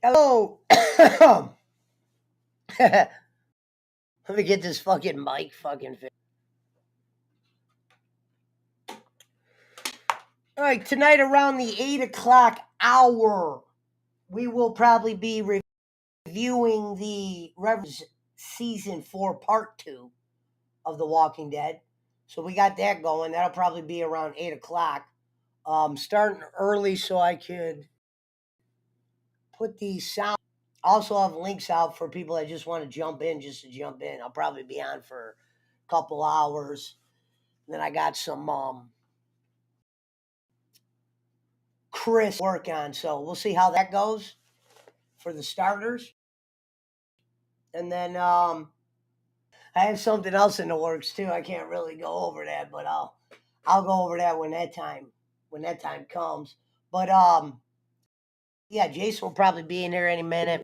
Hello. Let me get this fucking mic fucking fixed. All right, tonight around the 8 o'clock hour, we will probably be reviewing the Revern's Season 4, part 2 of The Walking Dead. So we got that going. That'll probably be around 8 o'clock. Starting early so I could put these sound. Also have links out for people that just want to jump in, just to jump in. I'll probably be on for a couple hours. Then I got some Chris work on, so we'll see how that goes for the starters. And then I have something else in the works too. I can't really go over that, but I'll go over that when that time comes. But yeah, Jason will probably be in here any minute.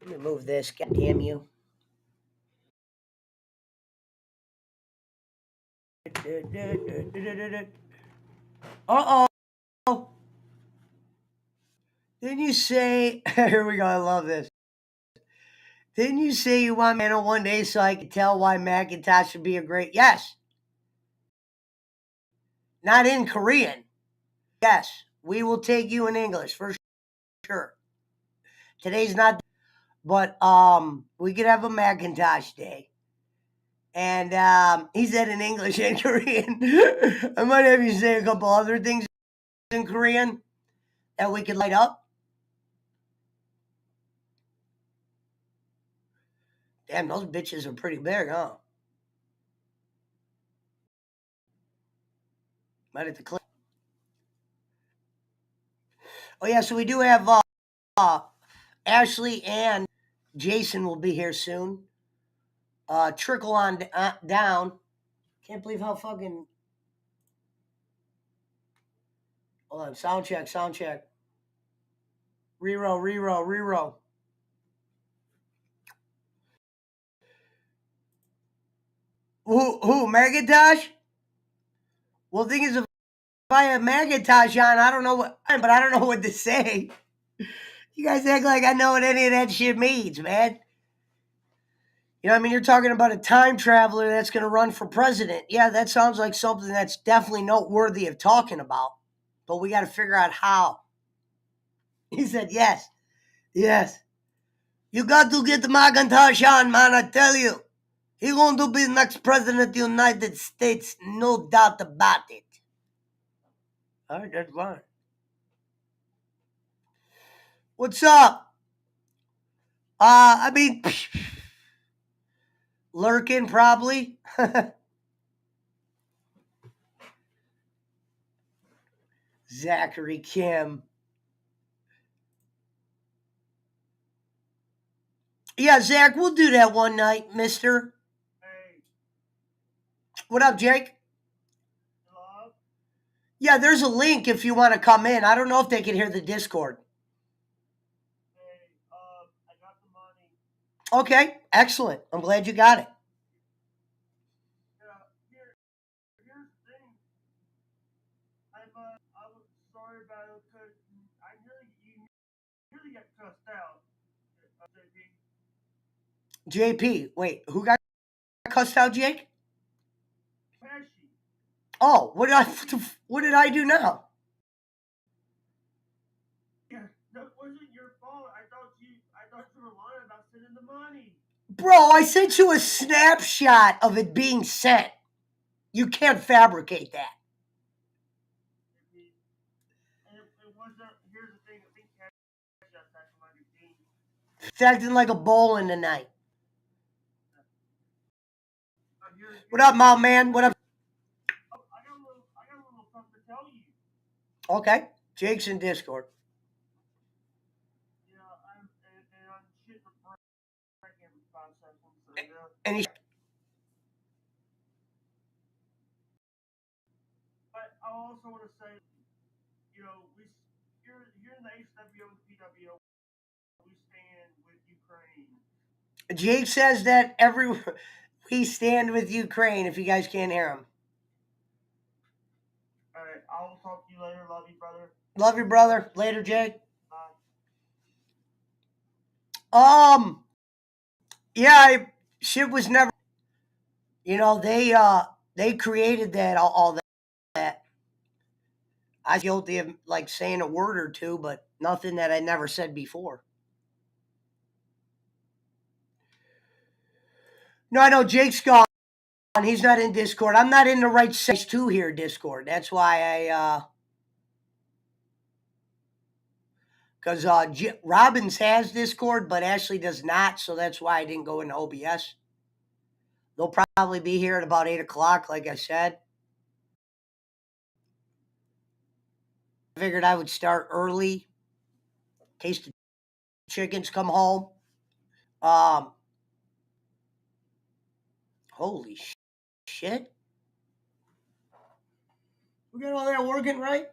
Let me move this. God damn you. Uh oh. Didn't you say? Here we go. I love this. Didn't you say you want me on one day so I could tell why Macintosh would be a great? Yes. Not in Korean. Yes. We will take you in English for sure. Today's not, but we could have a Macintosh day. And he said in English and Korean. I might have you say a couple other things in Korean that we could light up. Damn, those bitches are pretty big, huh? Might have to click. Oh yeah, so we do have Ashley and Jason will be here soon. Trickle on down. Can't believe how fucking. Hold on, sound check, sound check. Reroll. Who? Macintosh? Well, the thing is, if I have Macintosh on, I don't know what, but I don't know what to say. You guys act like I know what any of that shit means, man. You know what I mean? You're talking about a time traveler that's going to run for president. Yeah, that sounds like something that's definitely noteworthy of talking about. But we got to figure out how. He said, yes. Yes. You got to get Macintosh on, man, I tell you. He's going to be the next president of the United States, no doubt about it. All right, that's fine. What's up? I mean, lurking probably. Zachary Kim. Yeah, Zach, we'll do that one night, mister. Hey, What up, Jake? hello? Yeah, there's a link if you want to come in. I don't know if they can hear the Discord. Hey, I got the money. Okay, excellent. I'm glad you got it. Yeah, here's the thing. I was sorry about it because you nearly got cussed out, JP. JP, wait, who got cussed out, Jake? Pesci. Oh, what did I do now? Yeah, that wasn't your fault. I thought you were lying about sending the money. Bro, I sent you a snapshot of it being sent. You can't fabricate that. And it wasn't. Here's the thing. I think Pesci got acting like a king. It's acting like a bowling tonight. What up, my man? What up? I got a little something to tell you. Okay, Jake's in Discord. Yeah, I'm shit for break every 5 seconds. So yeah. And he, But I also want to say, here in the HWO and PWO, we stand with Ukraine. Jake says that we stand with Ukraine. If you guys can't hear him. right. I will talk to you later. Love you, brother. Love you, brother. Later, Jake. Bye. Yeah, shit was never. You know, they created that all that. I was guilty of like saying a word or two, but nothing that I never said before. No, I know Jake's gone. He's not in Discord. I'm not in the right size 2 here, Discord. That's why because Robbins has Discord, but Ashley does not, so that's why I didn't go into OBS. They'll probably be here at about 8 o'clock, like I said. I figured I would start early in case the chickens come home. Holy shit. We got all that working right?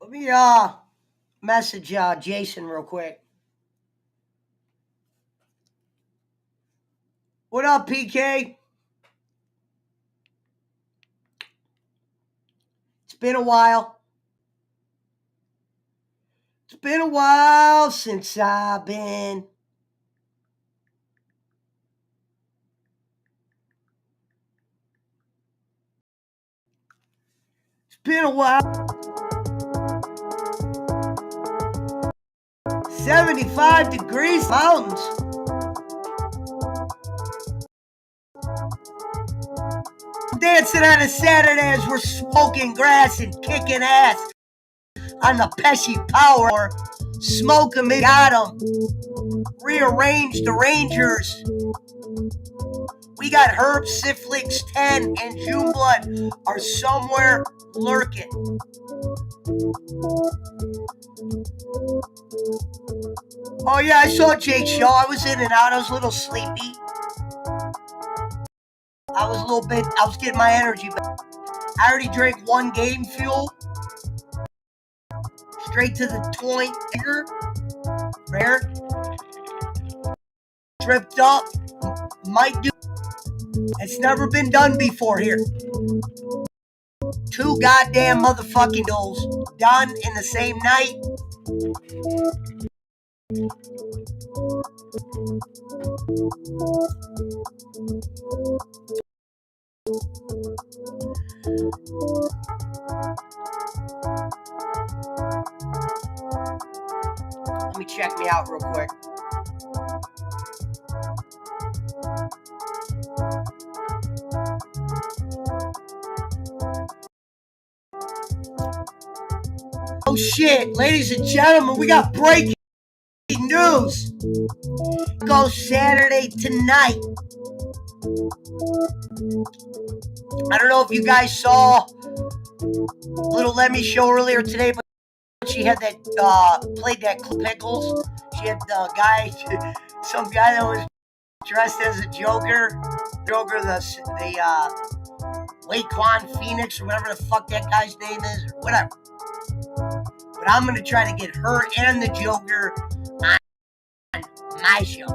Let me message Jason real quick. What up, PK? It's been a while. It's been a while since I've been. It's been a while. 75 degrees mountains. Dancing on a Saturday as we're smoking grass and kicking ass on the Pesci Power. Smoke 'em, got 'em. Rearrange the Rangers. We got Herb, Syphlix, 10, and Juneblood are somewhere lurking. Oh yeah, I saw Jake's show. I was in and out. I was a little sleepy. I was getting my energy back. I already drank 1 game fuel. Straight to the joint. Rare. Tripped up. Might do. It's never been done before here. 2 goddamn motherfucking dolls done in the same night. Let me check me out real quick. Oh shit, ladies and gentlemen, we got breaking news. Go Saturday tonight. I don't know if you guys saw Little Lemmy show earlier today, but she had that played that Pickles. She had the guy, some guy that was dressed as a Joker, the Laquan Phoenix or whatever the fuck that guy's name is, or whatever. But I'm gonna try to get her and the Joker on my show,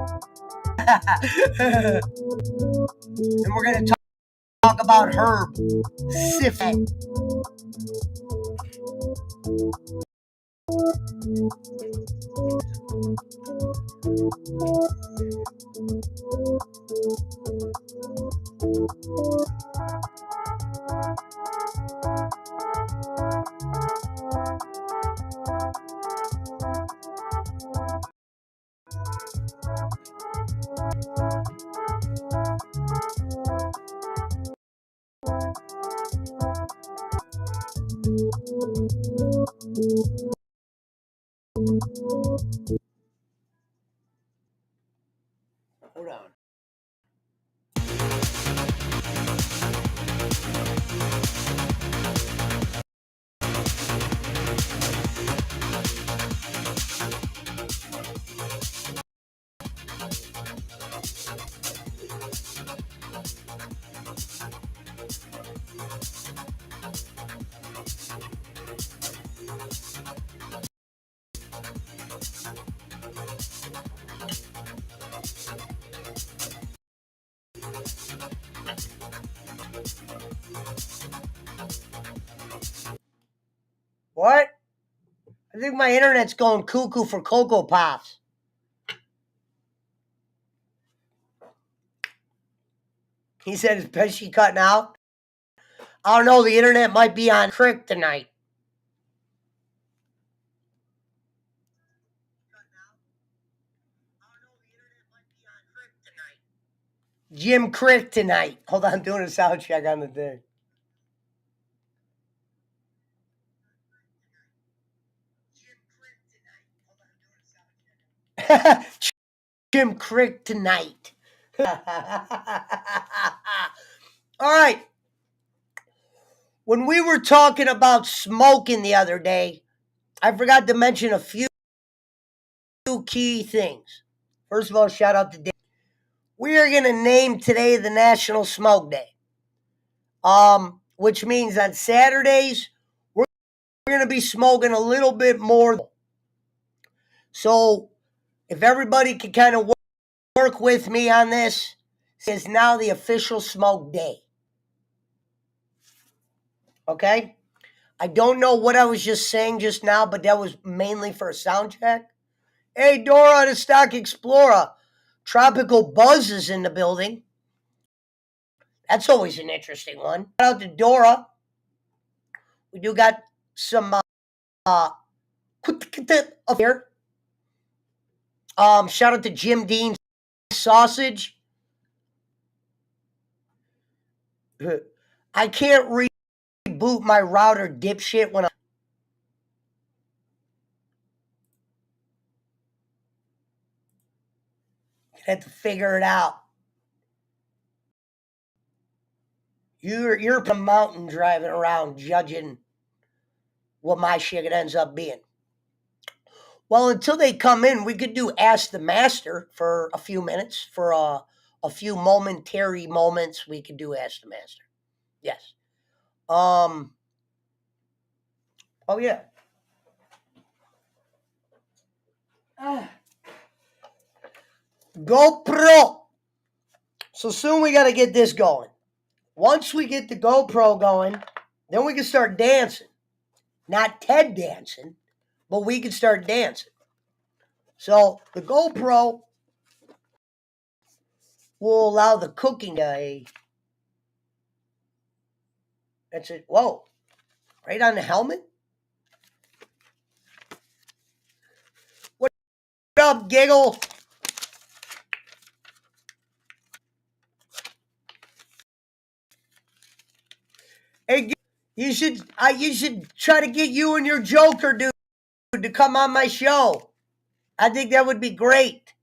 and we're gonna talk about Herb, Syphilis. Hold on. What? I think my internet's going cuckoo for Cocoa Pops. He said, is Pesci cutting out? I don't know. The internet might be on crick tonight. Jim Crick tonight. Hold on, I'm doing a sound check on the thing. Jim Crick tonight. All right. When we were talking about smoking the other day, I forgot to mention a few key things. First of all, shout out to Dave. We are going to name today the National Smoke Day. Which means on Saturdays, we're going to be smoking a little bit more. So if everybody can kind of work with me on this, is now the official smoke day. Okay? I don't know what I was just saying just now, but that was mainly for a sound check. Hey, Dora, the Stock Explorer. Tropical Buzz is in the building. That's always an interesting one. Shout out to Dora. We do got some up here. Shout out to Jim Dean Sausage. I can't reboot my router, dipshit, when I have to figure it out. You're up a mountain driving around judging what my shit ends up being. Well, until they come in, we could do Ask the Master for a few minutes. For a few momentary moments, we could do Ask the Master. Yes. Oh, yeah. GoPro. So soon we got to get this going. Once we get the GoPro going, then we can start dancing. Not Ted dancing, but we can start dancing. So the GoPro will allow the cooking day. That's it. Whoa. Right on the helmet? What up, Giggle? Hey, you should try to get you and your Joker dude to come on my show. I think that would be great.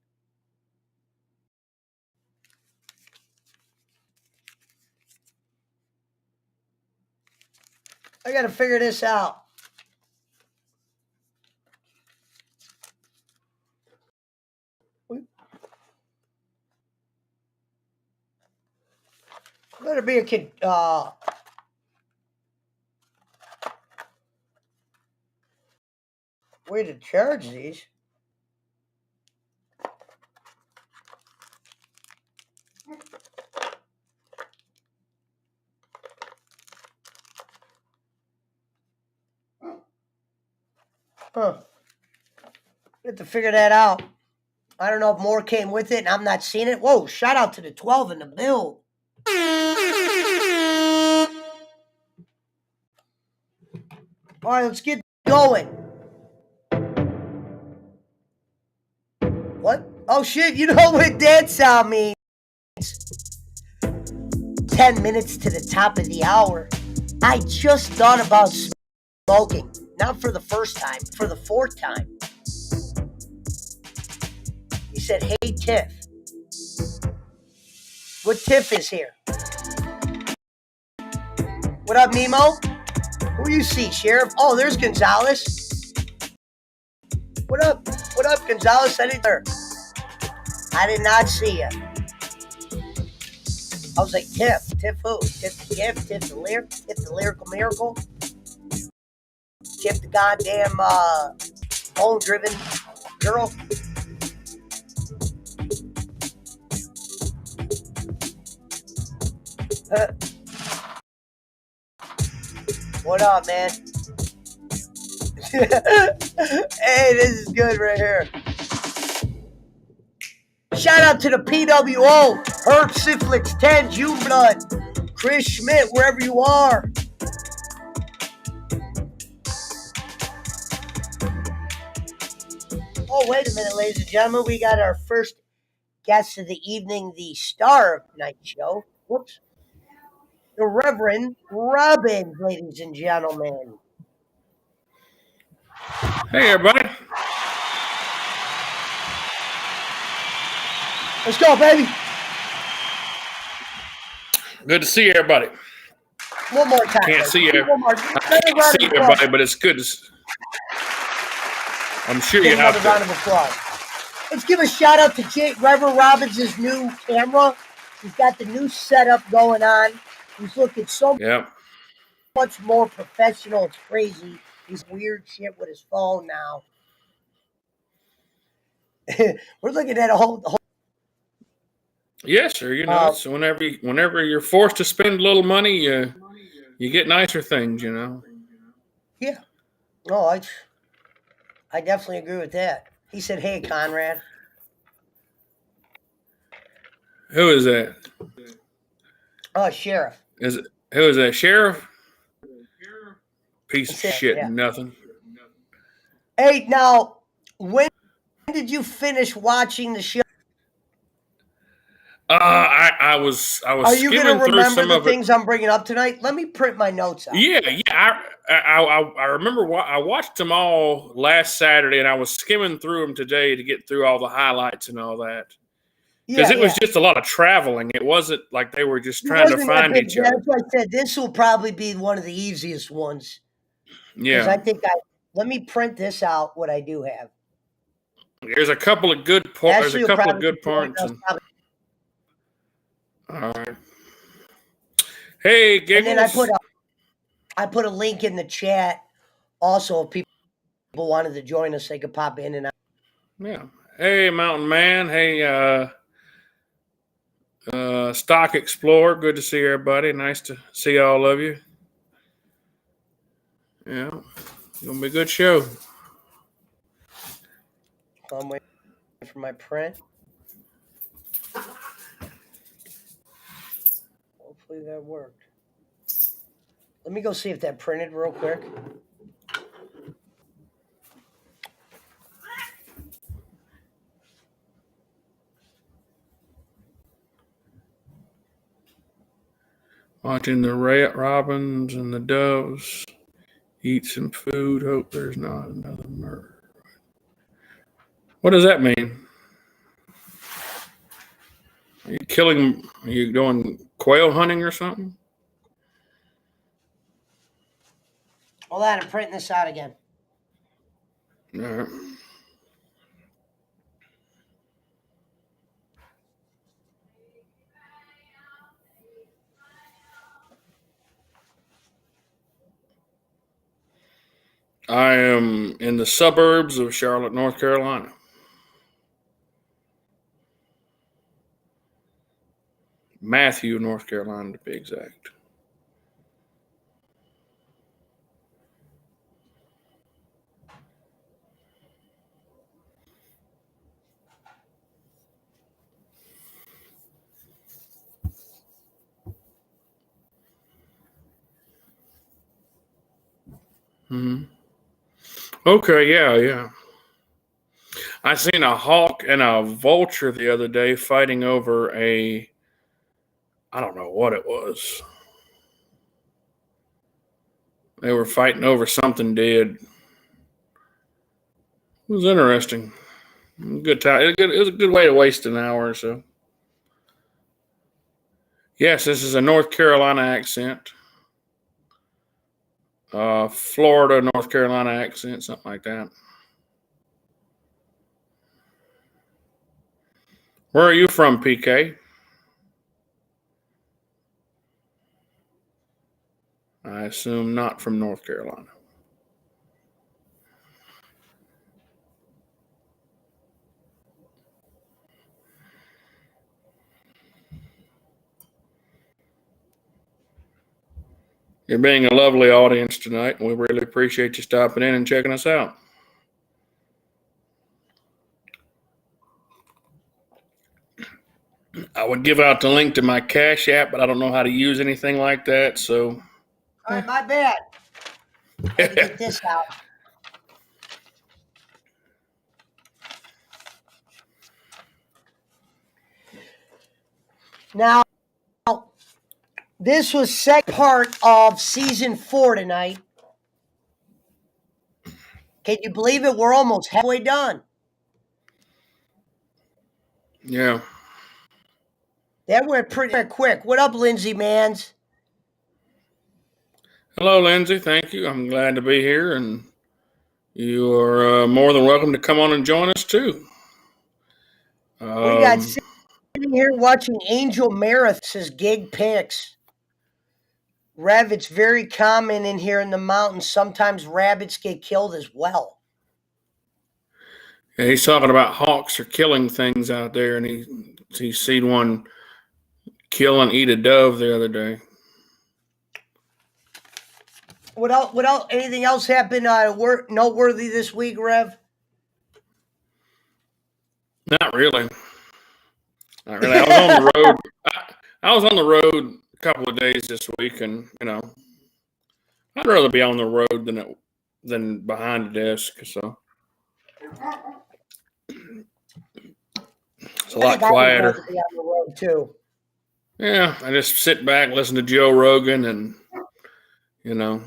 I got to figure this out. Better be a kid. Way to charge these. Huh. I have to figure that out. I don't know if more came with it and I'm not seeing it. Whoa, shout out to the 12 in the build. All right, let's get going. What? Oh, shit, you know what that sound means. 10 minutes to the top of the hour. I just thought about smoking. Not for the first time, for the fourth time. He said, hey, Tiff. What Tiff is here? What up, Nemo? Who you see, Sheriff? Oh, there's Gonzalez. What up? What up, Gonzalez? I did not see you. I was like, Tiff. Tiff who? Tiff the gift? Tiff the lyric? Tiff the lyrical miracle? Tiff the goddamn bone-driven girl? What up, man? Hey, this is good right here. Shout out to the PWO, Herb Syphilis, 10, June Blood, Chris Schmidt, wherever you are. Oh, wait a minute, ladies and gentlemen. We got our first guest of the evening, the star of tonight's show. Whoops. The Reverend Robbins, ladies and gentlemen. Hey, everybody. Let's go, baby. Good to see everybody. One more time. Can't see you. One more. I can't see everybody, but it's good. I'm sure you have another round of applause. Let's give a shout out to Reverend Robbins' new camera. He's got the new setup going on. He's looking so much more professional. It's crazy. He's weird shit with his phone now. We're looking at a whole. Yes, sir. You know, it's whenever you're forced to spend a little money, you get nicer things. You know. Yeah. No, I definitely agree with that. He said, "Hey, Conrad." Who is that? Oh, Sheriff. Who is that? Sheriff? Piece of shit. Yeah. Nothing. Hey, now, when did you finish watching the show? I was. Are you going to remember the things I'm bringing up tonight? Let me print my notes out. Yeah. I remember. I watched them all last Saturday, and I was skimming through them today to get through all the highlights and all that. Because it was just a lot of traveling. It wasn't like they were just trying to find each other. That's why I said this will probably be one of the easiest ones. Yeah. Because I think let me print this out. What I do have. There's a couple of good points. There's a couple of good points. All right. Hey, Giggles. And then I put a link in the chat. Also, if people wanted to join us, they could pop in and out. Yeah. Hey, Mountain Man. Hey, Stock Explorer. Good to see everybody. Nice to see all of you. Yeah. Gonna be a good show. I'm waiting for my print. Hopefully that worked. Let me go see if that printed real quick. Watching the robins and the doves eat some food. Hope there's not another murder. What does that mean? Are you killing? Are you doing quail hunting or something? Hold on, I'm printing this out again. All right. I am in the suburbs of Charlotte, North Carolina. Matthew, North Carolina, to be exact. Okay, yeah. I seen a hawk and a vulture the other day fighting over I don't know what it was. They were fighting over something dead. It was interesting. Good time. It was a good way to waste an hour or so. Yes, this is a North Carolina accent. Florida, North Carolina accent, something like that. Where are you from, PK? I assume not from North Carolina. You're being a lovely audience tonight, and we really appreciate you stopping in and checking us out. I would give out the link to my Cash App, but I don't know how to use anything like that. So, all right, my bad. I had to get this out. Now, this was second part of season 4 tonight. Can you believe it? We're almost halfway done. Yeah. That went pretty quick. What up, Lindsay Mans? Hello, Lindsay. Thank you. I'm glad to be here, and you are more than welcome to come on and join us too. We got sitting here watching Angel Marathon's gig pics. Rev, it's very common in here in the mountains. Sometimes rabbits get killed as well. Yeah, he's talking about hawks are killing things out there, and he seen one kill and eat a dove the other day. What else? What else? Anything else happened noteworthy this week, Rev? Not really. Not really. I was on the road. I was on the road a couple of days this week, and I'd rather be on the road than behind a desk. So it's a lot quieter. To be on the road too. Yeah, I just sit back, listen to Joe Rogan, and no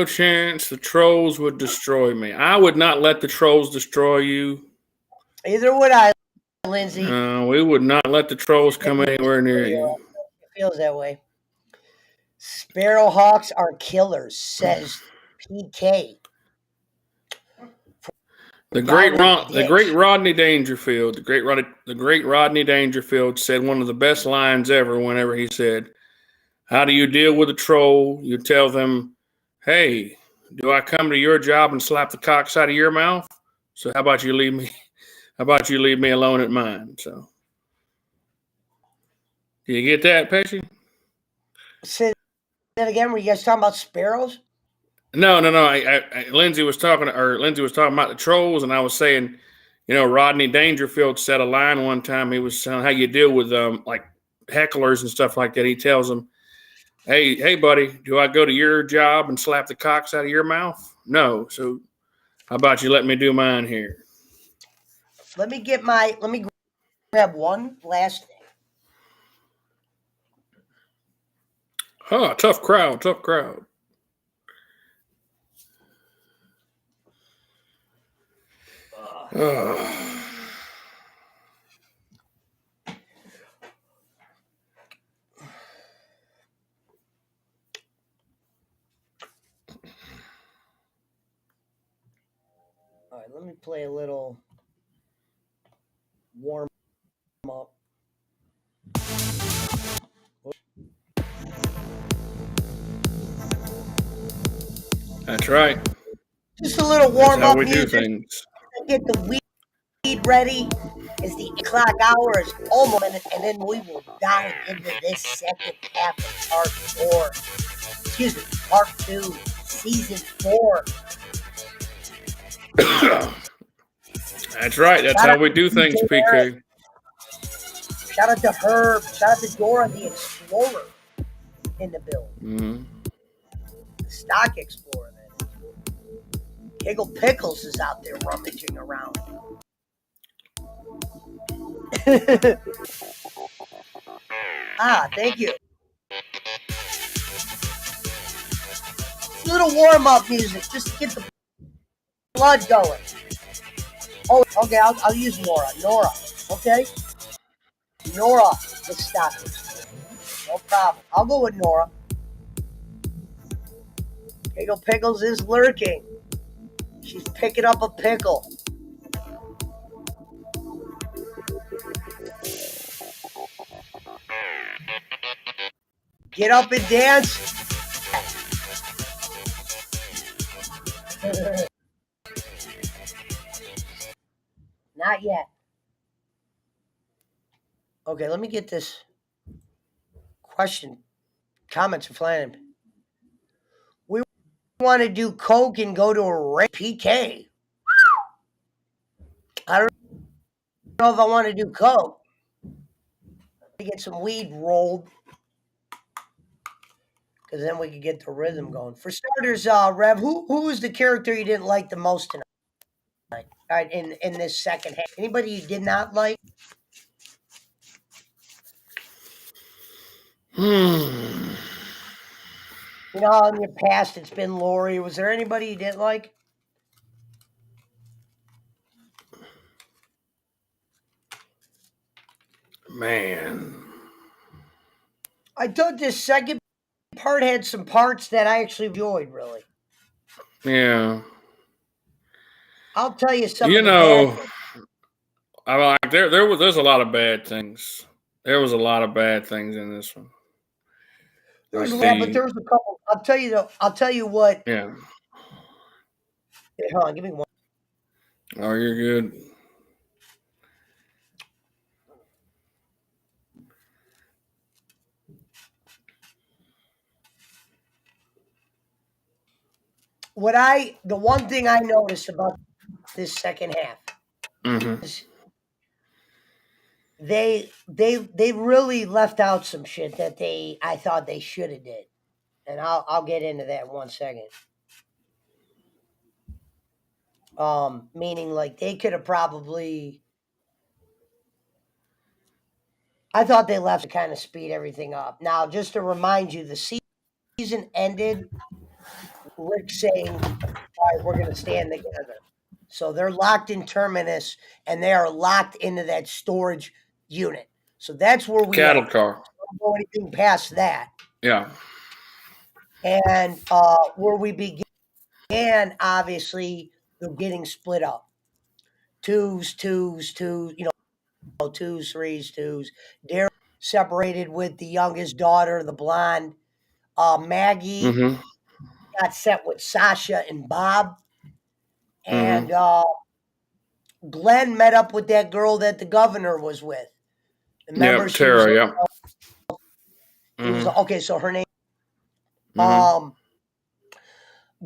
chance the trolls would destroy me. I would not let the trolls destroy you. Either would I, Lindsay. We would not let the trolls come anywhere near you. It feels that way. Sparrowhawks are killers, says PK. The great Rodney Dangerfield said one of the best lines ever whenever he said, "How do you deal with a troll? You tell them, hey, do I come to your job and slap the cocks out of your mouth? So how about you leave me alone at mine?" So, do you get that, Pesci? Say that again. Were you guys talking about sparrows? No. Lindsay was talking about the trolls, and I was saying, Rodney Dangerfield said a line one time. He was saying how you deal with like hecklers and stuff like that. He tells them, Hey, buddy, do I go to your job and slap the cocks out of your mouth? No. So how about you let me do mine here? Let me grab one last thing. Oh, tough crowd. Oh. All right, let me play a little warm up. That's right. Just a little warm up music. Do things. Get the weed ready. As the 8 o'clock hour is almost, and then we will dive into this second half of part 4. Excuse me, part 2, season 4. That's right. That's how we do things, PK. Shout out to Herb. Shout out to Dora the Explorer in the building. Mm-hmm. The Stock Explorer, then. Giggle Pickles is out there rummaging around. Thank you. It's a little warm-up music just to get the blood going. Oh, okay, I'll use Nora. Nora, okay? Nora, the Stock Explorer. No problem. I'll go with Nora. Giggle Pickles is lurking. She's picking up a pickle. Get up and dance. Not yet. Okay, let me get this question comments are flying. We want to do coke and go to a PK. I don't know if I want to do coke. To get some weed rolled, because then we could get the rhythm going. For starters, Rev, who was the character you didn't like the most tonight? In this second half, anybody you did not like? Hmm. You know, in your past, it's been Lori. Was there anybody you didn't like? Man. I thought this second part had some parts that I actually enjoyed, really. Yeah. I'll tell you some You of the know, bad things. I like there's a lot of bad things. There was a lot of bad things in this one. There was Like bad, but there was a couple. I'll tell you though. I'll tell you what. yeah. Hold on, give me one. Oh, you're good. The one thing I noticed about this second half Mm-hmm. is they really left out some shit that I thought they should have did, and I'll get into that in 1 second. Meaning like they could have probably. I thought they left to kind of speed everything up. Now, just to remind you, the season ended. Rick saying, "All right, we're going to stand together." So they're locked in Terminus, and they are locked into that storage unit. So that's where we Cattle are. car. Don't go anything past that. Yeah. And where we began, obviously, they're getting split up. Twos, twos, twos, threes, twos. Daryl separated with the youngest daughter, the blonde. Maggie Mm-hmm. got set with Sasha and Bob. And Mm-hmm. Glenn met up with that girl that the governor was with. Remember, Yep. she was. Tara. Yep. It was Mm-hmm. okay. So her name. Mm-hmm.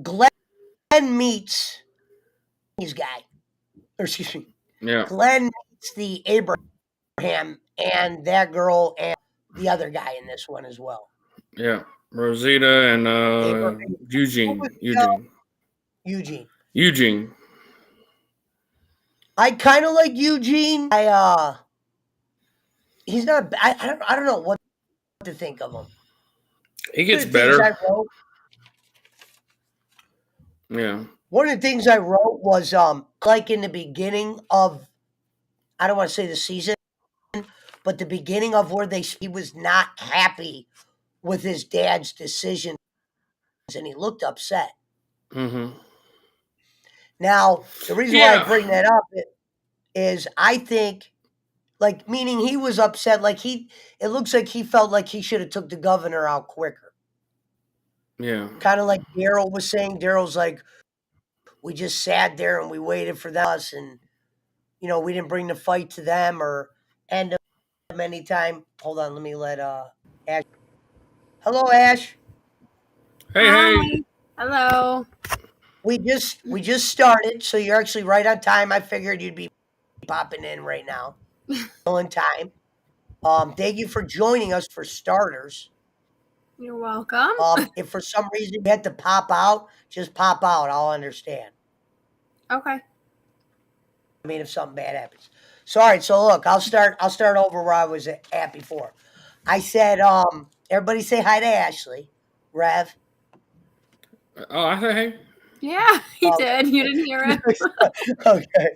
Glenn meets his guy, or excuse me. Yeah. Glenn meets the Abraham and that girl and the other guy in this one as well. Yeah. Rosita and Abraham. Eugene. Eugene. Eugene. I kind of like Eugene. He's not. I don't know what to think of him. He gets One of the things better. I wrote. Yeah. One of the things I wrote was like in the beginning of, I don't want to say the season, but the beginning of where he was not happy with his dad's decisions and he looked upset. Mm-hmm. Now, the reason why I bring that up is I think, like, meaning he was upset, like it looks like he felt like he should have took the governor out quicker. Yeah. Kind of like Daryl was saying. Daryl's like, we just sat there and we waited for us, and we didn't bring the fight to them or end them anytime. Hold on, let me let Ash. Hello, Ash. Hey, Hi. hey. Hello. We just started, so you're actually right on time. I figured you'd be popping in right now. On time. Thank you for joining us for starters. You're welcome. If for some reason you had to pop out, just pop out. I'll understand. Okay. I mean, if something bad happens. So, all right. So, look, I'll start over where I was at before. I said, everybody say hi to Ashley. Rev. Oh, I say hey. Yeah, he did. You didn't hear it. Okay.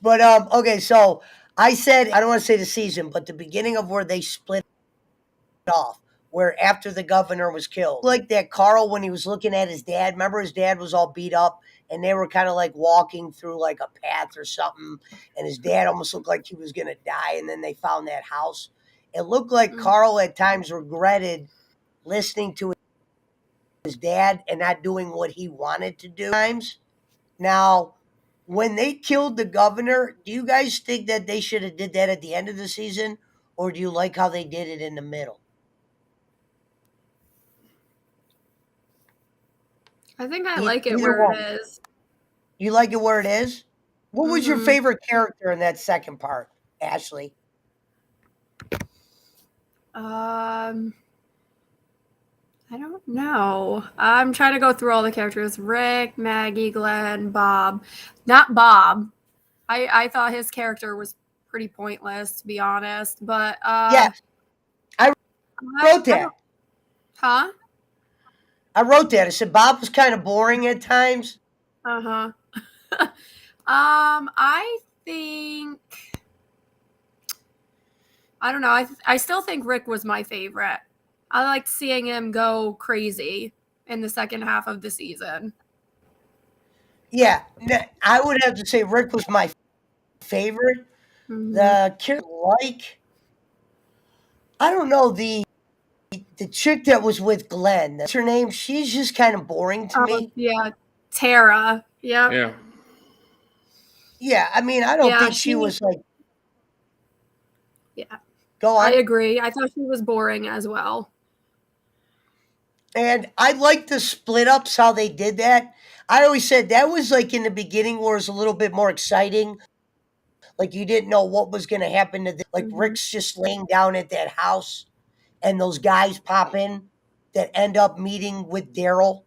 But okay. So I said I don't want to say the season, but the beginning of where they split off, where after the governor was killed, like that Carl when he was looking at his dad. Remember, his dad was all beat up, and they were kind of like walking through like a path or something, and his dad almost looked like he was gonna die. And then they found that house. It looked like Carl at times regretted listening to his dad and not doing what he wanted to do. Times now. When they killed the governor, do you guys think that they should have did that at the end of the season, or do you like how they did it in the middle? I think I like it either where one. it is. You like it where it is? What was your Mhm. favorite character in that second part, Ashley? I don't know. I'm trying to go through all the characters. Rick, Maggie, Glenn, Bob. Not Bob. I thought his character was pretty pointless, to be honest. But Yes, I wrote I that. don't, huh? I wrote that. I said Bob was kind of boring at times. Uh-huh. I think I don't know. I still think Rick was my favorite. I liked seeing him go crazy in the second half of the season. Yeah, I would have to say Rick was my favorite. Mhm. The character like, I don't know, the chick that was with Glenn. That's her name. She's just kind of boring to Oh, me. yeah. Tara. Yep. Yeah. Yeah, I mean, I don't Yeah, think she was like. Yeah. Go I on. agree. I thought she was boring as well. And I like the split ups how they did that. I always said that was like in the beginning where it was a little bit more exciting. Like you didn't know what was going to happen to like Mhm. Rick's just laying down at that house, and those guys pop in that end up meeting with Daryl,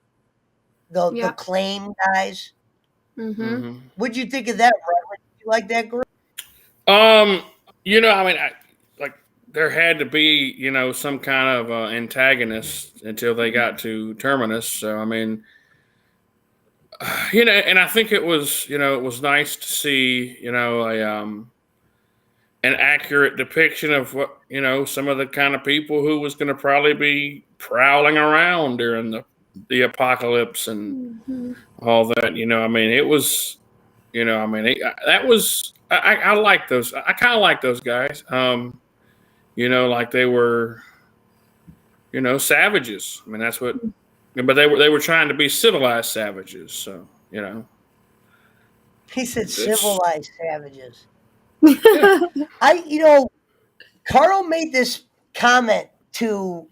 the Yep. claim guys. Mm-hmm. Mm-hmm. What'd you think of that, Reverend? Did you like that group? I mean, like there had to be, some kind of antagonist until they got to Terminus. So, I mean, and I think it was, it was nice to see, an accurate depiction of what, some of the kind of people who was going to probably be prowling around during the apocalypse and Mm-hmm. all that. I mean, it was, that was, I like those. I kind of like those guys. Like they were, savages. I mean, that's what, but they were trying to be civilized savages. So, He said it's, civilized savages. yeah. Carl made this comment to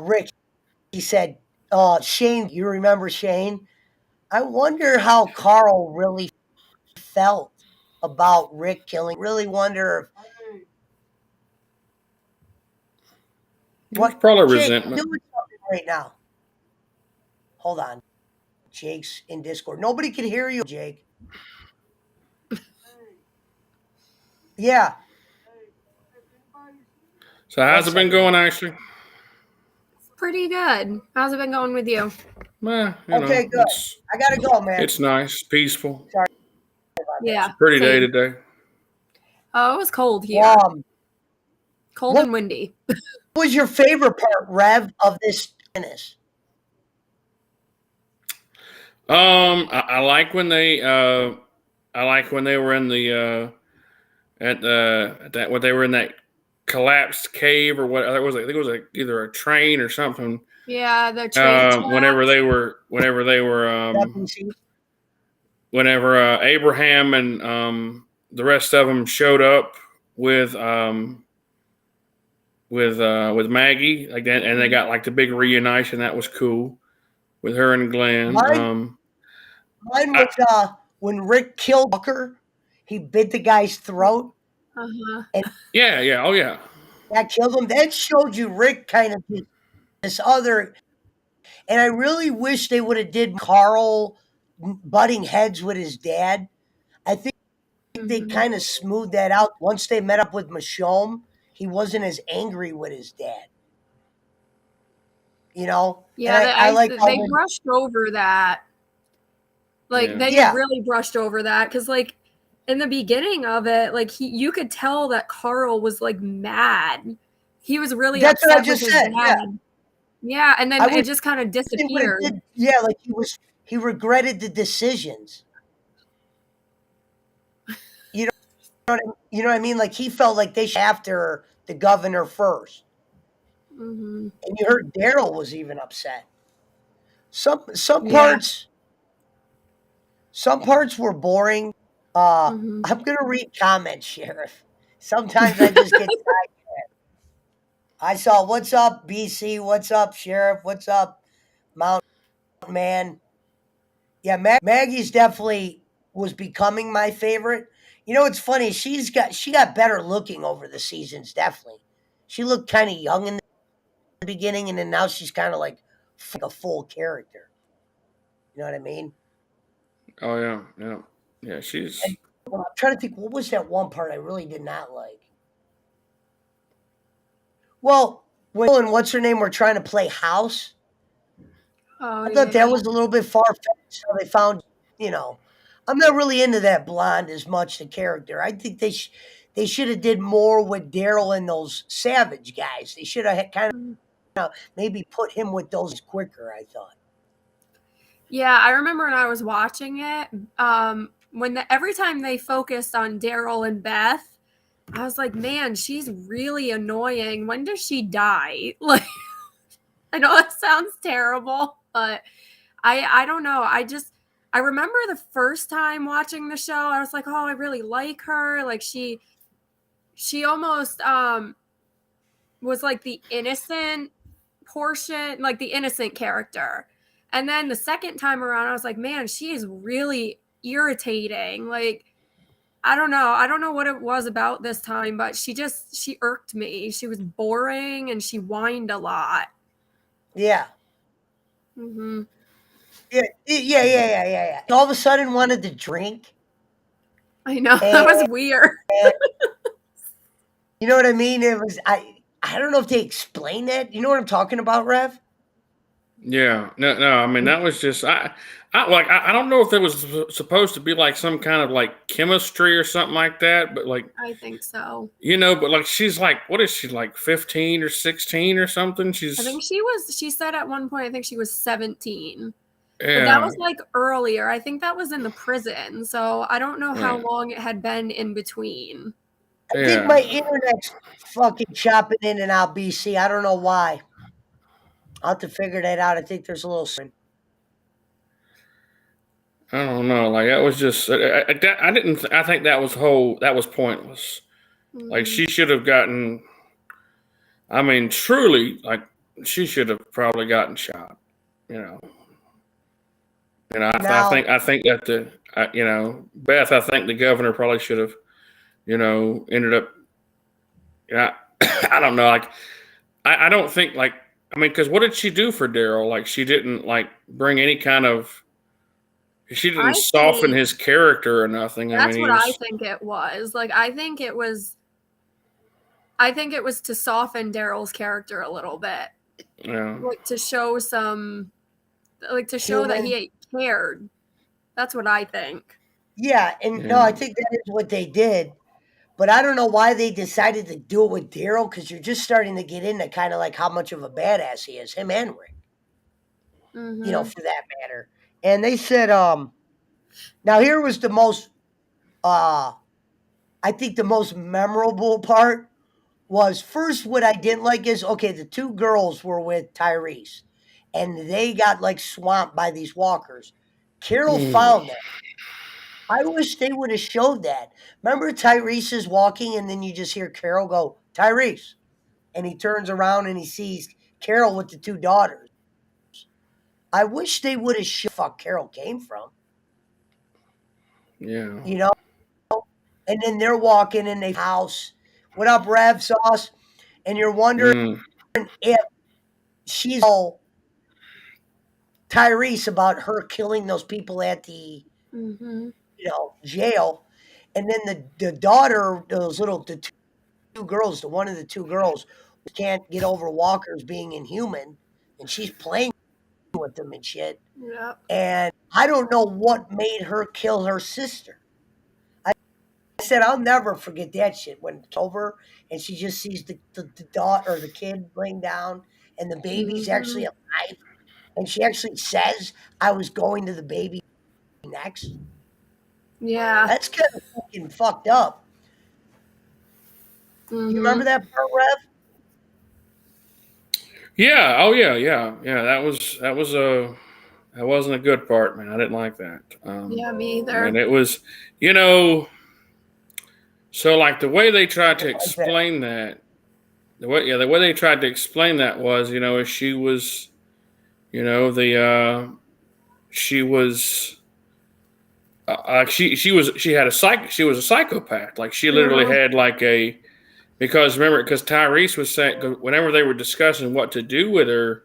Rick. He said, Shane, you remember Shane? I wonder how Carl really felt about Rick killing. Really wonder It's what probably Jake resentment. doing something right now. Hold on. Jake's in Discord. Nobody can hear you, Jake. Yeah. So One how's it been second. going, actually? Pretty good. How's it been going with you? Well, Okay, good. I gotta go, man. it's nice, peaceful. Sorry. Yeah. It's a pretty day Same. today. Oh, it was cold here. Cold what and windy. was your favorite part, Rev, of this tennis? I like when they were in the at that when they were in that collapsed cave or what. I think it was either a train or something. Yeah, the train tracks. Whenever Abraham and the rest of them showed up with Maggie like that, and they got like the big reunition. That was cool with her and Glenn. Mine was when Rick killed Walker. He bit the guy's throat. Uh-huh. And yeah, oh yeah. that killed him. That showed you Rick kind of this other. And I really wish they would have did Carl butting heads with his dad. I think they kind of smoothed that out once they met up with Michonne. He wasn't as angry with his dad. Yeah, and I like they brushed over that. Like they really brushed over that because like in the beginning of it, like you could tell that Carl was like mad. He was really upset with his dad. Yeah, and then it just kind of disappeared. Yeah, like he regretted the decisions. You know what I mean? Like he felt like they should after the governor first. Mm-hmm. And you heard Daryl was even upset. Some parts were boring. I'm gonna read comments, Sheriff. Sometimes I just get sidetracked. I saw what's up, BC, what's up, Sheriff, what's up, Mountain Man. Yeah, Maggie's definitely was becoming my favorite. You know, it's funny. She got better looking over the seasons. Definitely, she looked kind of young in the beginning, and then now she's kind of like a full character. You know what I mean? Oh yeah. She's. And well, I'm trying to think. What was that one part I really did not like? Well, when Will and what's her name were trying to play house, Oh I thought yeah. that was a little bit far fetched. So they found, you know, I'm not really into that blonde as much. The character, I think they should have did more with Daryl and those Savage guys. They should have kind of maybe put him with those quicker. I thought. Yeah, I remember when I was watching it, every time they focused on Daryl and Beth, I was like, man, she's really annoying. When does she die? Like, I know it sounds terrible, but I don't know. I remember the first time watching the show, I was like, oh, I really like her. Like she almost was like the innocent portion, like the innocent character. And then the second time around, I was like, man, she is really irritating. Like, I don't know. I don't know what it was about this time, but she irked me. She was boring and she whined a lot. Yeah. Mm-hmm. Yeah. All of a sudden, wanted to drink. I know. And, That was weird. and you know what I mean? It was I don't know if they explain that. You know what I'm talking about, Rev? Yeah, no. I mean, that was just I don't know if it was supposed to be like some kind of like chemistry or something like that, but like I think so. but like she's like, what is she, like 15 or 16 or something? I think she said at one point, I think she was 17. But that Yeah, was like earlier. I think that was in the prison. So I don't know how right. long it had been in between. I think Yeah. my internet's fucking chopping in and out, BC. I don't know why. I'll have to figure that out. I think there's a little. I don't know. Like that was just I didn't. I think that was pointless. Like Mm-hmm. she should have gotten. I mean, truly, like she should have probably gotten shot. You know. And Now, I think that Beth. I think the governor probably should have, ended up. Yeah, I don't know. Like, I don't think like. I mean, because what did she do for Daryl? Like, she didn't like bring any kind of. She didn't I soften think his character or nothing. I that's mean, he what I was. think it was. Like I think it was to soften Daryl's character a little bit. Yeah. Like to show to show that human. he cared. That's what I think. Yeah, and no, Yeah. I think that is what they did. But I don't know why they decided to do it with Daryl because you're just starting to get into kind of like how much of a badass he is, him and Rick, Mm-hmm. for that matter. And they said, now here was the most, I think the most memorable part was first what I didn't like is okay, the two girls were with Tyrese and they got like swamped by these walkers. Carol Mm. found them. I wish they would have showed that. Remember Tyrese is walking and then you just hear Carol go, Tyrese. And he turns around and he sees Carol with the two daughters. I wish they would have shown where the fuck Carol came from. Yeah. You know? And then they're walking in a house. What up, Rev Sauce? And you're wondering Mm. if she's all Tyrese about her killing those people at the Mm-hmm. jail. And then the daughter, the two girls, the one of the two girls can't get over walkers being inhuman, and she's playing with them and shit. Yep. And I don't know what made her kill her sister. I said I'll never forget that shit when it's over and she just sees the daughter or the kid laying down and the baby's Mm-hmm. actually alive. And she actually says, I was going to the baby next. Yeah. That's kind of fucking fucked up. You remember Mm-hmm. that part, Rev? Yeah. Oh yeah. Yeah. That wasn't a good part, man. I didn't like that. Yeah, me I mean, either. it was, so like the way they tried to explain that, the way they tried to explain that was, she was, the she was she was a psychopath. Like she literally had like a, because Tyrese was saying, whenever they were discussing what to do with her,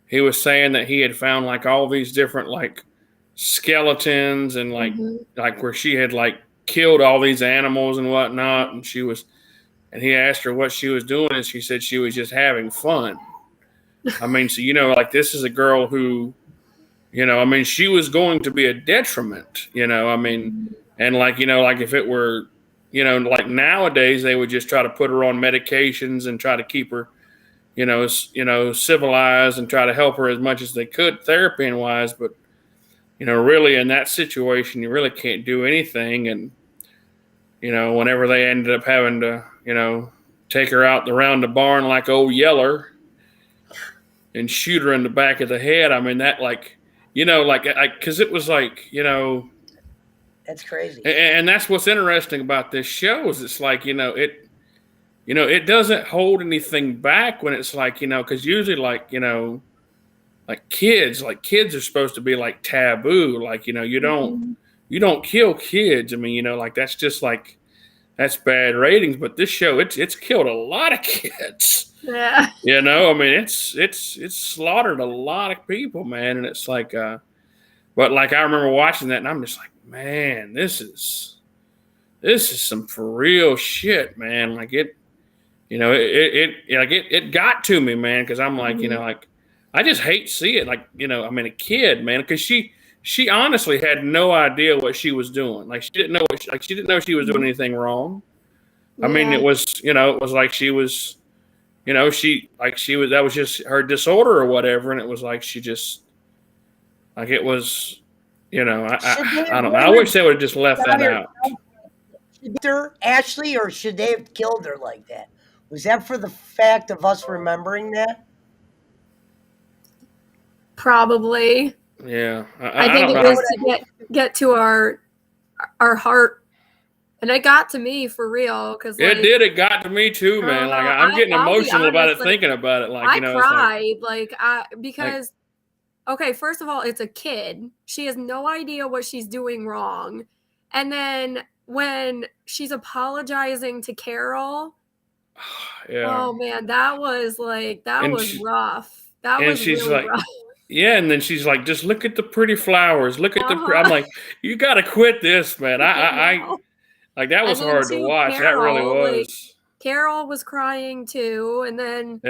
he was saying that he had found like all these different like skeletons and like where she had like killed all these animals and whatnot, and he asked her what she was doing, and she said she was just having fun. I mean, so like this is a girl who, I mean, she was going to be a detriment, I mean, and like, like if it were, like nowadays they would just try to put her on medications and try to keep her, civilized and try to help her as much as they could therapy and wise. But, really in that situation, you really can't do anything. And, whenever they ended up having to, take her out around the barn like old Yeller and shoot her in the back of the head. I mean, that like, because it was like, that's crazy. And that's what's interesting about this show is it's like, it doesn't hold anything back when it's like, because usually like, like kids are supposed to be like taboo. Like, you don't kill kids. I mean, like that's just like, that's bad ratings. But this show, it's killed a lot of kids. Yeah. I mean, it's slaughtered a lot of people, man. And it's like, but like I remember watching that, and I'm just like, man, this is some for real shit, man. Like it got to me, man, because I'm like, like I just hate to see it. Like, I mean, a kid, man, because she honestly had no idea what she was doing. Like she didn't know she was doing anything wrong. I mean, it was like she was. That was just her disorder or whatever. And it was like, she just, like, it was, I don't know. I wish they would have just left that out. Should Ashley, or should they have killed her like that? Was that for the fact of us remembering that? Probably. Yeah. I think it was to get to our heart. And it got to me for real, because like, it got to me too, man. Like I'm getting emotional about it, thinking about it. Like I cried, because okay, first of all, it's a kid. She has no idea what she's doing wrong, and then when she's apologizing to Carol, oh man, that was rough. That was really like, rough. Yeah, and then she's like, just look at the pretty flowers. Look at I'm like, you got to quit this, man. I like that was hard to watch. Carol, that really was. Like, Carol was crying too, and then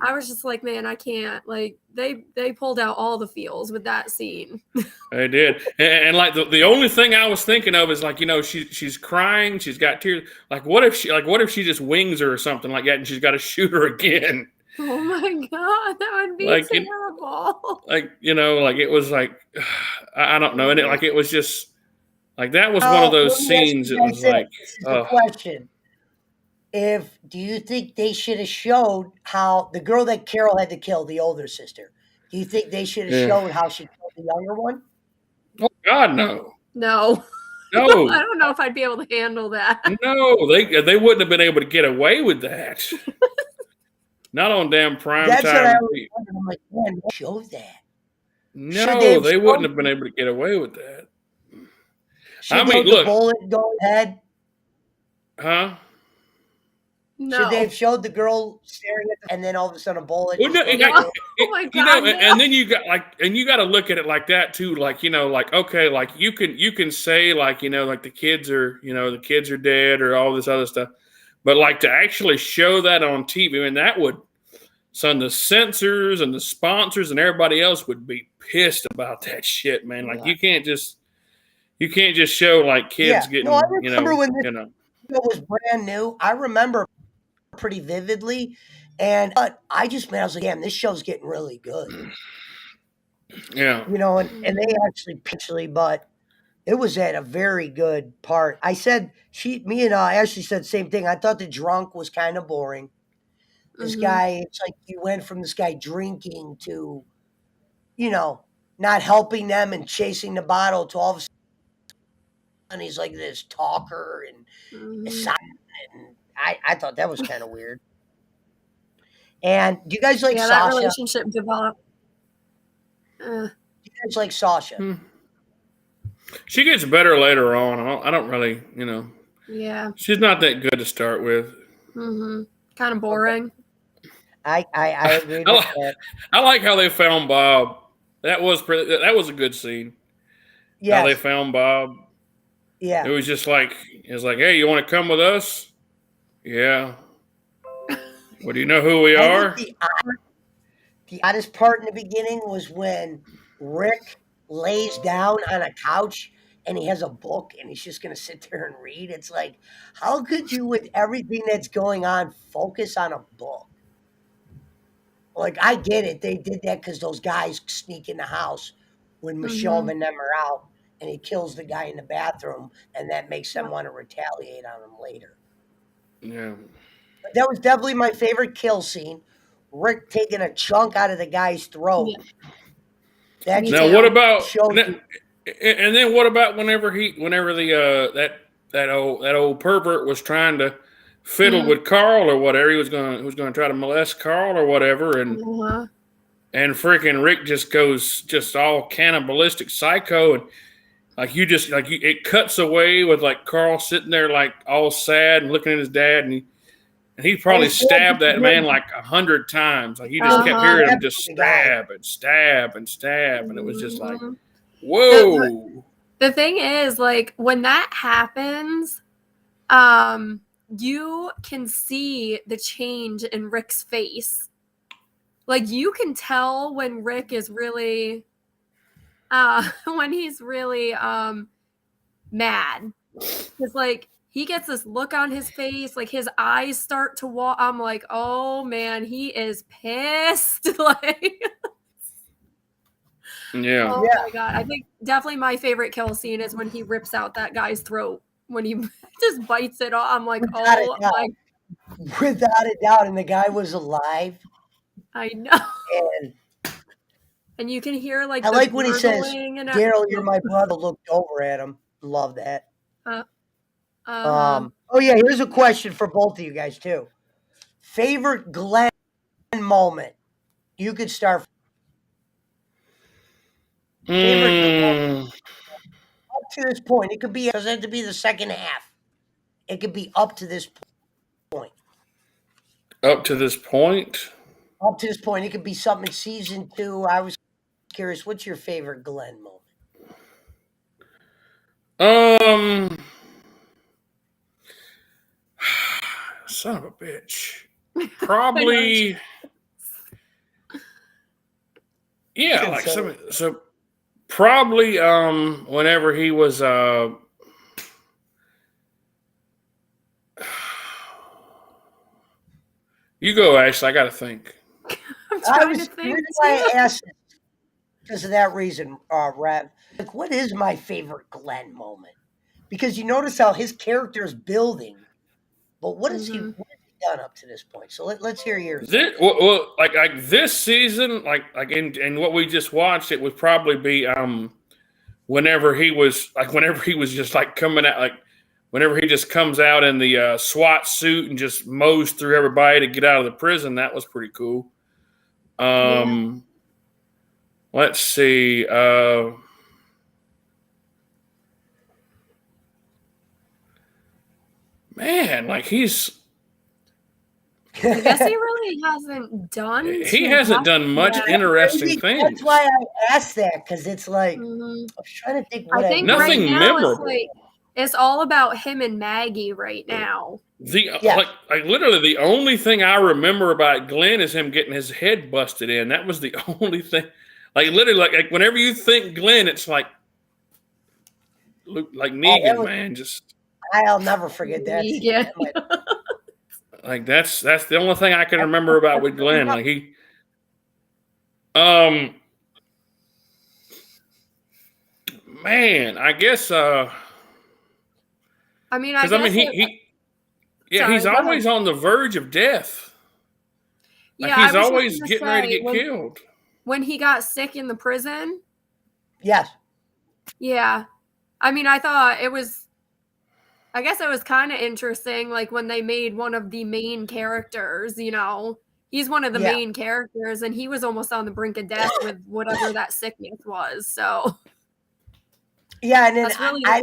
I was just like, man, I can't. Like they pulled out all the feels with that scene. They did, and like the only thing I was thinking of is like, she's crying, she's got tears. Like what if she just wings her or something like that, and she's got to shoot her again? Oh my god, that would be like, terrible. Like it was like I don't know, and it was just. Like that was one of those scenes. It was like the question: do you think they should have showed how the girl that Carol had to kill, the older sister? Do you think they should have showed how she killed the younger one? Oh God, no. No. No. I don't know if I'd be able to handle that. No, they wouldn't have been able to get away with that. Not on damn prime That's time. What I was wondering. I'm like, man, show that. No, they wouldn't have been able to get away with that. Should the bullet go ahead? Huh? No. Should they have showed the girl staring at and then all of a sudden a bullet? Oh my God! And then you got to look at it like that too. Like like okay, like you can say like like the kids are dead or all this other stuff, but like to actually show that on TV, I mean that would. The censors and the sponsors and everybody else would be pissed about that shit, man. Like you can't just show like kids getting. No, I remember when this was brand new. I remember pretty vividly, and I was like, damn, this show's getting really good. Yeah, and they actually, but it was at a very good part. I said me and Ashley said the same thing. I thought the drunk was kind of boring. This guy, it's like you went from this guy drinking to, not helping them and chasing the bottle to all of a sudden he's like this talker and I thought that was kind of weird. And do you guys like Sasha? That relationship developed. Do you It's like Sasha. She gets better later on. I don't really, Yeah. She's not that good to start with. Kind of boring. I agree with that. I like how they found Bob. That was a good scene. Yes. How they found Bob. Yeah. It was just like, hey, you want to come with us? Yeah. Well, do you know who we are? The oddest part in the beginning was when Rick lays down on a couch and he has a book and he's just going to sit there and read. It's like, how could you, with everything that's going on, focus on a book? Like, I get it. They did that because those guys sneak in the house when Michonne and them are out, and he kills the guy in the bathroom, and that makes them want to retaliate on him later. Yeah. But that was definitely my favorite kill scene. Rick taking a chunk out of the guy's throat. Yeah. That now, what about showed you. And then what about whenever the that old pervert was trying to fiddle with Carl or whatever, he was going to try to molest Carl or whatever, and freaking Rick just goes just all cannibalistic psycho, and it cuts away with like Carl sitting there like all sad and looking at his dad, and he probably stabbed that man like 100 times. Like he just kept hearing him just stab and stab and stab, and it was just like, whoa. The thing is, like, when that happens, you can see the change in Rick's face. Like, you can tell when Rick is really, when he's really mad. Because, like, he gets this look on his face, like his eyes start to walk. I'm like, oh man, he is pissed. Like, yeah. Oh my god. I think definitely my favorite kill scene is when he rips out that guy's throat. When he just bites it off. I'm like, oh my. Without a doubt. And the guy was alive. I know. And you can hear like I like when he says, and Daryl, you're my brother. Looked over at him. Love that. Oh yeah, here's a question for both of you guys too. Favorite Glenn moment? You could start. Favorite up to this point. It doesn't have to be the second half. It could be up to this point. Up to this point? Up to this point. It could be something in season 2. I was curious, what's your favorite Glenn moment? Son of a bitch. Probably. Yeah, like so probably whenever he was you go, Ashley, I gotta think. I'm trying to think. I asked because of that reason, Rev. Like, what is my favorite Glenn moment? Because you notice how his character is building, but what has he done up to this point? So let's hear yours. Like this season, like in what we just watched, it would probably be whenever he was just like coming out, like whenever he just comes out in the SWAT suit and just mows through everybody to get out of the prison. That was pretty cool. Let's see. Man, like he's. I guess he really hasn't done. He hasn't done much interesting things. That's why I asked that, because it's like I was trying to think. I think nothing right now memorable. It's all about him and Maggie right now. Like literally the only thing I remember about Glenn is him getting his head busted in. That was the only thing. Like literally, like whenever you think Glenn, it's like Negan, man. Just I'll never forget that. Yeah. Like that's the only thing I can remember about with Glenn. Like he, man, I guess. He's always on the verge of death. Like yeah, he's always getting ready to get killed. When he got sick in the prison. Yes. Yeah, I guess it was kind of interesting, like when they made one of the main characters, He's one of the main characters, and he was almost on the brink of death with whatever that sickness was. So yeah, and then really I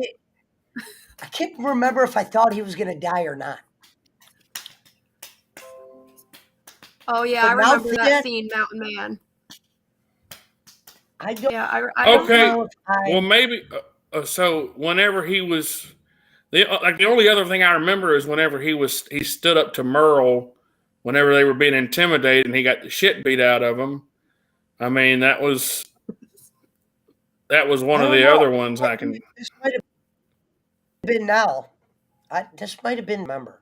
can't remember if I thought he was going to die or not. Oh yeah, I remember that scene, Mountain Man. I don't. Yeah, I don't know. Well, maybe. So whenever he was, the only other thing I remember is whenever he stood up to Merle, whenever they were being intimidated, and he got the shit beat out of him. I mean, that was one of the other ones I can. This might have been now. This might have been. Remember.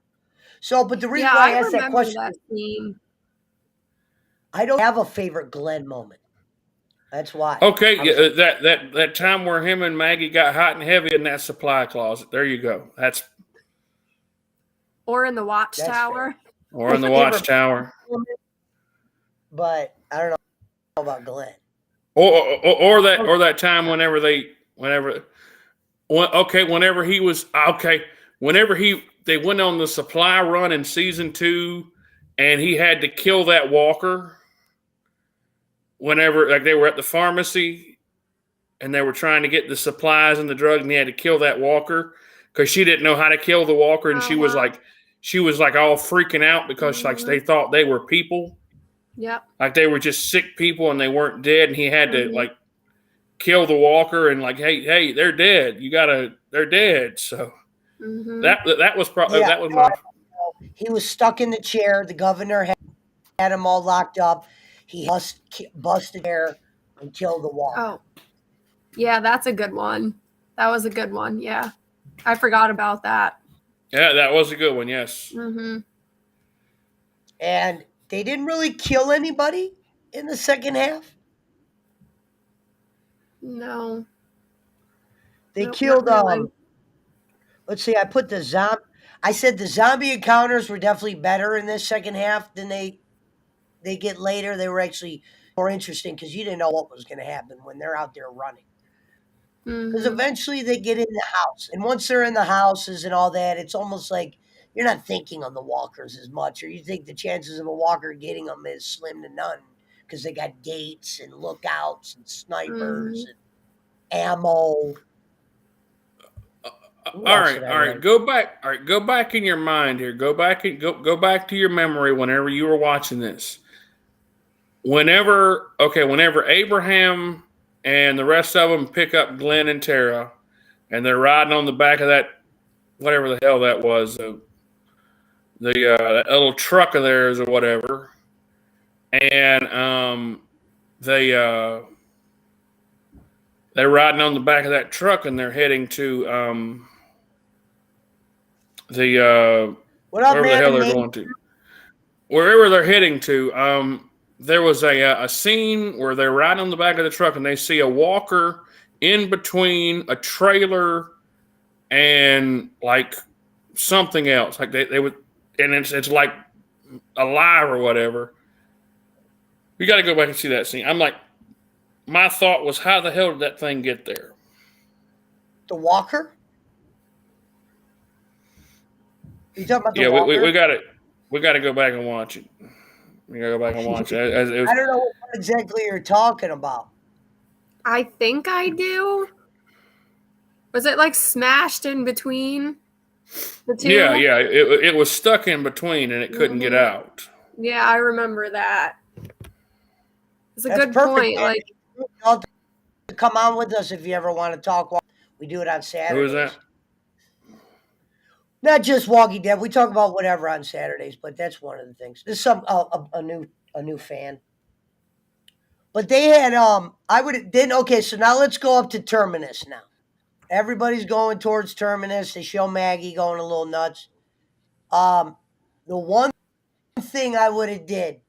So, but the reason why I asked that question, I don't have a favorite Glenn moment. That's why. Okay, that time where him and Maggie got hot and heavy in that supply closet. There you go. That's. Or in the watchtower. Or in the watchtower. But I don't know about Glenn. Or that time whenever they went on the supply run in season 2, and he had to kill that walker. Whenever they were at the pharmacy and they were trying to get the supplies and the drugs, and he had to kill that walker because she didn't know how to kill the walker, and she was all freaking out because they thought they were people. Yep. Like they were just sick people and they weren't dead, and he had to kill the walker and hey, they're dead. They're dead. So that was probably that was my. He was stuck in the chair. The governor had him all locked up. He busted there and killed the walker. Oh, yeah, that's a good one. That was a good one. Yeah, I forgot about that. Yeah, that was a good one. Yes. And they didn't really kill anybody in the second half. No. They killed. Really. Let's see. I put the zombie. I said the zombie encounters were definitely better in this second half than they get later. They were actually more interesting because you didn't know what was going to happen when they're out there running. Because eventually they get in the house. And once they're in the houses and all that, it's almost like you're not thinking on the walkers as much, or you think the chances of a walker getting them is slim to none because they got gates and lookouts and snipers and ammo. All right. Go back in your mind here. Go back to your memory whenever you were watching this. Whenever Abraham and the rest of them pick up Glenn and Tara, and they're riding on the back of that, whatever the hell that was, that little truck of theirs or whatever, and they're riding on the back of that truck, and they're heading to wherever the hell they're going to, wherever they're heading to. There was a scene where they're riding on the back of the truck and they see a walker in between a trailer and something else. Like they would, and it's like alive or whatever. You got to go back and see that scene. I'm like, my thought was, how the hell did that thing get there? The walker? You talking about the walker? we got to go back and watch it. We got to go back and watch it. I don't know what exactly you're talking about. I think I do. Was it smashed in between the two? Yeah. It was stuck in between and it couldn't get out. Yeah, I remember that. It's a good point. Y'all come on with us if you ever want to talk. We do it on Saturdays. Who is that? Not just Walking Dead. We talk about whatever on Saturdays, but that's one of the things. This is a new fan. But they had so now let's go up to Terminus now. Everybody's going towards Terminus. They show Maggie going a little nuts. The one thing I would have did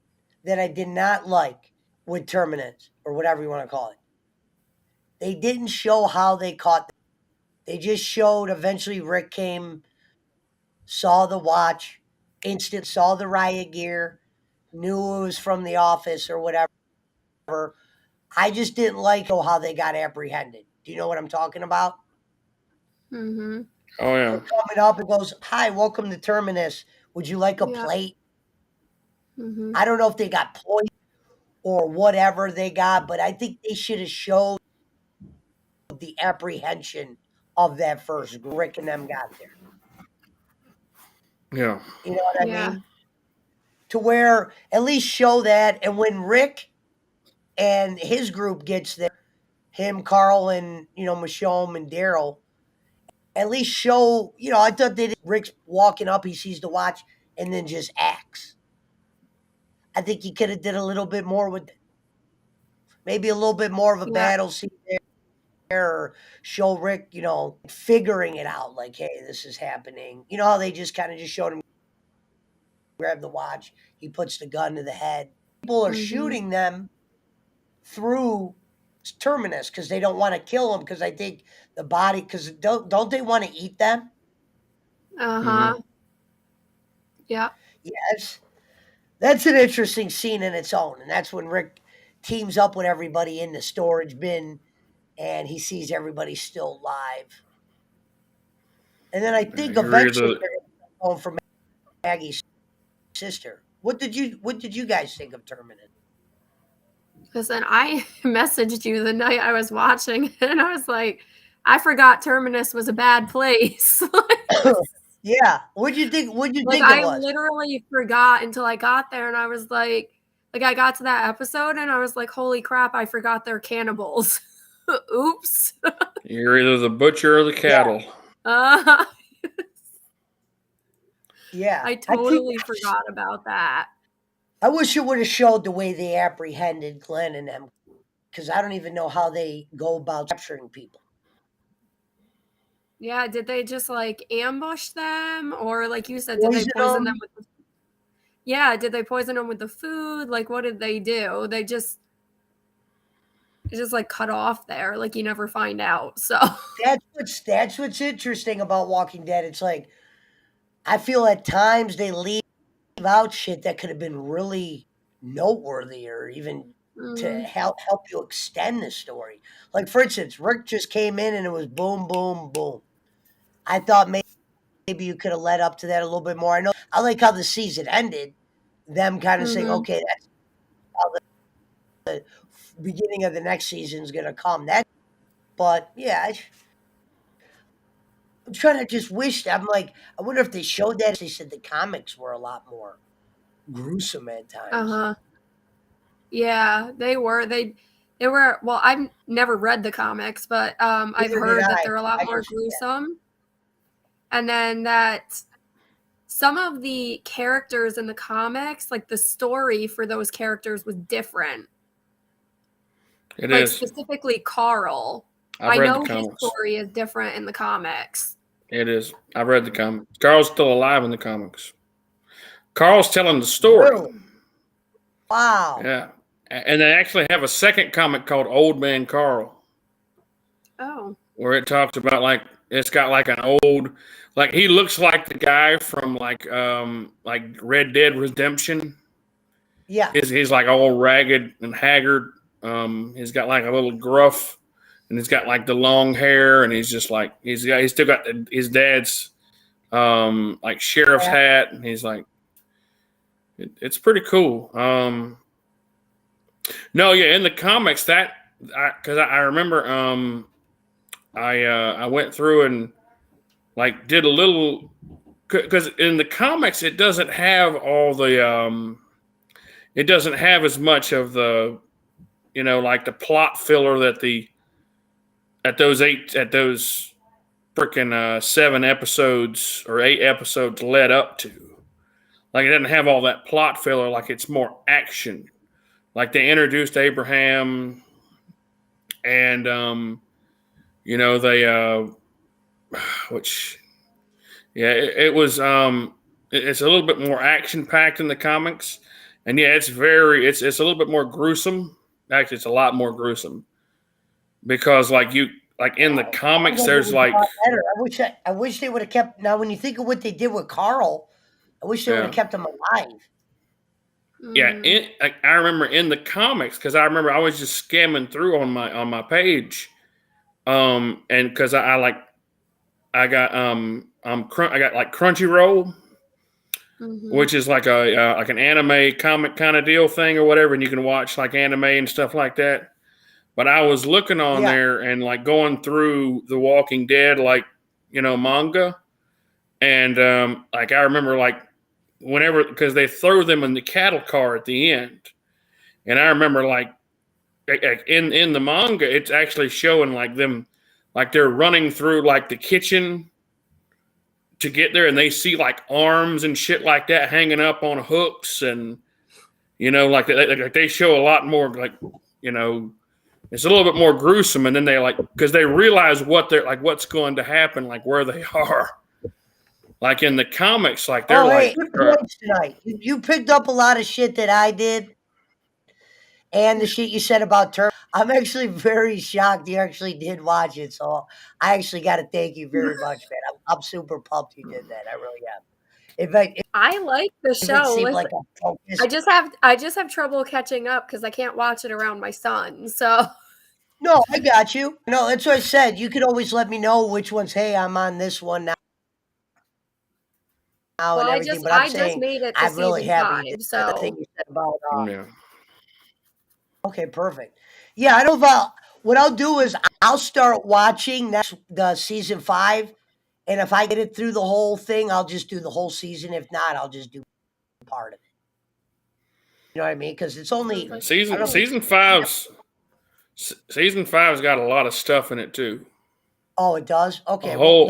that I did not like with Terminus, or whatever you want to call it, they didn't show how they caught them. They just showed eventually Rick came, saw the watch, saw the riot gear, knew it was from the office or whatever. I just didn't like how they got apprehended. Do you know what I'm talking about? Mm-hmm. Oh, yeah. They're coming up and goes, "Hi, welcome to Terminus. Would you like a plate?" Mm-hmm. I don't know if they got poisoned or whatever they got, but I think they should have showed the apprehension of that first group. Rick and them got there. Yeah. You know what I Yeah. mean? To where at least show that, and when Rick and his group gets there, him, Carl, and Michonne and Daryl, at least show. I thought they did. Rick's walking up, he sees the watch, and then just acts. I think he could have did a little bit more with it. Maybe a little bit more of a battle scene there, or show Rick, figuring it out. Like, hey, this is happening. You know how they just kind of just showed him grab the watch. He puts the gun to the head. People are shooting them through Terminus because they don't want to kill them, because I think the body, because don't they want to eat them? Uh-huh. Yeah. Yes. That's an interesting scene in its own. And that's when Rick teams up with everybody in the storage bin and he sees everybody still alive. And then I think eventually they're going for Maggie's sister. What did you guys think of Terminus? Listen, I messaged you the night I was watching, and I was like, I forgot Terminus was a bad place. Yeah. What'd you think it was? I literally forgot until I got there, and I was like I got to that episode, and I was like, holy crap, I forgot they're cannibals. Oops. You're either the butcher or the cattle. Yeah. I totally forgot about that. I wish it would have showed the way they apprehended Glenn and them, because I don't even know how they go about capturing people. Yeah, did they just ambush them, or like you said, did they poison them with did they poison them with the food? Like, what did they do? They just cut off there, like you never find out. So that's what's interesting about Walking Dead. It's like, I feel at times they leave out shit that could have been really noteworthy, or even to help you extend the story. Like, for instance, Rick just came in and it was boom, boom, boom. I thought maybe you could have led up to that a little bit more. I like how the season ended, them kind of saying, okay, that's how the beginning of the next season is going to come. But yeah, I'm trying to just wish. I'm like, I wonder if they showed that. They said the comics were a lot more gruesome at times. Yeah, they were. They were. Well, I've never read the comics, but I've heard that they're a lot more gruesome. And then that some of the characters in the comics, like the story for those characters was different. It is. Specifically Carl. I know his story is different in the comics. It is. I've read the comics. Carl's still alive in the comics. Carl's telling the story. Really? Wow. Yeah. And they actually have a second comic called Old Man Carl. Oh. Where it talks about it's got an old, he looks like the guy from like Red Dead Redemption. Yeah. He's all ragged and haggard. He's got a little gruff, and he's got the long hair, and he's just he's still got his dad's sheriff's hat, and he's it's pretty cool. No, yeah, in the comics because I remember I went through and did a little, because in the comics it doesn't have all the it doesn't have as much of the the plot filler that those freaking 7 episodes or 8 episodes led up to. It doesn't have all that plot filler. It's more action. They introduced Abraham, and it was it's a little bit more action packed in the comics, and it's a little bit more gruesome. Actually, it's a lot more gruesome, because in the comics there's better. I wish they would have kept. Now, when you think of what they did with Carl, I wish they would have kept him alive. Yeah, I remember in the comics, because I remember I was just skimming through on my page, and because I got Crunchyroll, which is like an anime comic kind of deal thing or whatever, and you can watch like anime and stuff like that. But I was looking on there and like going through The Walking Dead, like, manga. And like I remember like whenever, because they throw them in the cattle car at the end. And I remember like in the manga, it's actually showing like them, like they're running through like the kitchen to get there, and they see like arms and shit like that hanging up on hooks. And, like they show a lot more like, it's a little bit more gruesome. And then they like, because they realize what's going to happen, like where they are. Like in the comics, like they're like. Good points tonight. You picked up a lot of shit that I did, and the shit you said about Turk. I'm actually very shocked you actually did watch it. So I actually got to thank you very much, man. I'm super pumped you did that. I really am. I like the show. I just have trouble catching up because I can't watch it around my son. So. No, I got you. No, that's what I said. You could always let me know which ones. Hey, I'm on this one now. Well, I just made it to season 5, so the thing you said about okay, perfect. Yeah, I don't know what I'll do is I'll start watching the season 5, and if I get it through the whole thing, I'll just do the whole season. If not, I'll just do part of it. You know what I mean? Because it's only season 5's got a lot of stuff in it too. Oh, it does? Okay. A whole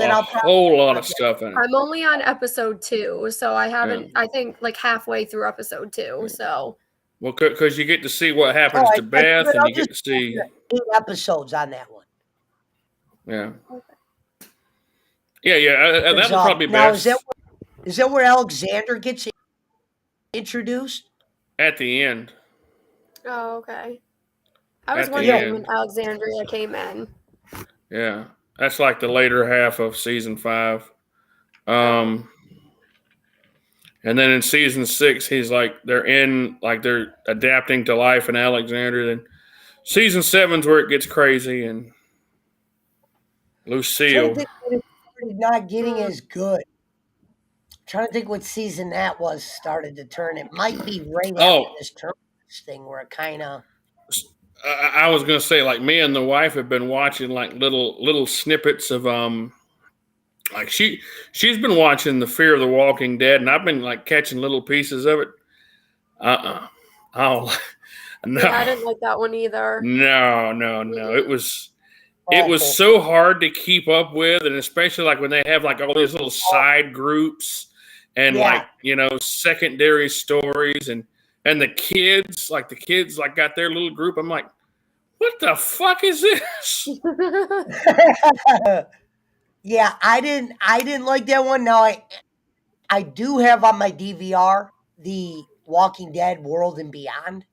lot of stuff in it. I'm only on episode 2, so I haven't, I think, like halfway through episode 2, so. Well, because you get to see what happens to Beth, and you get to see 8 episodes on that one. Yeah. Yeah. That'll probably be best. Is that where Alexander gets introduced? At the end. Oh, okay. I was wondering when Alexandria came in. Yeah. That's like the later half of season 5. And then in season 6, they're adapting to life in Alexandria. Then season 7's where it gets crazy, and Lucille. Not getting as good. I'm trying to think what season that was started to turn. It might be right after this Terminus thing where it kind of. I was gonna say, like, me and the wife have been watching like little snippets of like she's been watching the Fear of the Walking Dead, and I've been like catching little pieces of it. Oh no, yeah, I didn't like that one either. No. It was so hard to keep up with, and especially like when they have like all these little side groups and like secondary stories and the kids got their little group. I'm like, what the fuck is this? Yeah, I didn't like that one. Now I do have on my DVR the Walking Dead World and Beyond.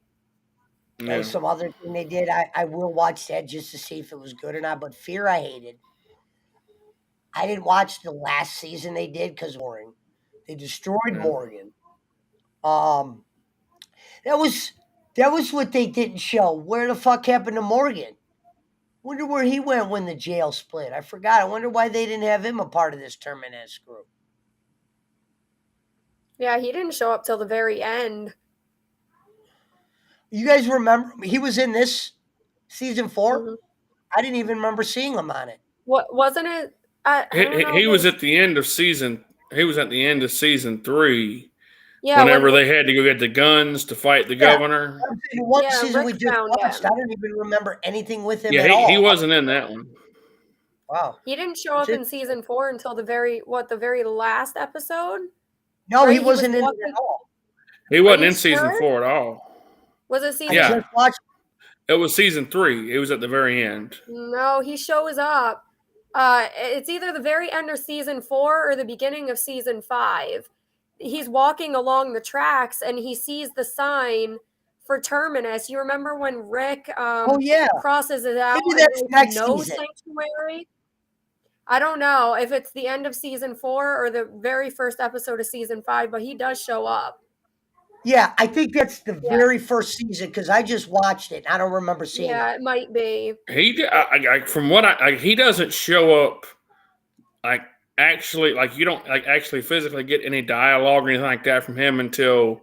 There was some other thing they did. I will watch that just to see if it was good or not. But Fear I hated. I didn't watch the last season they did because boring. They destroyed Morgan. That was what they didn't show. Where the fuck happened to Morgan? Wonder where he went when the jail split. I forgot. I wonder why they didn't have him a part of this Terminus group. Yeah, he didn't show up till the very end. You guys remember he was in this season 4? Mm-hmm. I didn't even remember seeing him on it. What wasn't it? He was at the end of season. He was at the end of season 3. Yeah. Whenever they had to go get the guns to fight the governor. One season we just watched. I don't even remember anything with him at all. He wasn't in that one. Wow. He didn't show up in season 4 until the very last episode? No, right? He wasn't in it at all. He wasn't in season 4 at all. Was it season? Yeah. It was season 3. It was at the very end. No, he shows up. It's either the very end of season 4 or the beginning of season 5. He's walking along the tracks and he sees the sign for Terminus. You remember when Rick crosses it out? Maybe that's next no season. Sanctuary. I don't know if it's the end of season 4 or the very first episode of season 5, but he does show up. Yeah, I think that's the very first season because I just watched it. I don't remember seeing it. Yeah, it might be. He doesn't show up like actually you don't actually physically get any dialogue or anything like that from him until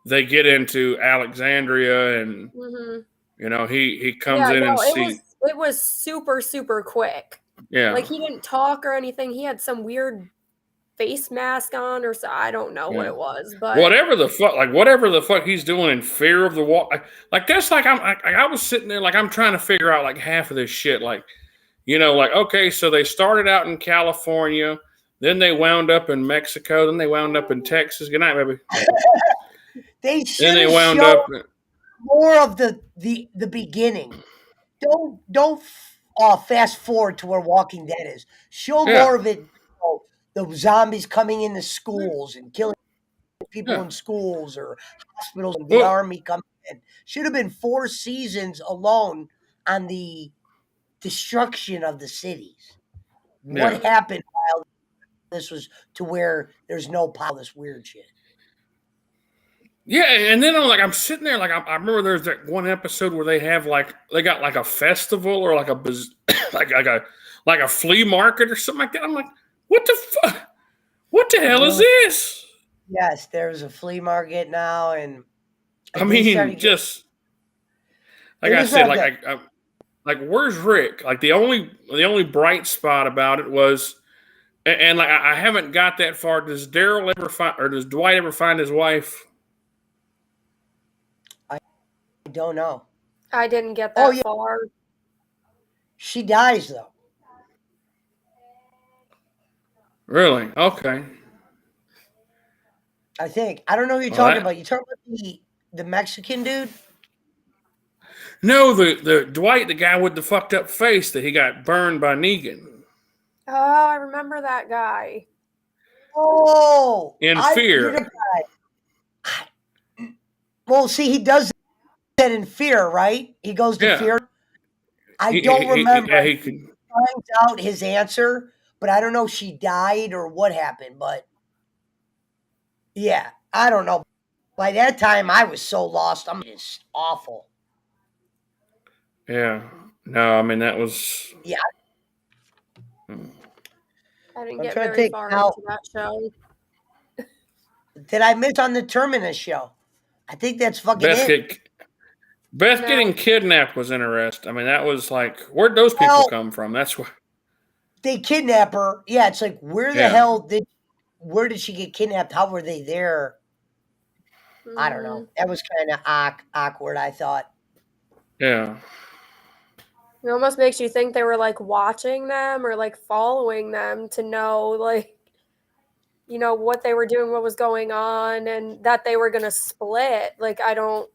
they get into Alexandria, and he comes in and sees. It was super, super quick. Yeah, like he didn't talk or anything. He had some weird face mask on, or so I don't know what it was, but whatever the fuck he's doing in Fear of the Walk, that's I was sitting there I'm trying to figure out half of this shit, okay, so they started out in California, then they wound up in Mexico, then they wound up in Texas. Good night, baby. They should have shown more of the beginning. Don't fast forward to where Walking Dead is. Show more of it. The zombies coming into schools and killing people in schools or hospitals, and the army coming in. Should have been 4 seasons alone on the destruction of the cities. What happened while this was to where there's no power, this weird shit. Yeah, and then I'm sitting there I remember there's that one episode where they have they got a festival or a flea market or something like that. I'm like, what the fuck? What the hell is this? Yes, there's a flea market now, and I mean, just like I said, where's Rick? The only bright spot about it was, and I haven't got that far. Does Daryl ever find, or does Dwight ever find his wife? I don't know. I didn't get that far. She dies though. Really? Okay. I think. I don't know who you're talking about. You talking about the Mexican dude? No, the Dwight, the guy with the fucked up face that he got burned by Negan. Oh, I remember that guy. Oh, in Fear. Well, see, he does that in Fear, right? He goes to Fear. I don't remember. He finds out his answer, but I don't know if she died or what happened. But yeah, I don't know. By that time, I was so lost. I'm just awful. Yeah. No, I mean, that was... Yeah. I didn't get very far into that show. Did I miss on the Terminus show? I think that's fucking it. Beth getting kidnapped was interesting. I mean, that was where'd those people come from? That's what... They kidnap her. Yeah, it's where the hell where did she get kidnapped? How were they there? I don't know. That was kind of awkward, I thought. Yeah. It almost makes you think they were watching them or following them to know what they were doing, what was going on, and that they were gonna split. I don't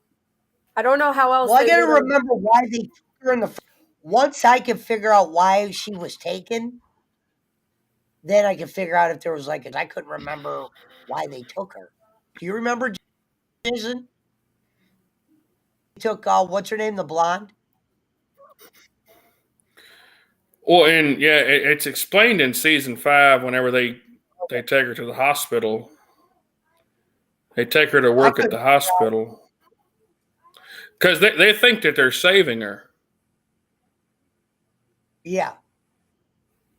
know how else. Well, I gotta remember why they took her in the. Once I could figure out why she was taken, then I could figure out if there was I couldn't remember why they took her. Do you remember, Jason? He took what's her name, the blonde? Well, and it's explained in season 5 whenever they take her to the hospital. They take her to work at the hospital because they think that they're saving her. Yeah.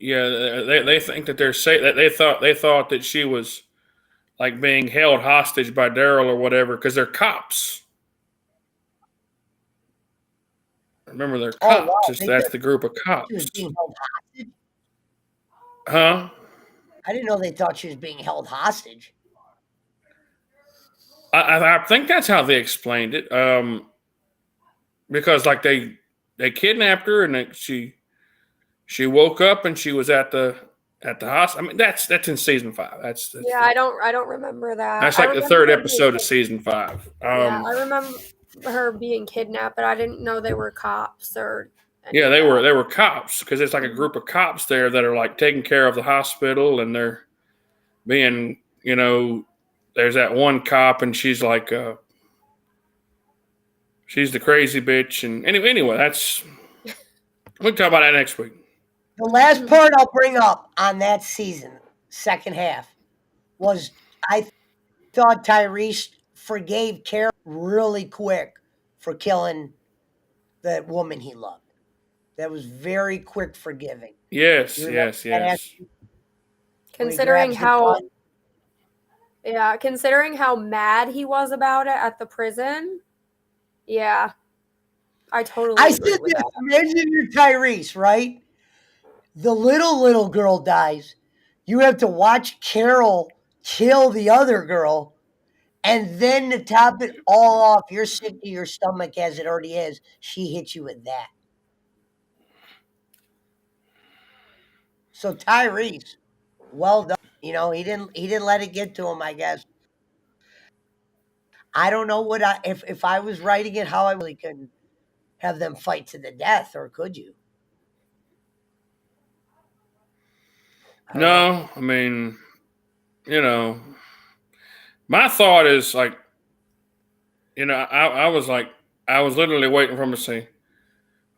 Yeah, they think that they're they thought that she was being held hostage by Daryl or whatever because they're cops. Remember, they're cops. Wow. That's the group of cops. She was being held hostage? Huh? I didn't know they thought she was being held hostage. I think that's how they explained it. Because they kidnapped her and she woke up and she was at the hospital. I mean, that's in season 5. That's I don't remember that. That's the 3rd episode of season 5. I remember her being kidnapped, but I didn't know they were cops or. Yeah, they were cops because it's a group of cops there that are taking care of the hospital, and they're being, there's that one cop and she's she's the crazy bitch. And anyway, that's, we can talk about that next week. The last part I'll bring up on that season, second half, was I thought Tyrese forgave Carol really quick for killing that woman he loved. That was very quick forgiving. Yes. Considering how mad he was about it at the prison. Yeah. I totally agree with that. Imagine you're Tyrese, right? The little girl dies. You have to watch Carol kill the other girl. And then to top it all off, you're sick to your stomach as it already is. She hits you with that. So Tyrese, well done. You know, he didn't let it get to him, I guess. I don't know if I was writing it, how I really couldn't have them fight to the death, or could you? No, I mean, you know, my thought is like, you know, I was literally waiting for him to say,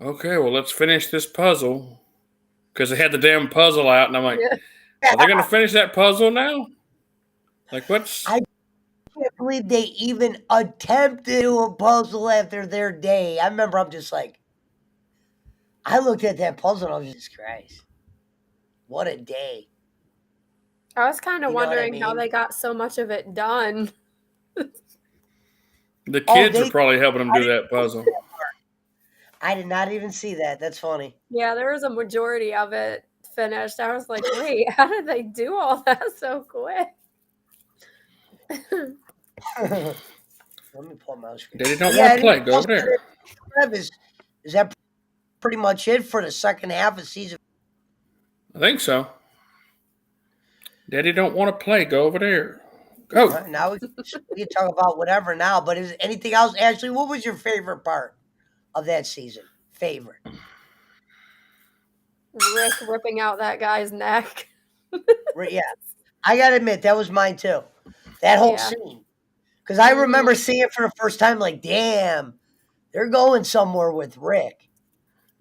okay, well, let's finish this puzzle. Because they had the damn puzzle out, and I'm like, are they going to finish that puzzle now? Like, what's... I can't believe they even attempted to do a puzzle after their day. I remember I'm just like, I looked at that puzzle and I was just, Jesus Christ, what a day. I was kind of wondering how they got so much of it done. The kids are probably helping them do that puzzle. I did not even see that. That's funny. Yeah, there was a majority of it finished. I was like, wait, how did they do all that so quick? Let me pull my screen. Daddy don't want to play. Go over there. Is that pretty much it for the second half of season? I think so. Daddy don't want to play. Go over there. Go. Right, now we can talk about whatever now. But is anything else? Ashley, what was your favorite part of that season? Favorite? Rick ripping out that guy's neck. Yeah, I gotta admit that was mine too. That whole scene, because I remember seeing it for the first time. Like, damn, they're going somewhere with Rick.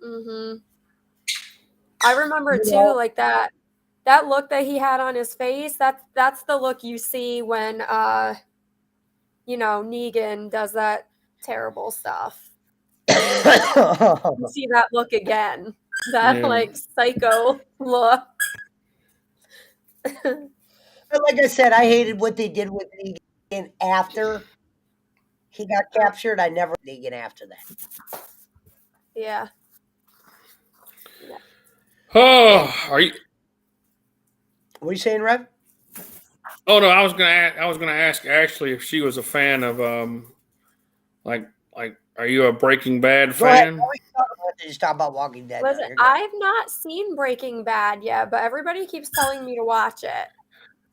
Mm-hmm. I remember too, like that look that he had on his face. That's the look you see when Negan does that terrible stuff. You see that look again. That like psycho look. But like I said, I hated what they did with Negan after he got captured. I never Negan after that. Yeah. Oh, are you? What are you saying, Rev? Oh no, I was gonna ask Ashley if she was a fan of like, are you a Breaking Bad fan? Just talk about Walking Dead. Listen, I've not seen Breaking Bad yet, but everybody keeps telling me to watch it.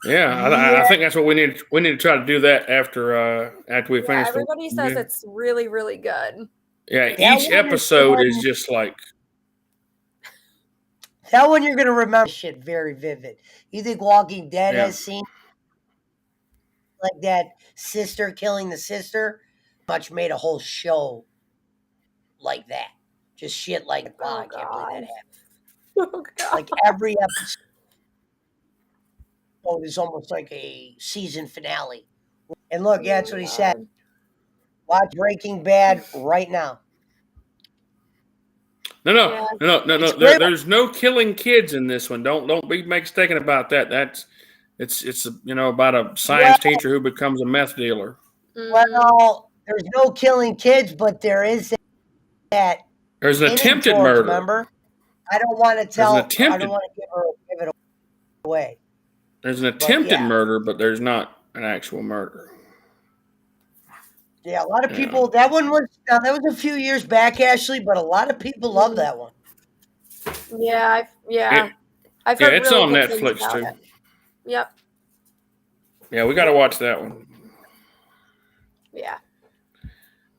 Yeah, I think that's what we need. We need to try to do that after we finish. Everybody says it's really, really good. Yeah, each episode is just like that one. You're gonna remember shit very vivid. You think Walking Dead has seen like that sister killing the sister? Much made a whole show like that. Just shit like, wow, I can't believe that happened. Oh, God. Like every episode is almost like a season finale. And look, that's what he said. Watch Breaking Bad right now. No. There's no killing kids in this one. Don't be mistaken about that. It's about a science teacher who becomes a meth dealer. Well, there's no killing kids, but there is that. There's an attempted murder. Remember, I don't want to tell. I don't want to give it away. There's an attempted murder, but there's not an actual murder. Yeah, a lot of people. That one was a few years back, Ashley, but a lot of people love that one. Yeah, I've heard it's really on good Netflix too. It. Yep. Yeah, we got to watch that one. Yeah.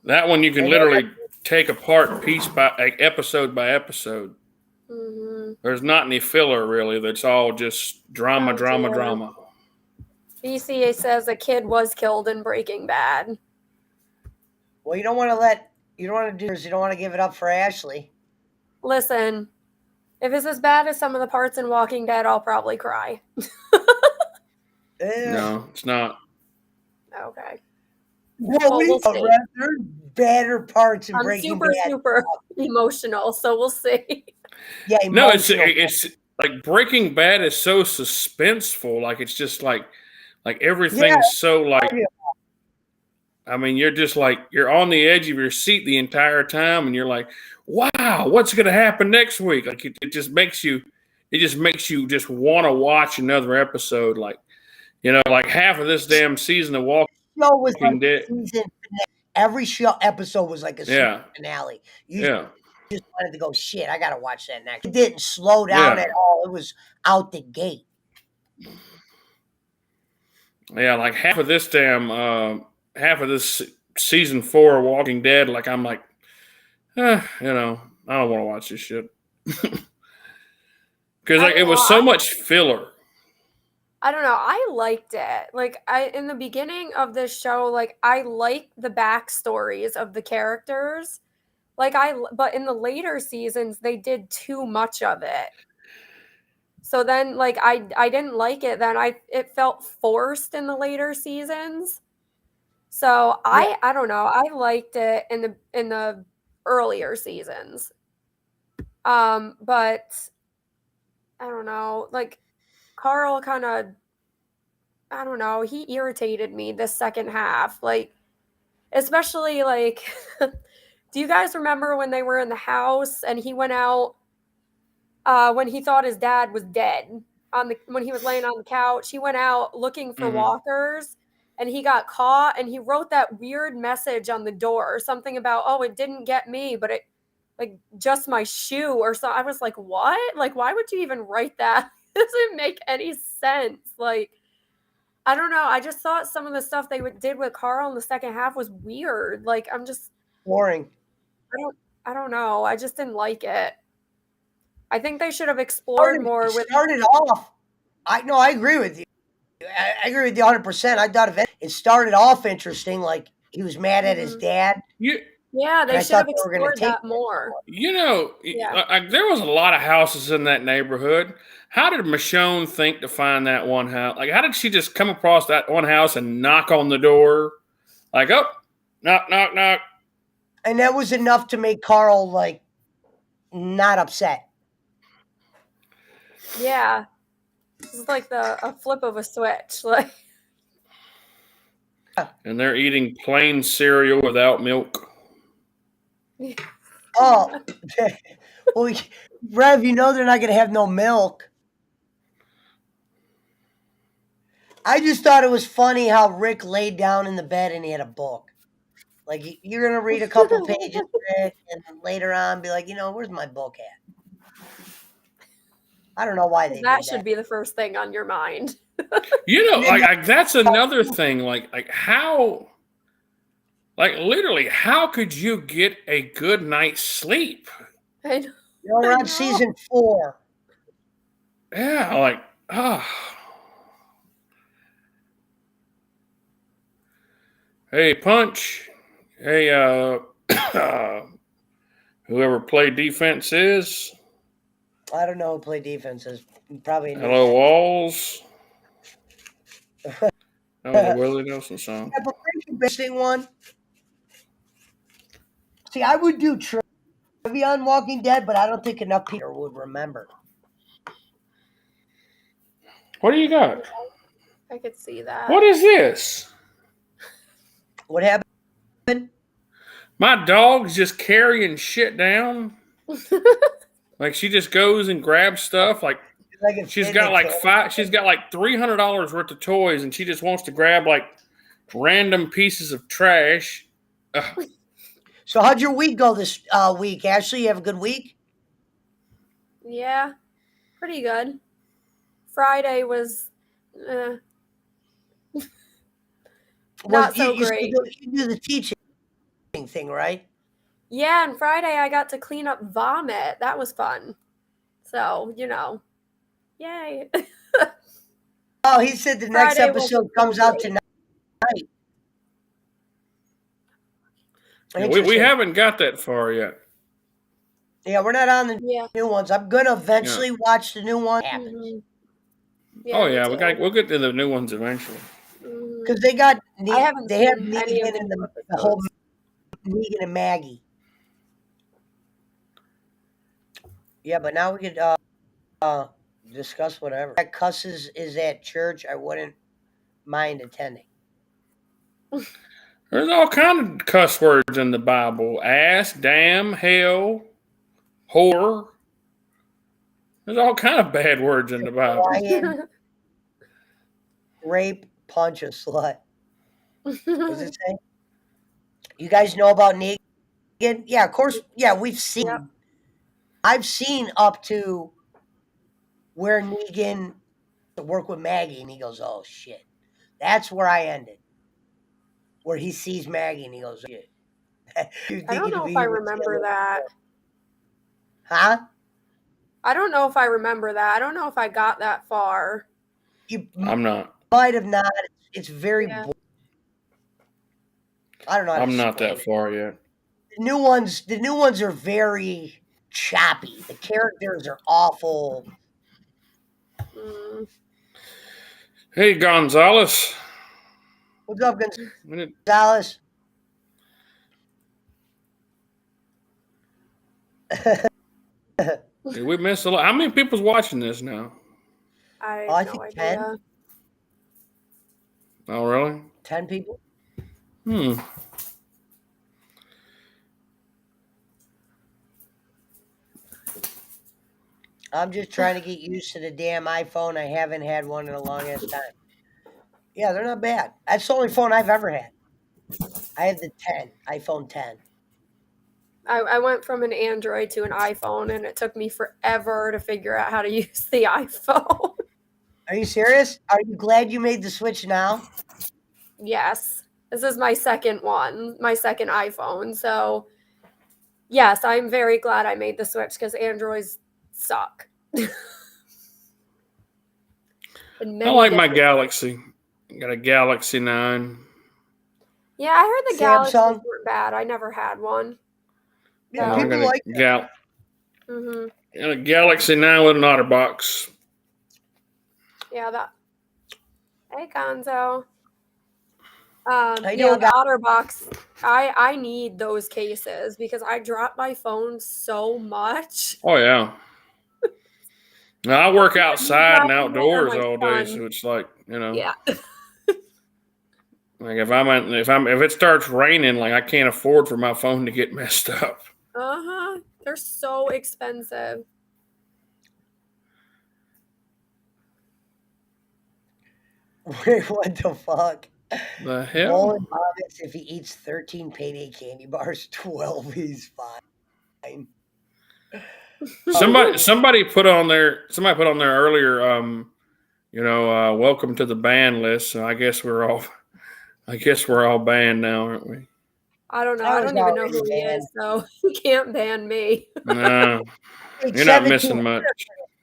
That one you can literally take apart episode by episode. Mm-hmm. There's not any filler really. That's all just drama. BCA says a kid was killed in Breaking Bad. Well, you don't want to give it up for Ashley. Listen, if it's as bad as some of the parts in Walking Dead, I'll probably cry. No, it's not. Okay. Well, there's better parts in Breaking Bad. I'm super emotional, so we'll see. Yeah, no, it's like Breaking Bad is so suspenseful. Like it's just like everything's so like. I mean, you're just like you're on the edge of your seat the entire time, and you're like, "Wow, what's going to happen next week?" Like it just makes you just want to watch another episode. Like like half of this damn season of Walking Dead. Every episode was like a season finale. You just wanted to go, shit, I gotta watch that next. It didn't slow down at all. It was out the gate. Yeah, like half of this season 4 of Walking Dead, like I'm like, I don't want to watch this shit. Because like it was so much filler. I don't know. I liked it. Like in the beginning of this show, like I liked the backstories of the characters. But in the later seasons, they did too much of it. So then, like I didn't like it. Then it felt forced in the later seasons. So I don't know. I liked it in the earlier seasons. But I don't know. Like Carl kind of, I don't know. He irritated me the second half. Like, especially like. Do you guys remember when they were in the house and he went out when he thought his dad was dead when he was laying on the couch? He went out looking for walkers and he got caught and he wrote that weird message on the door or something about, oh, it didn't get me, but it like just my shoe or so. I was like, what? Like, why would you even write that? It doesn't make any sense. Like, I don't know. I just thought some of the stuff they did with Carl in the second half was weird. Like, I'm just boring. I don't know. I just didn't like it. I think they should have explored more with. Started off. I agree with you. I agree with you 100%. I thought it started off interesting. Like he was mad at his dad. Yeah, they should have explored that more. There was a lot of houses in that neighborhood. How did Michonne think to find that one house? Like, how did she just come across that one house and knock on the door? Like, oh, knock, knock, knock. And that was enough to make Carl, like, not upset. Yeah. It's like a flip of a switch. Like. And they're eating plain cereal without milk. Oh. Well, Rev, they're not going to have no milk. I just thought it was funny how Rick laid down in the bed and he had a book. Like, you're going to read a couple pages, Rick, and later on be like, where's my book at? I don't know why they did that. That should be the first thing on your mind. Like that's another thing. Like how, like literally, how could you get a good night's sleep? I know. We're on season 4. Yeah, like, Hey, Punch. Hey, whoever played defense is. I don't know who played defense is. Probably. Hello, Walls. That was a Willie Nelson song. Yeah, but interesting one. See, I would do trivia on Walking Dead, but I don't think enough people would remember. What do you got? I could see that. What is this? What happened? My dog's just carrying shit down. Like she just goes and grabs stuff. Like she's got like $300 worth of toys, and she just wants to grab like random pieces of trash. So how'd your week go this week, Ashley? You have a good week? Yeah, pretty good. Friday was not so great. You do the teaching thing, right? Yeah, and Friday I got to clean up vomit. That was fun. So, yay. Oh, he said the next episode comes out tonight. Yeah, we haven't got that far yet. Yeah, we're not on the new ones. I'm gonna eventually watch the new one. Mm-hmm. Yeah, we'll get to the new ones eventually. Because they got they have Negan and the whole Negan and Maggie. Yeah, but now we could discuss whatever. That cusses is at church, I wouldn't mind attending. There's all kind of cuss words in the Bible. Ass, damn, hell, whore. There's all kind of bad words in the Bible. Lion, rape, punch a slut. What does it say? You guys know about Negan? Yeah, of course. Yeah, we've seen. Yep. I've seen up to where Negan work with Maggie, and he goes, "Oh shit." That's where I ended. Where he sees Maggie, and he goes, "Shit." I don't know if I remember that. Huh? I don't know if I remember that. I don't know if I got that far. I'm not. Might have not. It's very. Yeah. I don't know. I'm not that far yet. The new ones are very choppy. The characters are awful. Hey, Gonzalez. What's up, Gonzalez? Did we miss a lot? How many people's watching this now? I think no 10. idea. Oh, really? 10 people. I'm just trying to get used to the damn iPhone. I haven't had one in a long ass time. Yeah, they're not bad. That's the only phone I've ever had. I have the 10, iPhone 10. I went from an Android to an iPhone, and it took me forever to figure out how to use the iPhone. Are you serious? Are you glad you made the switch now? Yes. This is my second one, my second iPhone. So, yes, I'm very glad I made the switch because Androids suck. I like my Galaxy. I got a Galaxy 9. Yeah, I heard the Samsung? Galaxies weren't bad. I never had one. Yeah, I people got like that. A Galaxy 9 with an OtterBox. Yeah, that. Hey, Gonzo. I Yeah, know the OtterBox. I need those cases because I drop my phone so much. Oh, yeah. Now, I work outside and dropping it or outdoors my all day, son? so it's like, Yeah. like if it starts raining, like I can't afford for my phone to get messed up. They're so expensive. Wait, what the fuck? The hell? Nolan vomits if he eats 13 payday candy bars. 12, he's fine. Somebody put on there earlier, welcome to the ban list. So I guess we're all banned now, aren't we? I don't know. I I was don't even know already who he banned. is, so you can't ban me. No, It's you're not 17 missing much.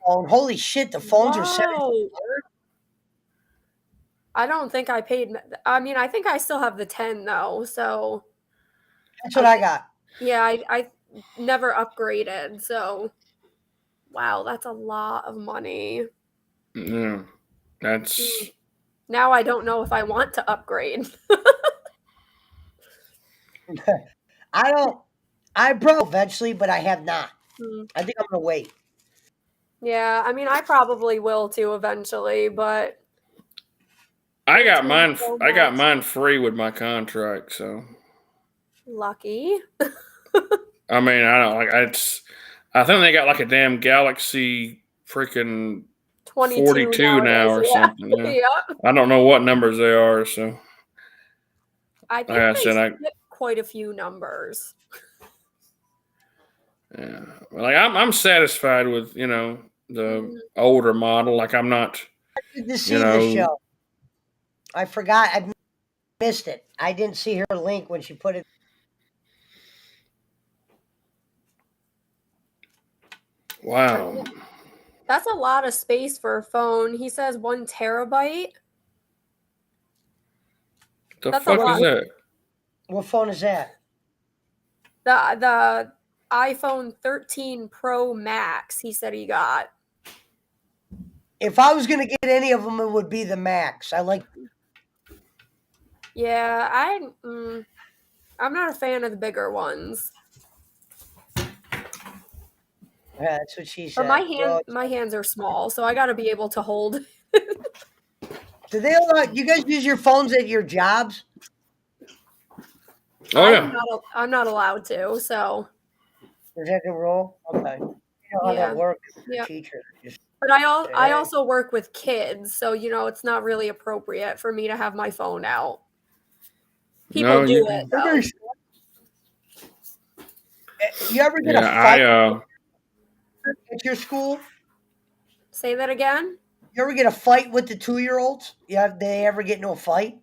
phone. Holy shit, the phones are Whoa. $17. I don't think I paid. I mean, I think I still have the 10 though. So That's what I got. yeah, I never upgraded. So wow, that's a lot of money. Yeah, that's. Now I don't know if I want to upgrade. I probably eventually, but I have not. I think I'm gonna wait. Yeah, I mean, I probably will too eventually, but I got mine. I got mine free with my contract, so lucky. I mean, I don't like it's. I think they got like a damn Galaxy freaking 42 now or something. Yeah. Yep. I don't know what numbers they are, so I think they skip quite a few numbers. Yeah, like I'm satisfied with the older model. Like I'm not. Good to see the show. I forgot. I missed it. I didn't see her link when she put it. Wow. That's a lot of space for a phone. He says 1 terabyte. That's fuck is that? What phone is that? The iPhone 13 Pro Max, he said he got. If I was going to get any of them, it would be the Max. I like. Yeah, I'm not a fan of the bigger ones. Yeah, that's what she said. But my hands are small, so I got to be able to hold. Do they allow you guys use your phones at your jobs? Oh yeah. I'm not allowed to. So. Is that the rule? Okay. You know how that works. Yeah. Teachers. But I also work with kids, so it's not really appropriate for me to have my phone out. People do it. Though. You ever get a fight at your school? Say that again? You ever get a fight with the 2-year-olds? Yeah, they ever get into a fight?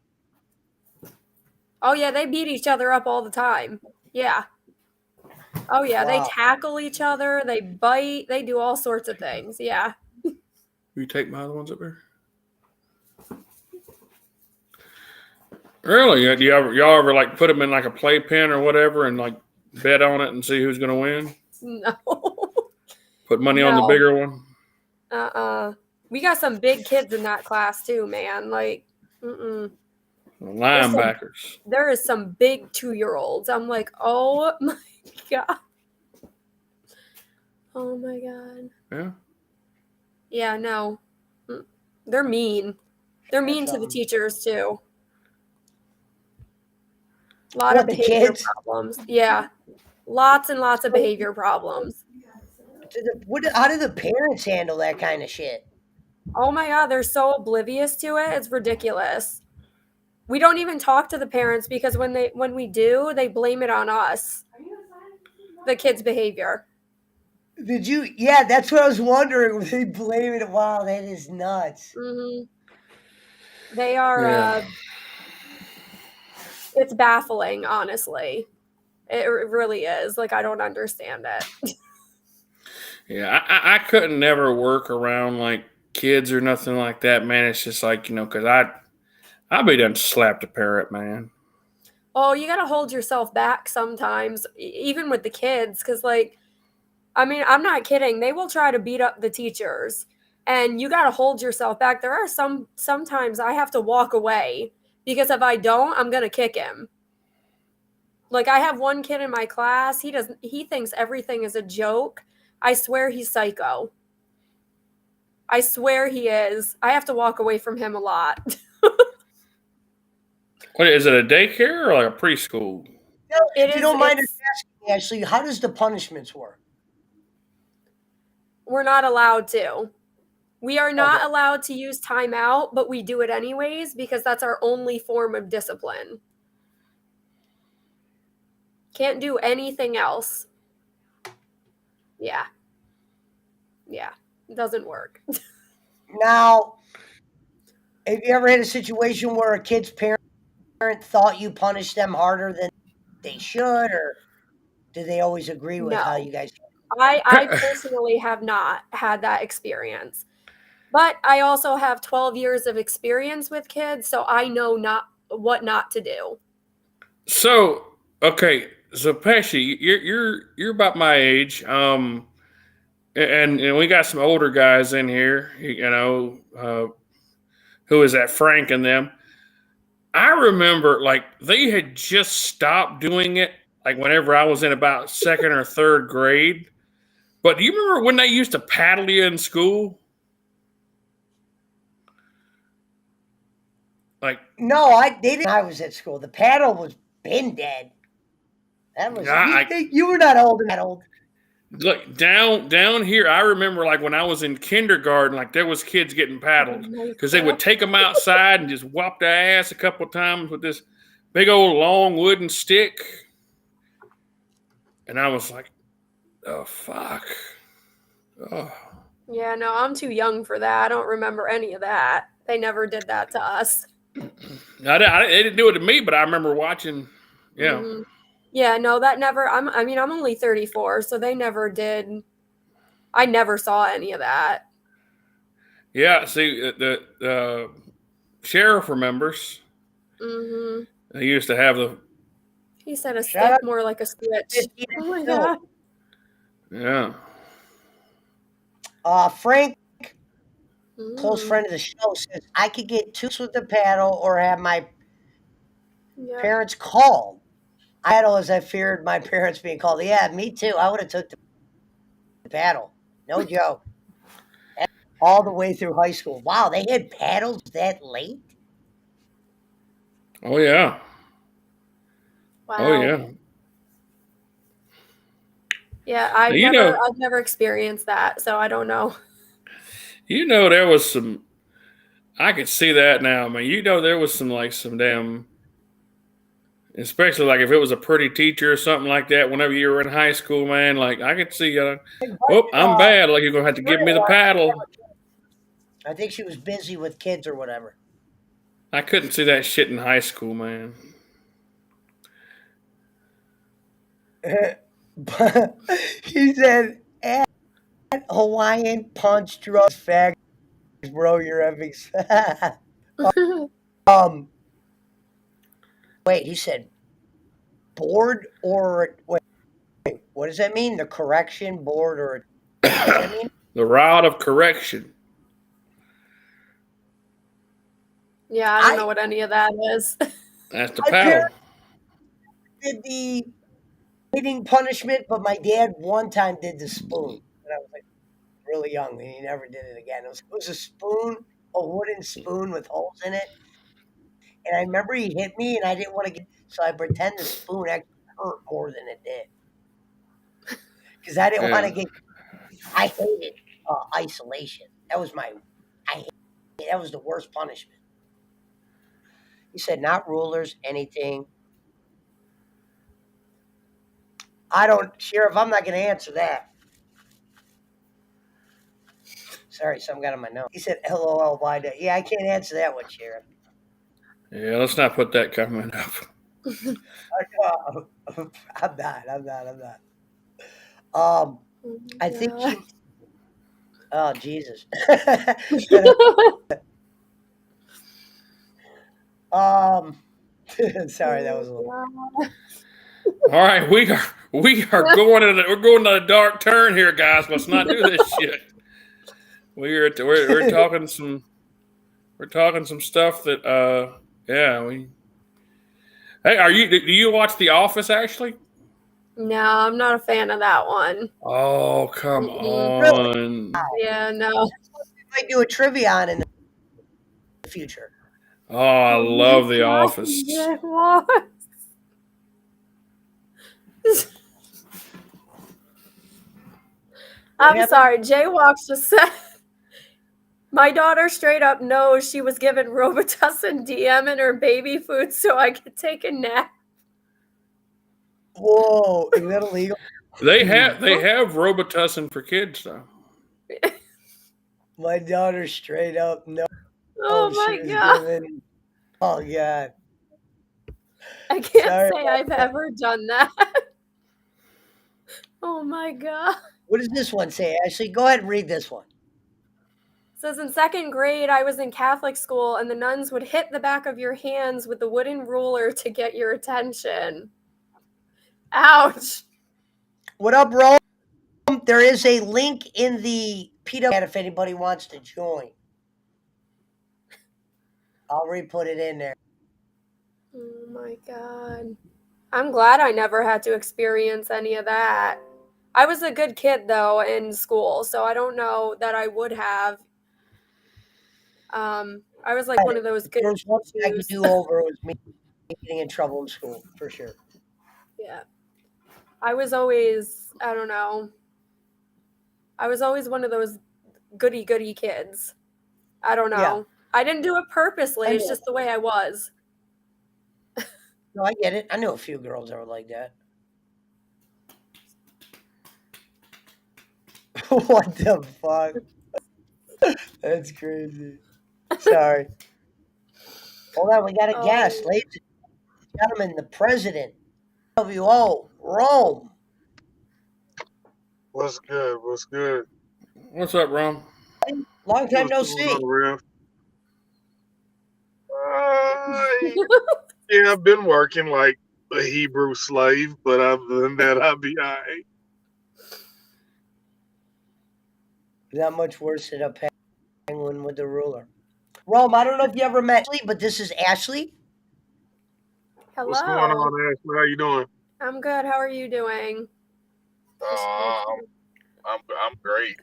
Oh yeah, they beat each other up all the time. Yeah. Oh yeah, They tackle each other, they bite, they do all sorts of things. Yeah. You take my other ones up there? Really? Y'all ever like put them in like a playpen or whatever and like bet on it and see who's gonna win? No. Put money on the bigger one? We got some big kids in that class too, man. Like, linebackers. There is some big 2-year-olds. I'm like, oh my god. Oh my god. Yeah. Yeah, no. They're mean. They're mean to the teachers too. A lot of behavior problems. Yeah. Lots and lots of behavior problems. How do the parents handle that kind of shit? Oh my god, they're so oblivious to it. It's ridiculous. We don't even talk to the parents because when we do, they blame it on us. The kids' behavior. Did you? Yeah, that's what I was wondering. They blame it. Wow, that is nuts. Mm-hmm. They are. It's baffling, honestly. It really is. Like, I don't understand it. Yeah, I couldn't never work around like kids or nothing like that, man. It's just like, because I'd be done slapped a parrot, man. Oh, you got to hold yourself back sometimes, even with the kids, because I'm not kidding. They will try to beat up the teachers, and you got to hold yourself back. There are sometimes I have to walk away because if I don't, I'm going to kick him. Like, I have one kid in my class. He thinks everything is a joke. I swear he's psycho. I swear he is. I have to walk away from him a lot. What is it, a daycare or like a preschool? No, if you don't mind asking, Ashley, how does the punishments work? We're not allowed to. We are not allowed to use timeout, but we do it anyways because that's our only form of discipline. Can't do anything else. Yeah. Yeah. It doesn't work. Now, have you ever had a situation where a kid's parent thought you punished them harder than they should, or do they always agree with how you guys? I personally have not had that experience, but I also have 12 years of experience with kids, so I know what not to do. So, okay, so Pesci, you're about my age, and we got some older guys in here, who is that, Frank and them. I remember like they had just stopped doing it like whenever I was in about second or third grade. But do you remember when they used to paddle you in school? Like, no, they didn't. I was at school. The paddle was been dead. That was you were not old that old. Look, down here, I remember like when I was in kindergarten, like there was kids getting paddled because they would take them outside and just whop their ass a couple of times with this big old long wooden stick. And I was like, oh, fuck. Oh. Yeah, no, I'm too young for that. I don't remember any of that. They never did that to us. They didn't do it to me, but I remember watching, Mm-hmm. Yeah, no, that never. I'm only 34, so they never did. I never saw any of that. Yeah, see, the sheriff remembers. Mm-hmm. They used to have the. He said a stick, more like a switch. Oh my god. Yeah. Frank, close friend of the show, says I could get 2 with the paddle or have my parents called. I paddle as I feared my parents being called. Yeah, me too. I would have took the paddle. No joke. All the way through high school. Wow, they had paddles that late? Oh yeah. Wow. Oh yeah. Yeah, I've never experienced that, so I don't know. There was some. I could see that now, man. There was some damn. Especially like if it was a pretty teacher or something like that. Whenever you were in high school, man, like I could see. I'm bad. Like you're gonna have to give me the paddle. I think she was busy with kids or whatever. I couldn't see that shit in high school, man. He said, "Add Hawaiian punch drugs, fags, bro. You're having." Wait. He said, board or wait. What does that mean? The correction board or what does that mean? The rod of correction. Yeah, I don't know what any of that is. That's the paddle. Did the hitting punishment, but my dad one time did the spoon. And I was like really young, and he never did it again. It was a spoon, a wooden spoon with holes in it. And I remember he hit me, and I didn't want to get, so I pretend the spoon actually hurt more than it did. Because I didn't want to get, I hated isolation. That was that was the worst punishment. He said, not rulers, anything. Sheriff, I'm not going to answer that. Sorry, some got on my nose. He said, LOL, why do? Yeah, I can't answer that one, Sheriff. Yeah, let's not put that comment up. I'm not. I think oh, Jesus. Sorry, that was a little. All right, we are going to a dark turn here, guys. Let's not do this shit. We're talking some stuff that Hey, do you watch The Office, Ashley? No, I'm not a fan of that one. Oh, come on. Really? Yeah, no. I might do a trivia on in the future. Oh, I love The Office. I'm sorry, Jaywalks just said my daughter straight up knows she was given Robitussin DM in her baby food so I could take a nap. Whoa, is that illegal? They have Robitussin for kids though. My daughter straight up knows. Oh my god. Oh god. I can't say I've ever done that. Oh my god. What does this one say, Ashley? Go ahead and read this one. It says in 2nd grade, I was in Catholic school, and the nuns would hit the back of your hands with the wooden ruler to get your attention. Ouch. What up, Rome? There is a link in the PW if anybody wants to join. I'll re-put it in there. Oh my god. I'm glad I never had to experience any of that. I was a good kid, though, in school, so I don't know that I would have. I was like one of those good There's one thing I could do over was me getting in trouble in school, for sure. Yeah. I was always, I don't know. I was always one of those goody kids. I don't know. Yeah. I didn't do it purposely. It's just the way I was. No, I get it. I know a few girls that were like that. What the fuck? That's crazy. Sorry. Hold on, we got a guest. Ladies and gentlemen, the president of WO, Rome. What's good? What's good? What's up, Rome? Long time no see. Yeah, I've been working like a Hebrew slave, but other than that, I'll be all right. Not much worse than a penguin with the ruler. Rome, I don't know if you ever met Ashley, but this is Ashley. Hello. What's going on, Ashley? How you doing? I'm good. How are you doing? I'm great.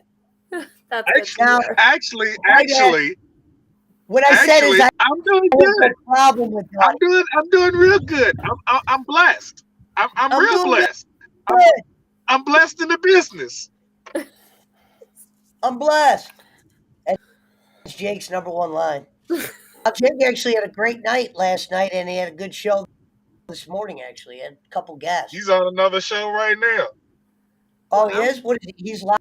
That's Actually, what I said is I'm doing I have good. no problem with that. I'm doing real good. I'm blessed. I'm real doing blessed. good. I'm blessed in the business. I'm blessed. That's Jake's number one line. Jake actually had a great night last night, and he had a good show this morning. Actually, he had a couple guests. He's on another show right now. Oh, he is? What is he? He's live?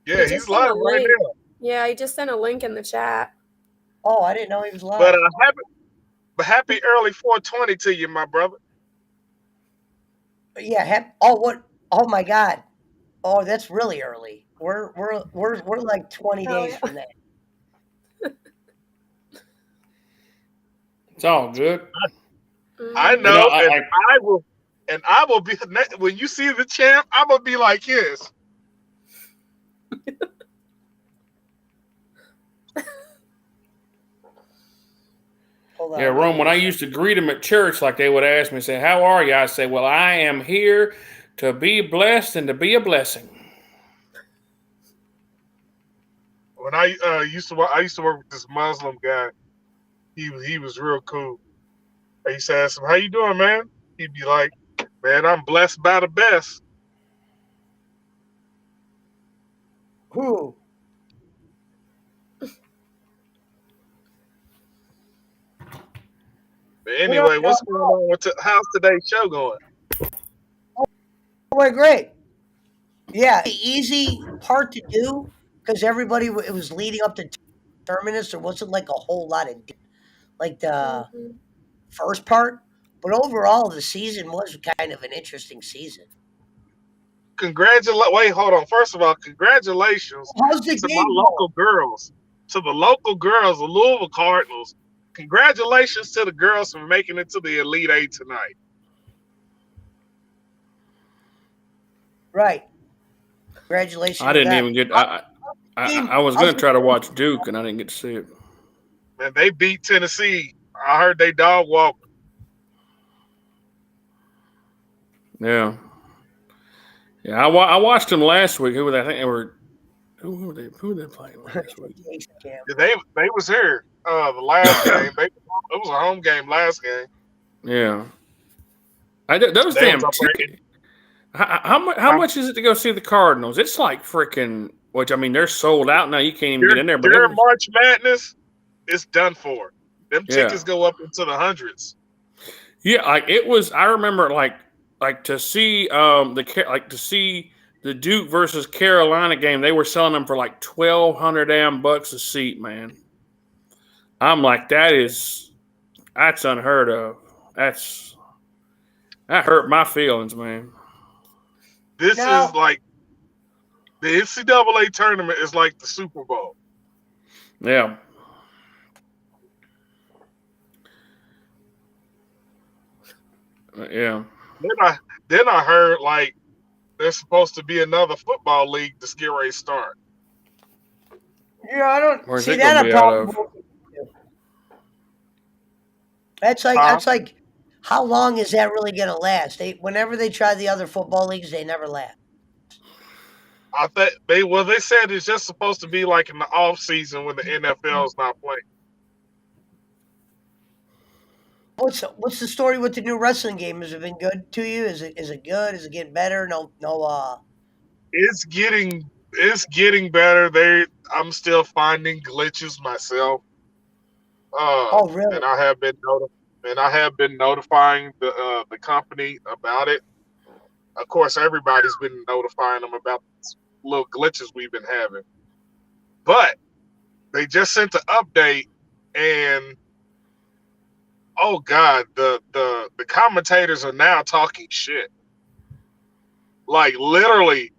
Yeah, he's live right now. Yeah, I just sent a link in the chat. Oh, I didn't know he was live. But happy early 420 to you, my brother. Yeah. Oh my God. Oh, that's really early. We're like 20 days from that. It's all good. I know, and I will be when you see the champ. I'm gonna be like his. Yeah, Rome, when I used to greet them at church, like they would ask me, say, "How are you?" I say, "Well, I am here to be blessed and to be a blessing." When I used to work with this Muslim guy. He was real cool. I used to ask him, "How you doing, man?" He'd be like, "Man, I'm blessed by the best." Who? But anyway, what's going on? How's today's show going? Oh, great. Yeah, easy part to do because everybody it was leading up to Terminus. There wasn't like a whole lot of like the first part, but overall the season was kind of an interesting season. Wait, hold on. First of all, congratulations to my local girls, to the local girls, the Louisville Cardinals. Congratulations to the girls for making it to the Elite Eight tonight. Right. Congratulations. I didn't even get. I was going to try to watch Duke, and I didn't get to see it. Man, they beat Tennessee. I heard they dog walk. Yeah. Yeah, I watched them last week. Who were they? I think they were. Who were they playing last week? They was here the last game. It was a home game last game. Yeah. Those damn tickets. How much is it to go see the Cardinals? It's like freaking. Which I mean, they're sold out now. You can't even get in there. But during March Madness, it's done for. Them tickets go up into the hundreds. Yeah, like it was. I remember like to see the Duke versus Carolina game. They were selling them for like $1,200 a seat, man. I'm like, that's unheard of. That hurt my feelings, man. This is like the NCAA tournament is like the Super Bowl. Yeah. Yeah. Then I heard like there's supposed to be another football league to get ready to start. Yeah, I don't see that a problem. That's like how long is that really going to last? Whenever they try the other football leagues, they never last. I think they said it's just supposed to be like in the off season when the NFL is not playing. What's the story with the new wrestling game? Has it been good to you? Is it good? Is it getting better? No. It's getting better. I'm still finding glitches myself. Oh really? And I have been notifying the company about it. Of course, everybody's been notifying them about the little glitches we've been having. But they just sent an update, and oh God, the commentators are now talking shit. Like literally,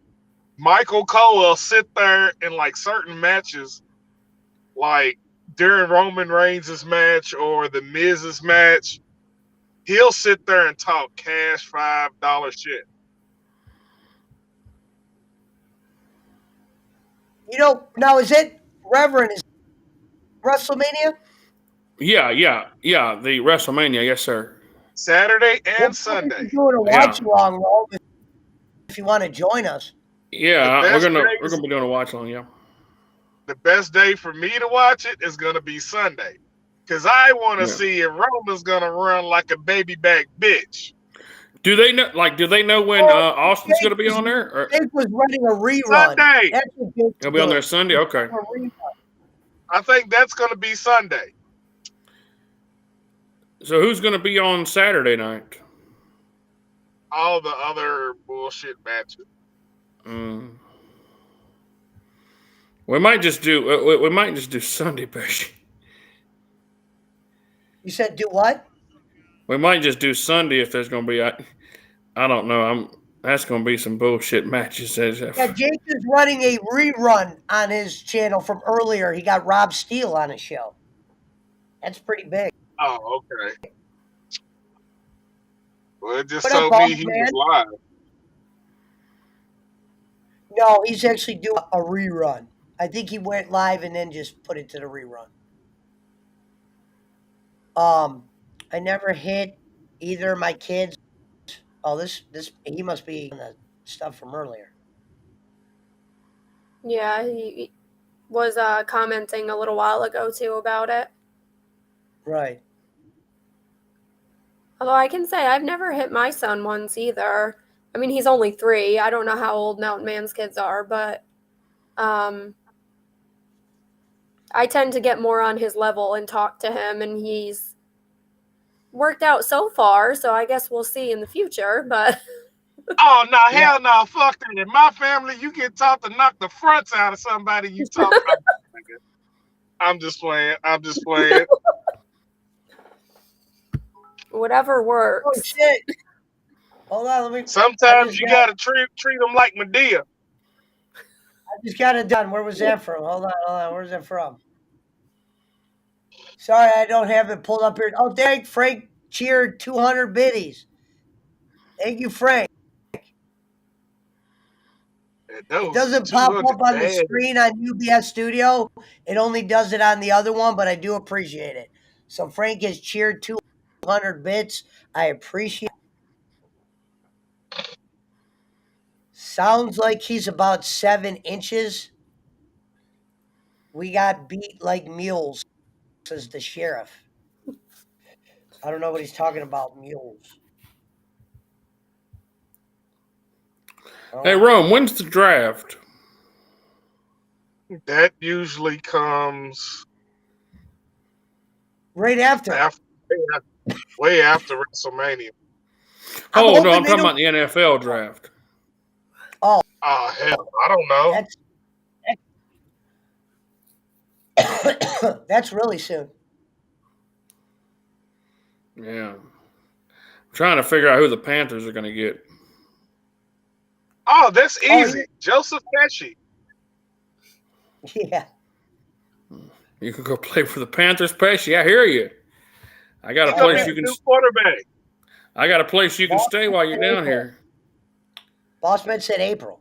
Michael Cole will sit there in like certain matches, like during Roman Reigns' match or the Miz's match, he'll sit there and talk cash $5 shit. Now is it Revern? Is WrestleMania? Yeah. The WrestleMania, yes, sir. Saturday and Sunday. Doing a watch along, if you want to join us. Yeah, we're best gonna days- be doing a watch on. Yeah. the best day for me to watch it is gonna be Sunday, because I want to Yeah. see if Roman's gonna run like a baby back bitch. Do they know? Like, do they know when Austin's going to be on there? Or Jake was running a rerun. Sunday. That's what Jake's he'll be on there doing. Sunday. Okay. I think that's gonna be Sunday. So who's going to be on Saturday night? All the other bullshit matches. We might just do Sunday, Pesci. You said do what? We might just do Sunday if there's going to be. I don't know. That's going to be some bullshit matches. Yeah, Jake is running a rerun on his channel from earlier. He got Rob Steele on his show. That's pretty big. Oh, okay. Well, it just What up, told boss me he man? was live. No, he's actually doing a rerun. I think he went live and then just put it to the rerun. I never hit either of my kids. Oh, this he must be on the stuff from earlier. Yeah, he was commenting a little while ago too about it. Right. Although I can say I've never hit my son once either. I mean, he's only 3. I don't know how old Mountain Man's kids are, but I tend to get more on his level and talk to him, and he's worked out so far, so I guess we'll see in the future, but... Oh, no, hell no, fuck that. In my family, you get taught to knock the fronts out of somebody you talk about. I'm just playing. Whatever works. Oh, shit. Hold on, let me... Sometimes you gotta treat them like Medea. I just got it done. Where was that from? Hold on. Where's that from? Sorry, I don't have it pulled up here. Oh, thank Frank cheered 200 biddies. Thank you, Frank. It doesn't pop up on the screen on UBS Studio. It only does it on the other one, but I do appreciate it. So Frank has cheered 200 bits. I appreciate it. Sounds like he's about 7 inches. We got beat like mules, says the sheriff. I don't know what he's talking about, mules. Hey, Rome, when's the draft? That usually comes right after. Way after WrestleMania. Oh, no, I'm talking about the NFL draft. Oh, hell, I don't know. That's really soon. Yeah. I'm trying to figure out who the Panthers are going to get. Oh, that's easy. Joseph Pesci. Yeah. You can go play for the Panthers, Pesci. I hear you. I got a place you can. Quarterback. I got a place you can stay while you're down here. Bossman said April.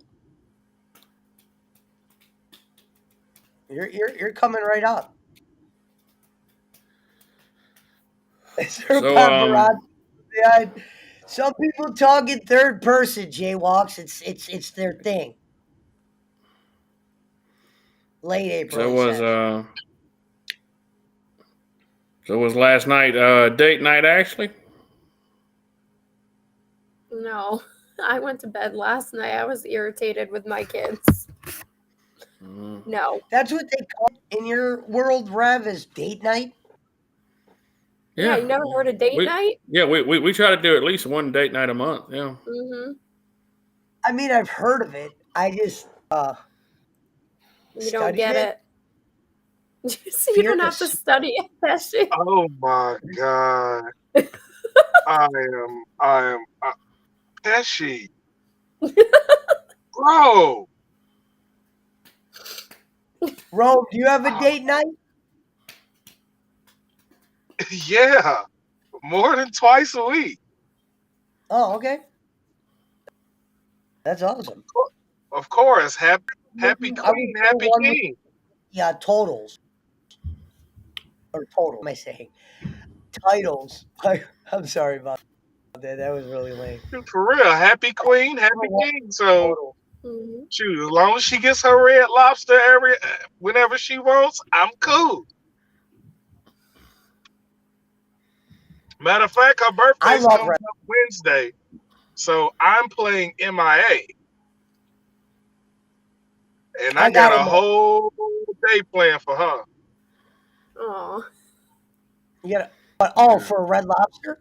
You're coming right up. Some people talk in third person, jaywalks. It's their thing. Late April. So was last night date night, Ashley? No, I went to bed last night. I was irritated with my kids. No. That's what they call it in your world, Rev, is date night? Yeah, you never heard of date night? Yeah, we try to do at least one date night a month, yeah. Mm-hmm. I mean, I've heard of it. I just you don't get it. So you don't have to study it, Pesci. Oh my God. I am Pesci. Bro. Rome, do you have a date night? Yeah. More than twice a week. Oh, okay. That's awesome. Of course. Happy Queen, Happy King. Yeah, totals. Or total, am I saying? Titles. I'm sorry about that. That was really lame. For real. Happy Queen, Happy King. So Mm-hmm. Shoot, as long as she gets her Red Lobster whenever she wants, I'm cool. Matter of fact, her birthday's love coming Red. up Wednesday, so I'm playing MIA, and I got a whole day planned for her. Oh. Yeah. But for a Red Lobster?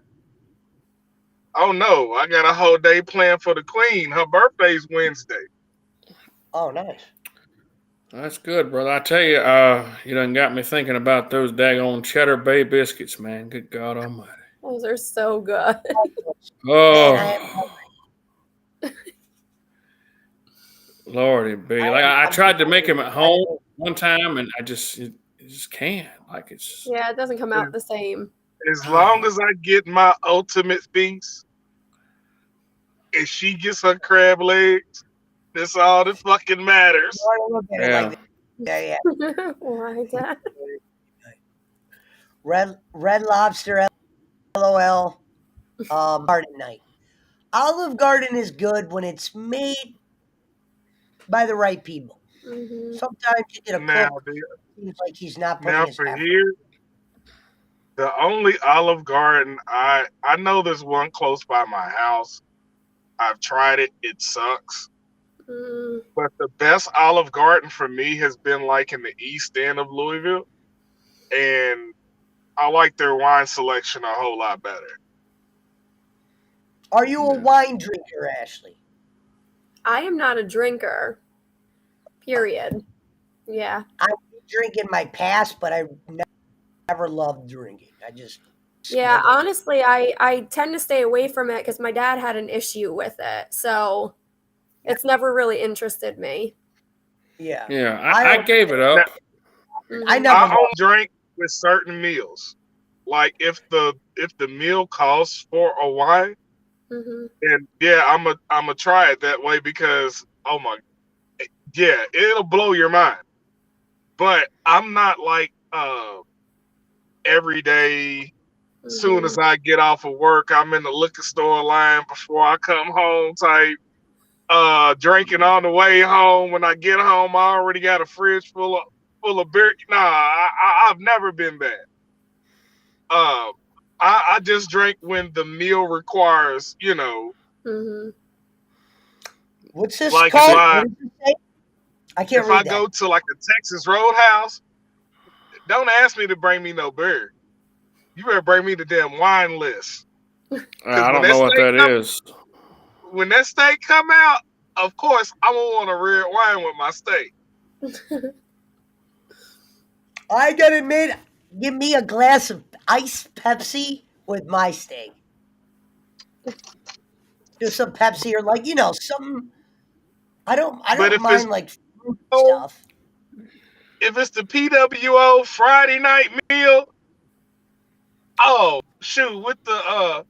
Oh no, I got a whole day planned for the Queen. Her birthday's Wednesday. Oh, nice. That's good, brother. I tell you, you done got me thinking about those daggone Cheddar Bay biscuits, man. Good God Almighty. Those are so good. Oh, Lordy be. Like I tried to make them at home one time, and I just can't. Like it's. Yeah, it doesn't come out the same. As long as I get my ultimate feast, and she gets her crab legs, that's all that fucking matters. Yeah. Why that? Red Lobster, LOL. Garden night. Olive Garden is good when it's made by the right people. Mm-hmm. Sometimes you get a cook seems like he's not putting his effort. Here, the only Olive Garden I know there's one close by my house. I've tried it. It sucks. But the best Olive Garden for me has been like in the East End of Louisville. And I like their wine selection a whole lot better. Are you a wine drinker, Ashley? I am not a drinker. Period. Yeah. I drink in my past, but I never loved drinking. I just... Yeah, honestly, I tend to stay away from it because my dad had an issue with it. So it's never really interested me. Yeah. Yeah, I gave it up. I only drink with certain meals. Like if the meal calls for a wine, and I'm a try it that way because it'll blow your mind. But I'm not like every day. As soon as I get off of work, I'm in the liquor store line before I come home type. Drinking on the way home. When I get home, I already got a fridge full of beer. Nah, I've never been that. I just drink when the meal requires, What's this like called? What did you say? I can't read that. If I go to like a Texas Roadhouse, don't ask me to bring me no beer. You better bring me the damn wine list. I don't know what that is. When that steak come out, of course, I'm going to want a red wine with my steak. I got to admit, give me a glass of iced Pepsi with my steak. Just some Pepsi or something. I don't mind like fruit stuff. If it's the PWO Friday night meal, oh shoot, with the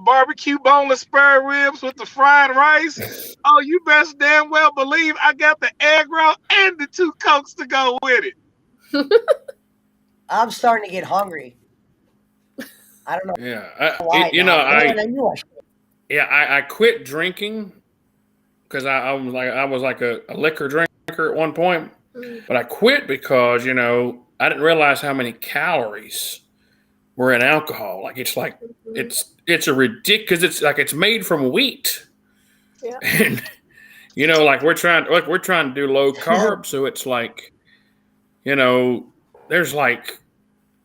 barbecue boneless spare ribs with the fried rice. Oh, you best damn well believe I got the egg roll and the 2 Cokes to go with it. I'm starting to get hungry. I don't know. Yeah, why. I quit drinking because I was like a liquor drinker at one point, but I quit because I didn't realize how many calories were in alcohol. Like it's a ridiculous. It's made from wheat, and like we're trying to do low carb, so it's like there's like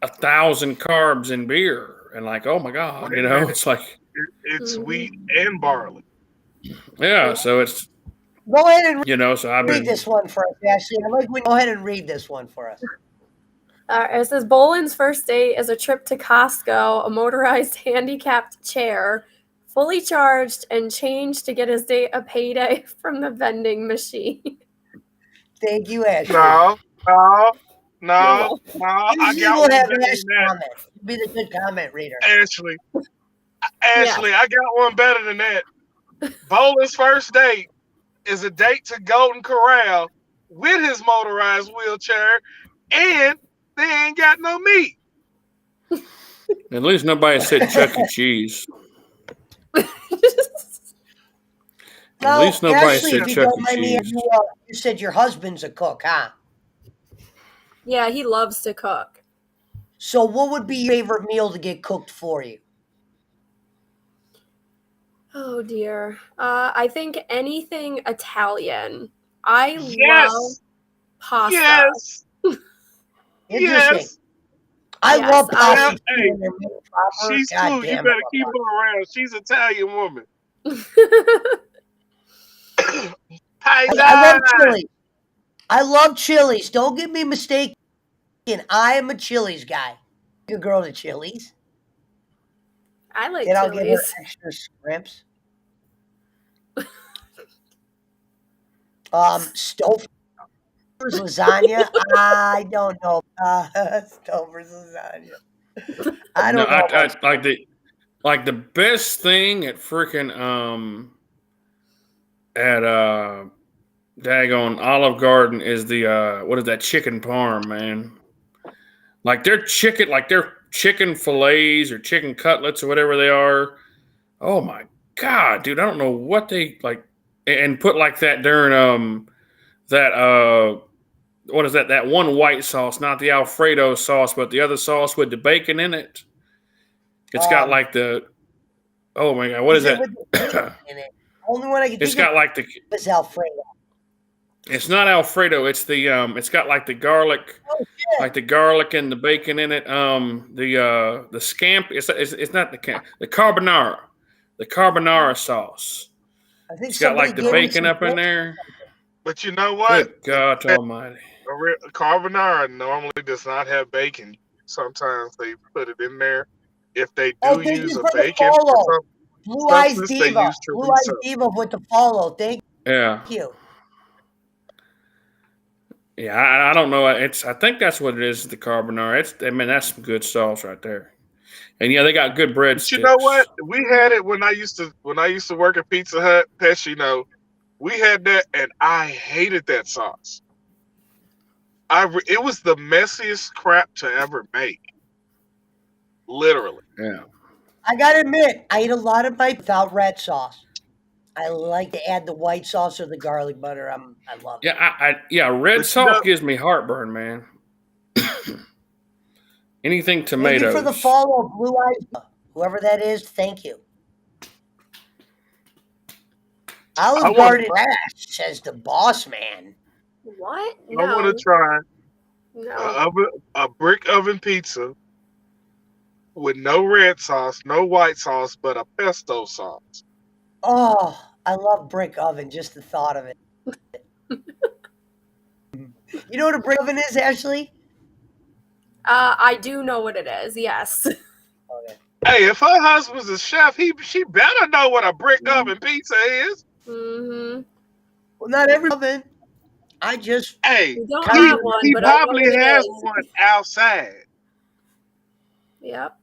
1,000 carbs in beer. And like, oh my God, it's like it's wheat and barley. Yeah, so it's go ahead and so I've read this one for us, Ashley. Go ahead and read this one for us. It says Boland's first date is a trip to Costco, a motorized handicapped chair, fully charged and changed to get his date a payday from the vending machine. Thank you, Ashley. No. I got one better than that. Be the good comment reader. Ashley, I got one better than that. Boland's first date is a date to Golden Corral with his motorized wheelchair, and they ain't got no meat. At least nobody said Chuck E. Cheese. At least nobody Ashley, said if you Chuck don't E. mind me, Cheese. you said your husband's a cook, huh? Yeah, he loves to cook. So what would be your favorite meal to get cooked for you? Oh dear. I think anything Italian. I love Yes. pasta. Yes. Interesting. Yes. I love pasta. Hey, proper. she's God cool. You damn, better keep her around. She's an Italian woman. I love chili. I love chilies. Don't get me mistaken. I am a chilies guy. Take a girl to Chili's. I like Then I'll give her chilies. extra scripts. Stouffer's lasagna. I don't know. Stouffer's lasagna. I don't know. I like the best thing at freaking at daggone Olive Garden is the what is that chicken parm, man? Like their chicken fillets or chicken cutlets or whatever they are. Oh my god, dude! I don't know what they like, and put like that during that what is that? That one white sauce, not the Alfredo sauce, but the other sauce with the bacon in it. It's got like the oh my god, what is that? In it? Only one I can It's think got like the is Alfredo. It's not Alfredo. It's the it's got like the garlic, like the garlic and the bacon in it. The scampi. It's not the carbonara sauce. I think it's got like the bacon up in there. But you know what? Good God Almighty! Carbonara normally does not have bacon. Sometimes they put it in there. If they do use a bacon for some Blue Eyes Diva. they use Blue Eyes Diva with the follow. Thank you. Yeah, I don't know. I think that's what it is. The carbonara. That's some good sauce right there. And yeah, they got good breadsticks. You know what? We had it when I used to work at Pizza Hut. Peshino, we had that, and I hated that sauce. It was the messiest crap to ever make. Literally. Yeah. I gotta admit, I eat a lot of bites without red sauce. I like to add the white sauce or the garlic butter. I love it. Yeah, red sauce gives me heartburn, man. Anything tomatoes. Thank you for the follow, Blue Eyes. Whoever that is, thank you. Olive Garden trash, says the boss man. What? No. I want to try a brick oven pizza with no red sauce, no white sauce, but a pesto sauce. Oh, I love brick oven, just the thought of it. You know what a brick oven is, Ashley? I do know what it is, yes. Okay. Hey, if her husband's a chef, she better know what a brick oven pizza is. Mm-hmm. Well, not every oven. I just... Hey, he probably has one outside. Yep.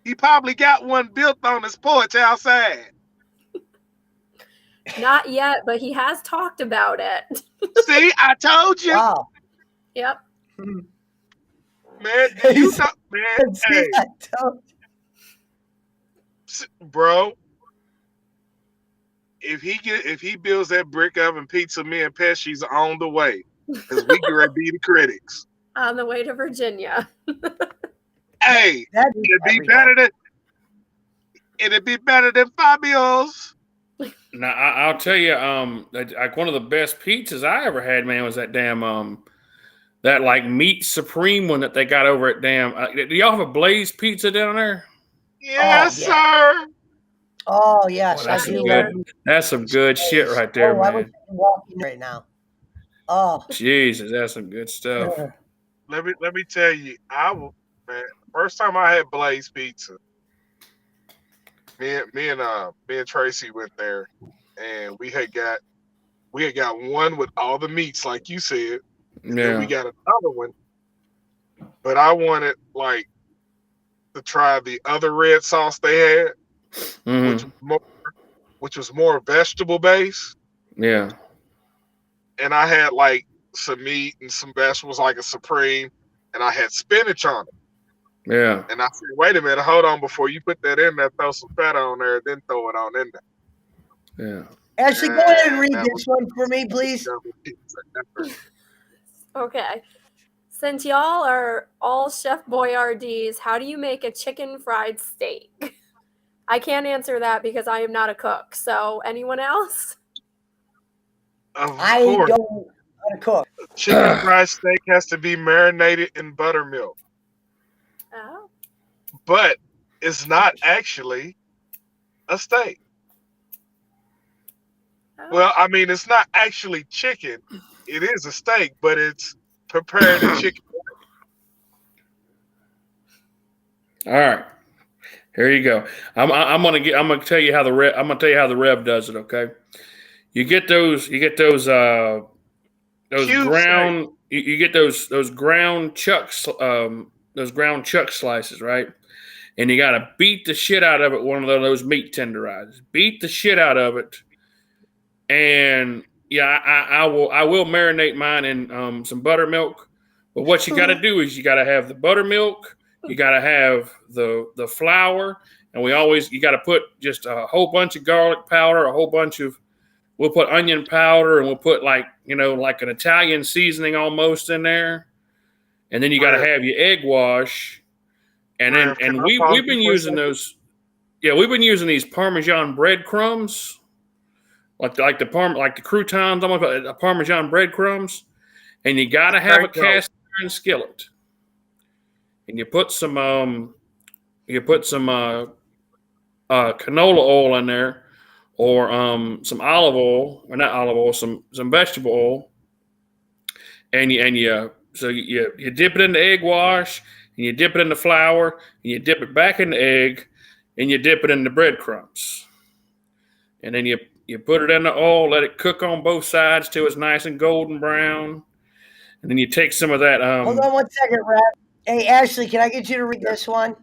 He probably got one built on his porch outside. Not yet, but he has talked about it. See, I told you. Wow. Yep. Man, you know, man. See, hey, I told you. Bro, if he builds that brick oven pizza, me and Pesci's on the way, because we can ready to be the critics. On the way to Virginia. Hey, it'd be better than Fabio's. Now I'll tell you, like one of the best pizzas I ever had, man, was that damn that like meat supreme one that they got over at damn. Do y'all have a Blaze Pizza down there? Yes, sir. Oh yes, I do. That's some good shit right there, man. I was walking right now. Oh, Jesus, that's some good stuff. Let me tell you, first time I had Blaze Pizza. Me and Tracy went there, and we had got one with all the meats, like you said. And then we got another one, but I wanted to try the other red sauce they had, which was more vegetable based. Yeah. And I had some meat and some vegetables, like a supreme, and I had spinach on it. Yeah. And I said, wait a minute, hold on, before you put that in there, throw some feta on there, then throw it on in there. Yeah. Ashley, go ahead and read this one for me, please. Okay. Since y'all are all Chef Boyardees, how do you make a chicken fried steak? I can't answer that because I am not a cook. So, anyone else? I don't know how to cook. Chicken fried steak has to be marinated in buttermilk. Oh. But it's not actually a steak. Oh. Well, I mean, it's not actually chicken. It is a steak, but it's prepared in chicken. All right, here you go. I'm gonna tell you how the Rev does it. Okay, you get those ground you get those ground chucks those ground chuck slices, right? And you gotta beat the shit out of it. One of those meat tenderizers. Beat the shit out of it. And yeah, I will marinate mine in some buttermilk. But what you got to do is you got to have the buttermilk, you got to have the flour, and you got to put just a whole bunch of garlic powder, we'll put onion powder, and we'll put like an Italian seasoning almost in there, and then you got to have your egg wash, and we've been using those. Yeah, we've been using these Parmesan breadcrumbs. Like the croutons, almost like Parmesan breadcrumbs, and you gotta have a cast iron skillet, and you put some canola oil in there, or some olive oil, or not olive oil, some vegetable oil, and you dip it in the egg wash, and you dip it in the flour, and you dip it back in the egg, and you dip it in the breadcrumbs, and then you put it in the oil, let it cook on both sides till it's nice and golden brown. And then you take some of that. Hold on 1 second, Rev. Hey, Ashley, can I get you to read this one?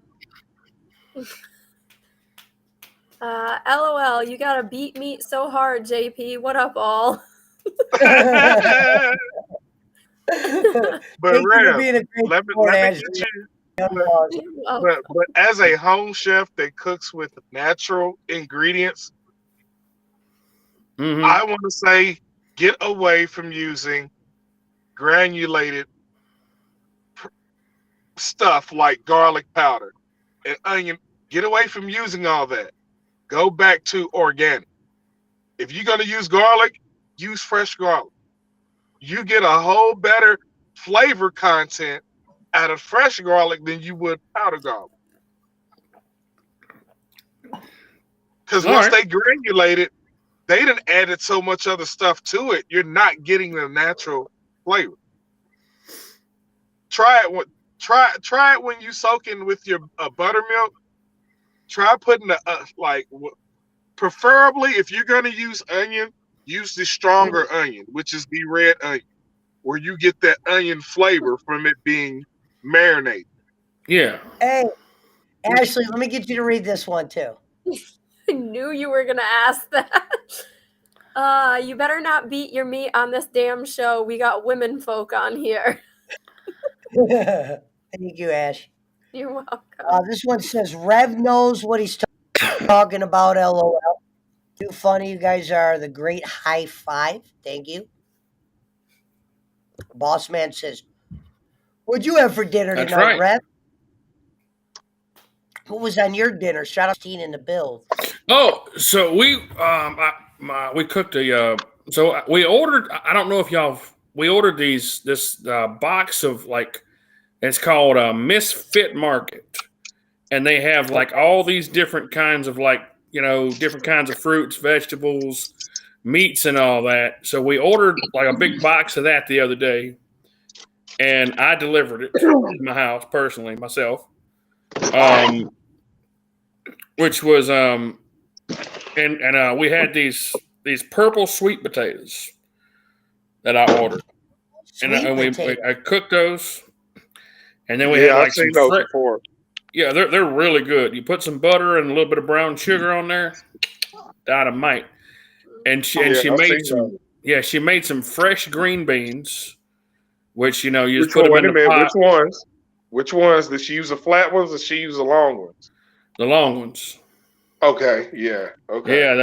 LOL, you gotta beat meat so hard, JP. What up, all? But Rev, let me get you. But as a home chef that cooks with natural ingredients, I want to say get away from using granulated stuff like garlic powder and onion. Get away from using all that. Go back to organic. If you're going to use garlic, use fresh garlic. You get a whole better flavor content out of fresh garlic than you would powder garlic. Because once they granulate it, they done added so much other stuff to it. You're not getting the natural flavor. Try it when you soaking with your buttermilk. Try putting preferably if you're gonna use onion, use the stronger onion, which is the red onion, where you get that onion flavor from it being marinated. Yeah. Hey, Ashley, let me get you to read this one too. I knew you were going to ask that. You better not beat your meat on this damn show. We got women folk on here. Thank you, Ash. You're welcome. This one says, Rev knows what he's talking about, LOL. Too funny. You guys are the great high five. Thank you. Boss Man says, what'd you have for dinner tonight, right. Rev? Who was on your dinner? Shout out to Teen in the build. Oh, so we cooked so we ordered. I don't know if we ordered this box of it's called a Misfit Market, and they have all these different kinds of different kinds of fruits, vegetables, meats, and all that. So we ordered a big box of that the other day, and I delivered it to my house personally myself. Which was and we had these purple sweet potatoes that I ordered, I cooked those, and then we had I've seen those before. Yeah, they're really good. You put some butter and a little bit of brown sugar on there, dynamite. And she made some fresh green beans, which you just put them in the pot. Which ones? Did she use the flat ones or she use the long ones? The long ones. Okay, yeah. Okay. Yeah,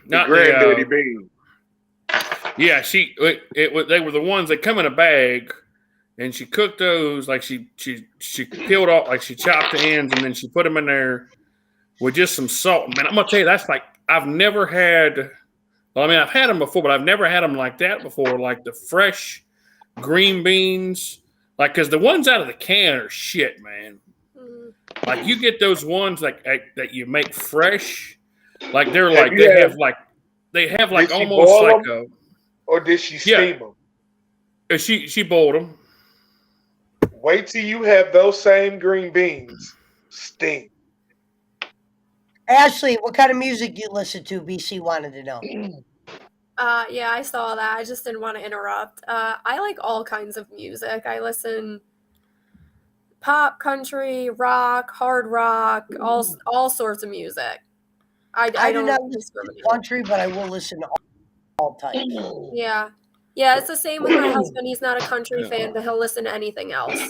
Not Granddaddy Bean. Yeah, they were the ones that come in a bag, and she cooked those like she peeled off, like she chopped the ends, and then she put them in there with just some salt. Man, I'm gonna tell you, that's like I've never had. Well, I mean, I've had them before, but I've never had them like that before. Like the fresh green beans, like because the ones out of the can are shit, man. Like you get those ones like that you make fresh, like they're like they have like almost like a. Or did she steam them? She boiled them. Wait till you have those same green beans steamed. Ashley, what kind of music do you listen to? BC wanted to know. Yeah, I saw that. I just didn't want to interrupt. I like all kinds of music. I listen pop, country, rock, hard rock, all sorts of music. I do don't not listen to country, but I will listen to all types. Yeah. Yeah, it's the same with my husband. He's not a country fan, but he'll listen to anything else.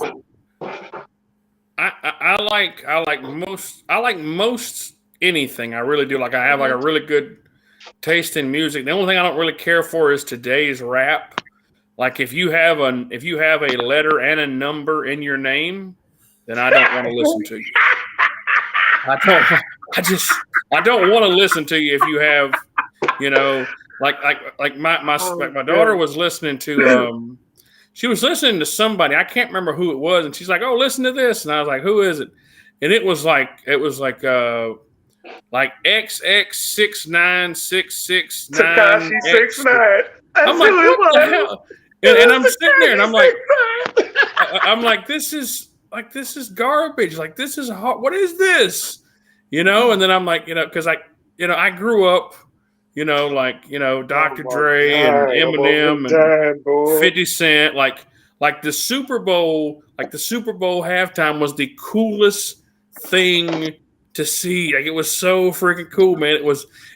I like most anything. I really do. Like I have like a really good taste in music. The only thing I don't really care for is today's rap. Like if you have a letter and a number in your name, then I don't want to listen to you. I don't want to listen to you if you have, like my daughter was listening to she was listening to somebody. I can't remember who it was, and she's like, "Oh, listen to this," and I was like, "Who is it?" And it was like XX696669. Takashi 69. I'm like, what the hell? And I'm sitting there, and I'm like, this is garbage. Like, this is hard. What is this? And then I'm like, because I grew up, Dr. Dre and Eminem and 50 Cent, like the Super Bowl halftime was the coolest thing to see. Like, it was so freaking cool, man.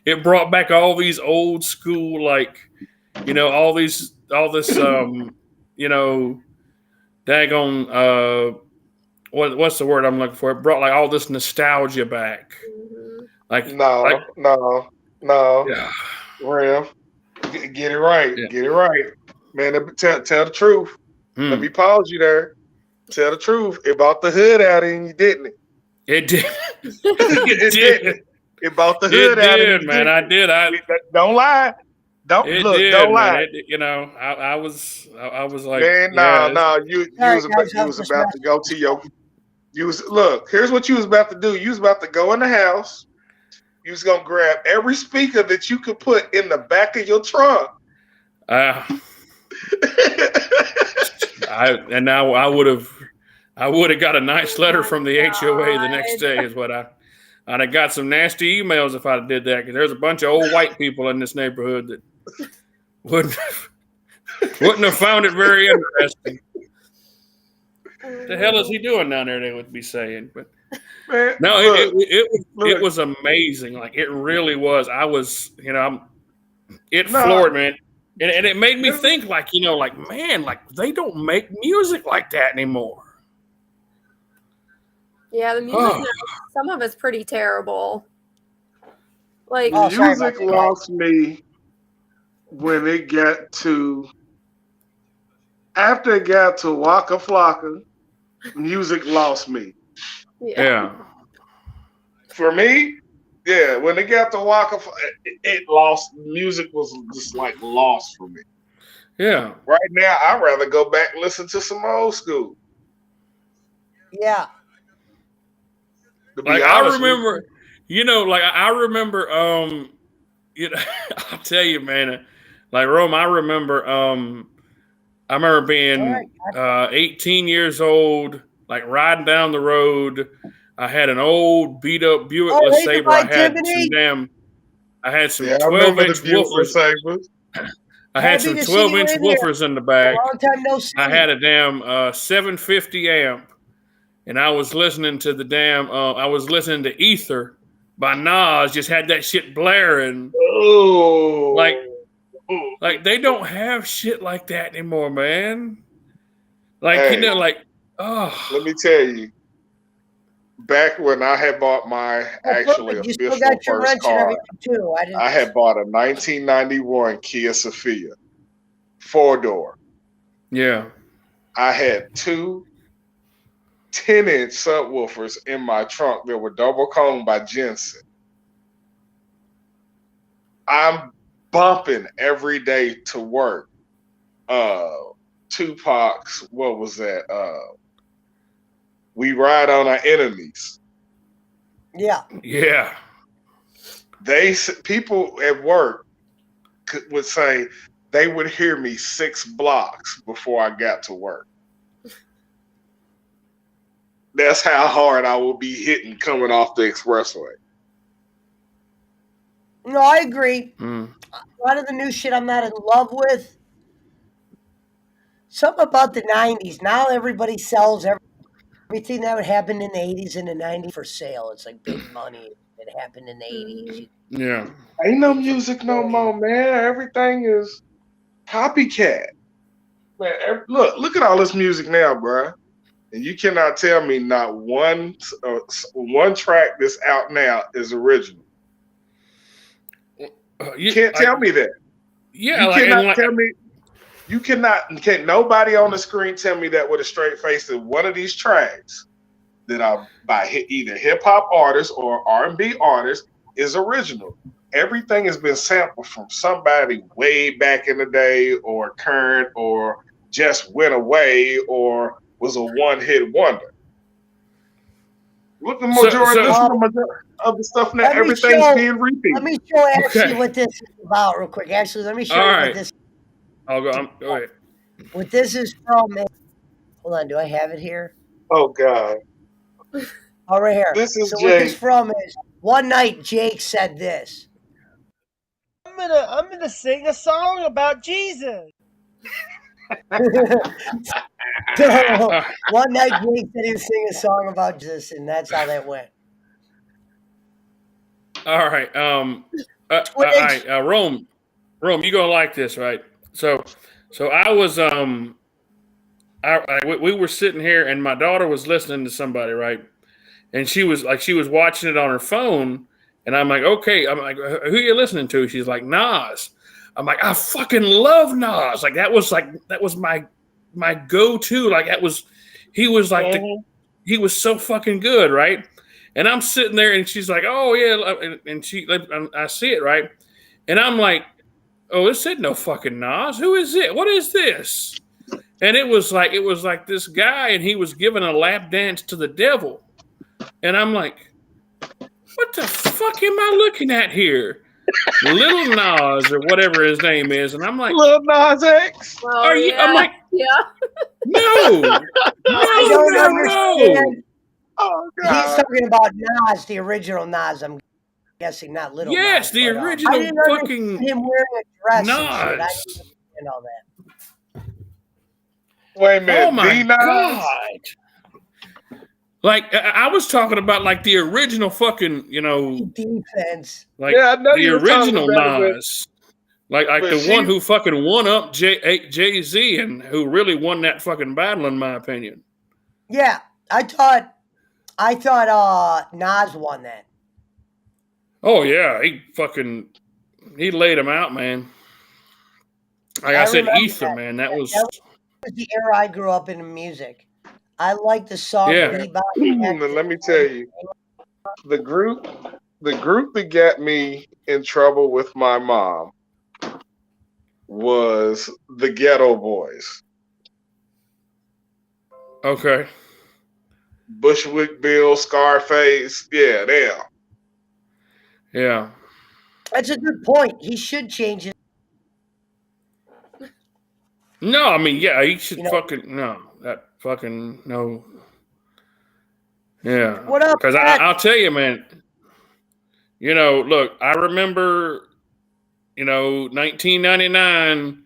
It brought back all these old school, all this, daggone, what's the word I'm looking for? It brought like all this nostalgia back. No. Yeah. Rev, get it right. Yeah. Get it right. Man, tell the truth. Let me pause you there. Tell the truth. It brought the hood out in you, didn't it? It did. It did. It brought the hood out in you. Man. I did. Don't lie. Don't lie. I was like, man, no. You was about to go to your. Look. Here's what you was about to do. You was about to go in the house. You was gonna grab every speaker that you could put in the back of your trunk. I would have got a nice letter from the HOA the next day. Is what I'd have got some nasty emails if I did that, because there's a bunch of old white people in this neighborhood that wouldn't have found it very interesting. What the hell is he doing down there? They would be saying, but man, no, it was amazing. Like, it really was. I was, floored, man, and it made me think, man, they don't make music like that anymore. Yeah, the music, some of it's pretty terrible. Like, music lost me when it got to, after it got to Waka Flocka, music lost me. Yeah. For me, when it got to Waka, it lost. Music was just like lost for me. Yeah. Right now, I'd rather go back and listen to some old school. Yeah. I remember, I'll tell you, man, like, Rome, I remember being 18 years old, like, riding down the road. I had an old beat up Buick LeSabre. I had some 12-inch woofers. I had some 12-inch woofers in the back. I had a damn 750 amp. And I was listening to I was listening to Ether by Nas, just had that shit blaring. Oh. Like they don't have shit like that anymore, man. Like, hey, oh. Let me tell you. back when I had bought my actually you still official got your first wrench and car, everything too. I had bought a 1991 Kia Sophia, 4-door. Yeah. I had two 10-inch subwoofers in my trunk that were double coned by Jensen. I'm bumping every day to work. Tupac's, what was that? We Ride on Our Enemies. Yeah. Yeah. People at work would say they would hear me 6 blocks before I got to work. That's how hard I will be hitting coming off the expressway. No, I agree. Mm. A lot of the new shit I'm not in love with. Something about the 90s. Now everybody sells everything that would happen in the 80s and the 90s for sale. It's like big money that happened in the 80s. Yeah. Ain't no music no more, man. Everything is copycat. Man, look at all this music now, bruh. And you cannot tell me not one track that's out now is original. You can't tell me that. Yeah, you cannot tell me. You can't nobody on the screen tell me that with a straight face that one of these tracks that are by either hip hop artists or R&B artists is original. Everything has been sampled from somebody way back in the day, or current, or just went away, or was a one-hit wonder. Look, the majority of the stuff now, everything's being repeated. Let me show actually what this is about real quick. Actually, let me show you what this. I'll go. Go ahead. What this is from? Hold on. Do I have it here? Oh God. Oh, right here. This is so Jake. What this from is one night Jake said this. I'm gonna sing a song about Jesus. So, one night Jake said he was singing a song about Jesus, and that's how that went. All right. Rome, you gonna like this, right? So I was we were sitting here, and my daughter was listening to somebody, right? And she was watching it on her phone, and I'm like, okay. I'm like, who are you listening to? She's like, Nas. I'm like, I fucking love Nas. Like that was my go-to. Like he was so fucking good, right? And I'm sitting there, and she's like, oh yeah, and I see it, right? And I'm like, oh, this ain't no fucking Nas. Who is it? What is this? And it was like this guy, and he was giving a lap dance to the devil. And I'm like, what the fuck am I looking at here? Little Nas or whatever his name is. And I'm like, Lil Nas X? Are you? I'm like, yeah. No. I don't understand. Oh, God. He's talking about Nas, the original Nas. I'm guessing not Little Nas. Yes, the original I didn't fucking him wearing a dress Nas. and shit. I didn't understand all that. Wait a minute. Oh my God. Like I was talking about like the original fucking, defense. Like the original Nas. Like the one who fucking won up Jay-Z and who really won that fucking battle, in my opinion. Yeah. I thought Nas won that. Oh yeah, he laid him out, man. Like I said, Ether, man. That was the era I grew up in music. I like the song. Yeah. Let me tell you, the group that got me in trouble with my mom was the Ghetto Boys. Okay. Bushwick Bill, Scarface, yeah, them. Yeah. That's a good point. He should change it. No, I mean, yeah, he should no. Yeah. What up? Because I'll tell you, man. Look, I remember, 1999.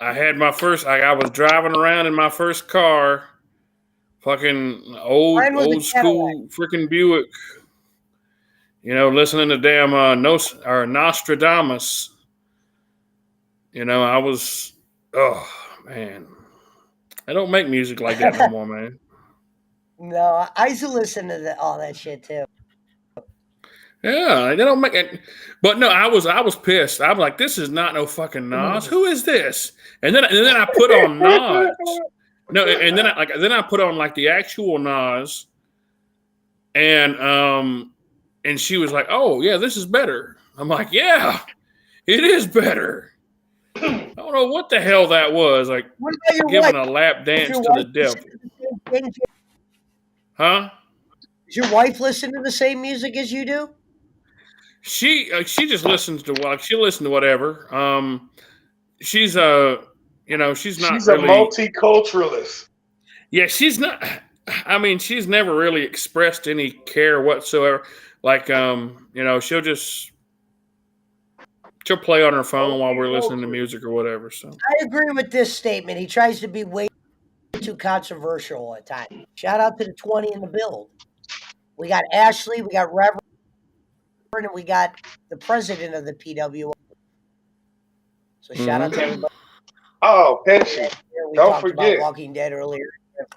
I had my first. I was driving around in my first car, fucking old school freaking Buick. Listening to damn Nostradamus. I was, oh man, I don't make music like that no more, man. No, I used to listen to all that shit too. Yeah, they don't make it. But no, I was pissed. I was like, this is not no fucking Nas. Who is this? And then I put on Nas. No, and then I put on like the actual Nas, and she was like, oh yeah, this is better. I'm like, yeah, it is better. I don't know what the hell that was. Like What about your giving wife? a lap dance to the devil. Huh? Does your wife listen to the same music as you do? She just listens to she listens to whatever. She's she's not She's really a multiculturalist. Yeah, she's not. I mean, she's never really expressed any care whatsoever. Like she'll play on her phone while we're listening to music or whatever. So I agree with this statement. He tries to be way too controversial at times. Shout out to the 20 in the build. We got Ashley, we got Revern, and we got the president of the PWO. So shout out to everybody. Oh, Pesci. We Don't talked forget. about Walking Dead earlier.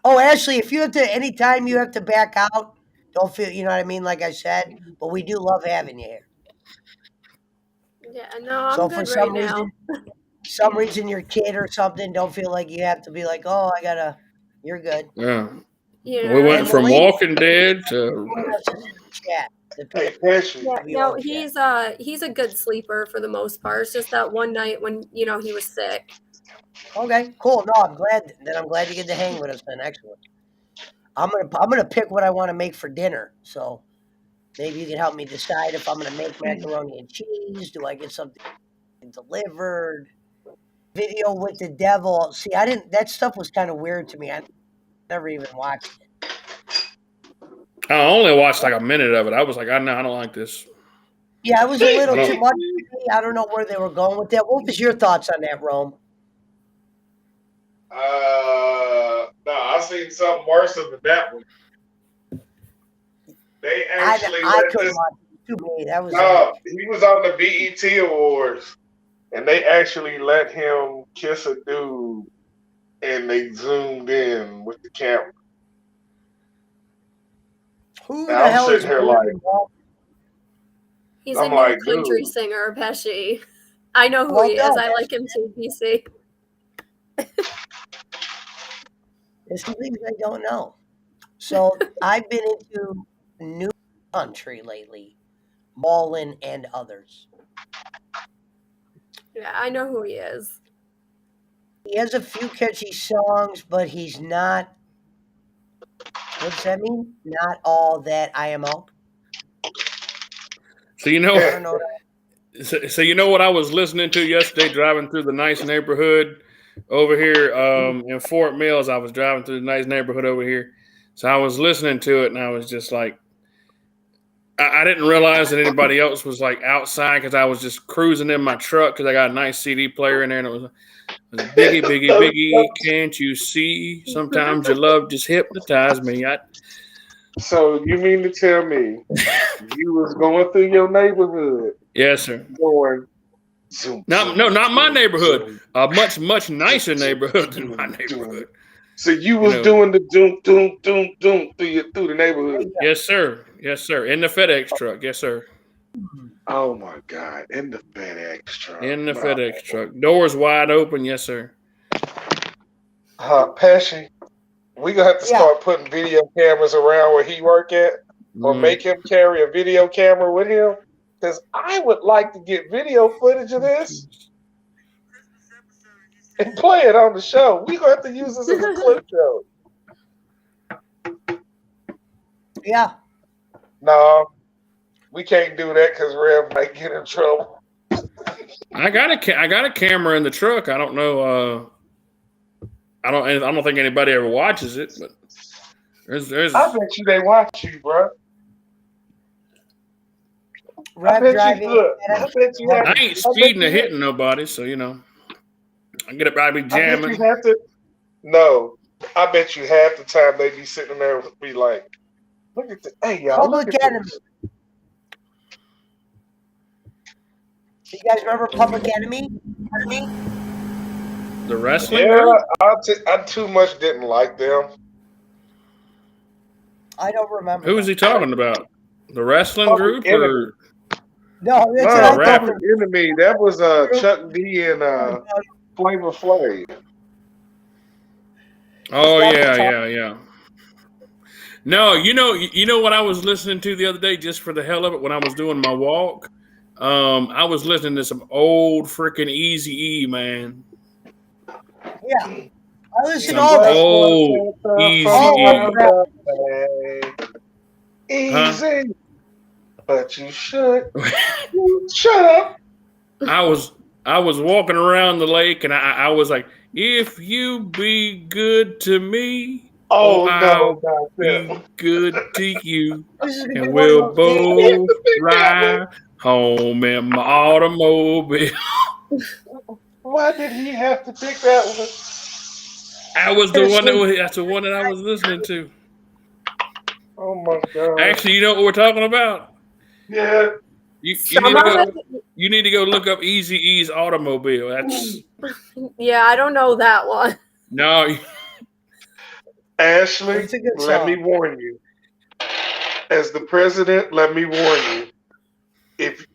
Oh, Ashley, if you have to, anytime you have to back out, don't feel, you know what I mean? Like I said, but we do love having you here. Yeah, no, I'm So good for some right now. reason, some reason your kid or something, don't feel like you have to be like, oh, you're good. yeah, Yeah. we went from Walking Dead to chat. Hey, Pesci. Yeah, no, he's a good sleeper for the most part. It's just that one night when he was sick. Okay, cool. No, I'm glad you get to hang with us then. Excellent. I'm gonna pick what I want to make for dinner. So maybe you can help me decide if I'm gonna make macaroni and cheese. Do I get something delivered? Video with the devil. See, that stuff was kind of weird to me. I never even watched it. I only watched like a minute of it. I was like, I don't like this. Yeah, it was a little too much for me. I don't know where they were going with that. What was your thoughts on that, Rome? No, I seen something worse than that one. They actually I couldn't watch it. Too bad. That was he was on the BET Awards, and they actually let him kiss a dude, and they zoomed in with the camera. Who the hell is here like? He's a new country singer, Pesci. I know who he is. I like him too, PC. There's some things I don't know. So I've been into new country lately, Mullen and others. Yeah, I know who he is. He has a few catchy songs, but he's not. What does that mean? Not all that IMO. So so you know what I was listening to yesterday, driving through the nice neighborhood over here in Fort Mills. I was driving through the nice neighborhood over here, so I was listening to it, and I was just like, I didn't realize that anybody else was like outside because I was just cruising in my truck because I got a nice CD player in there, and it was Biggie, Biggie, Biggie, can't you see? Sometimes your love just hypnotized me. So you mean to tell me you was going through your neighborhood? Yes, sir. Going, not my neighborhood. A much, much nicer neighborhood than my neighborhood. So you was doing the doom, doom, doom, doom through the neighborhood? Yes, sir. Yes, sir. In the FedEx truck. Yes, sir. Oh my God! In the FedEx truck. In the FedEx truck. Doors wide open. Yes, sir. Pesci, we gonna have to start putting video cameras around where he work at, or make him carry a video camera with him, because I would like to get video footage of this and play it on the show. We gonna have to use this as a clip show. Yeah. No, we can't do that because Rev might get in trouble. I got a camera in the truck. I don't know. I don't think anybody ever watches it, but there's. I bet you they watch you, bro. I ain't speeding or hitting nobody, so I get it. I be jamming. No, I bet you half the time they be sitting there and be like, "Look at this, hey y'all, Public Enemy." You guys remember Public Enemy? The wrestling? Yeah, I too much didn't like them. I don't remember. Who was he talking about? The wrestling Public group Enemy. or No, that's No, what I rapper. thought. Public Enemy. That was Chuck D and Flavor Flav. Oh Stop yeah, talking. yeah. No, you know what I was listening to the other day just for the hell of it when I was doing my walk. I was listening to some old freaking Easy E, man. Yeah, I listen to Some all that. old Easy E. Easy, but you should shut up. I was walking around the lake and I was like, if you be good to me, Oh I'll no, not be that. good to you. This is gonna be And one of we'll those days. both ride home in my automobile. Why did he have to pick that one? That's the one that I was listening to. Oh my god. Actually, you know what we're talking about? Yeah. You Some need to of go, it, you need to go look up Easy E's automobile. That's yeah, I don't know that one. no. Ashley, It's a good let me song. warn you. As the president, let me warn you. If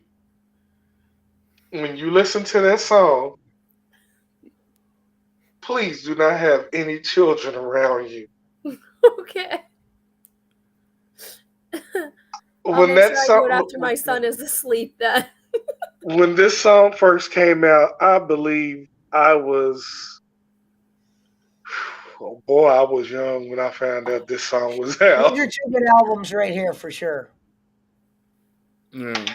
when you listen to that song, please do not have any children around you. Okay. I'll When make that sure I do it after my son is asleep then. when this song first came out, I believe I was oh boy, I was young when I found out this song was out. These are two good albums right here for sure. Yeah.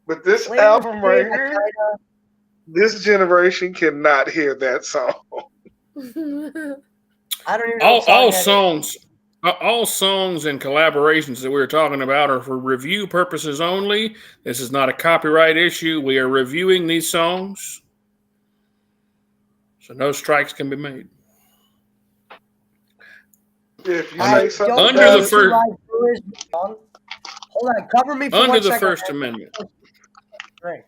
But this Flavor album Flav, right I here, kinda- this generation cannot hear that song. I don't even know what song All that is. songs, all songs and collaborations that we were talking about are for review purposes only. This is not a copyright issue. We are reviewing these songs, so no strikes can be made. If you I say something don't Under about the it, first, song. Hold on, cover me for under 1 the second. First Amendment. Right.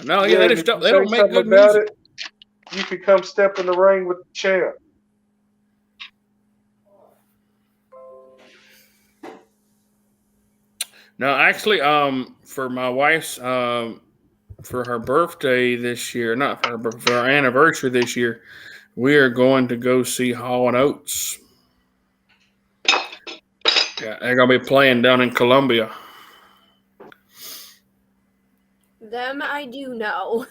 No, yeah, they and just if you they say don't make something good about music. it, you can come step in the ring with the champ. No, actually, for my wife's for her birthday this year, not for her, but for our anniversary this year, we are going to go see Hall and Oates. Yeah, they're gonna be playing down in Columbia. Them I do know.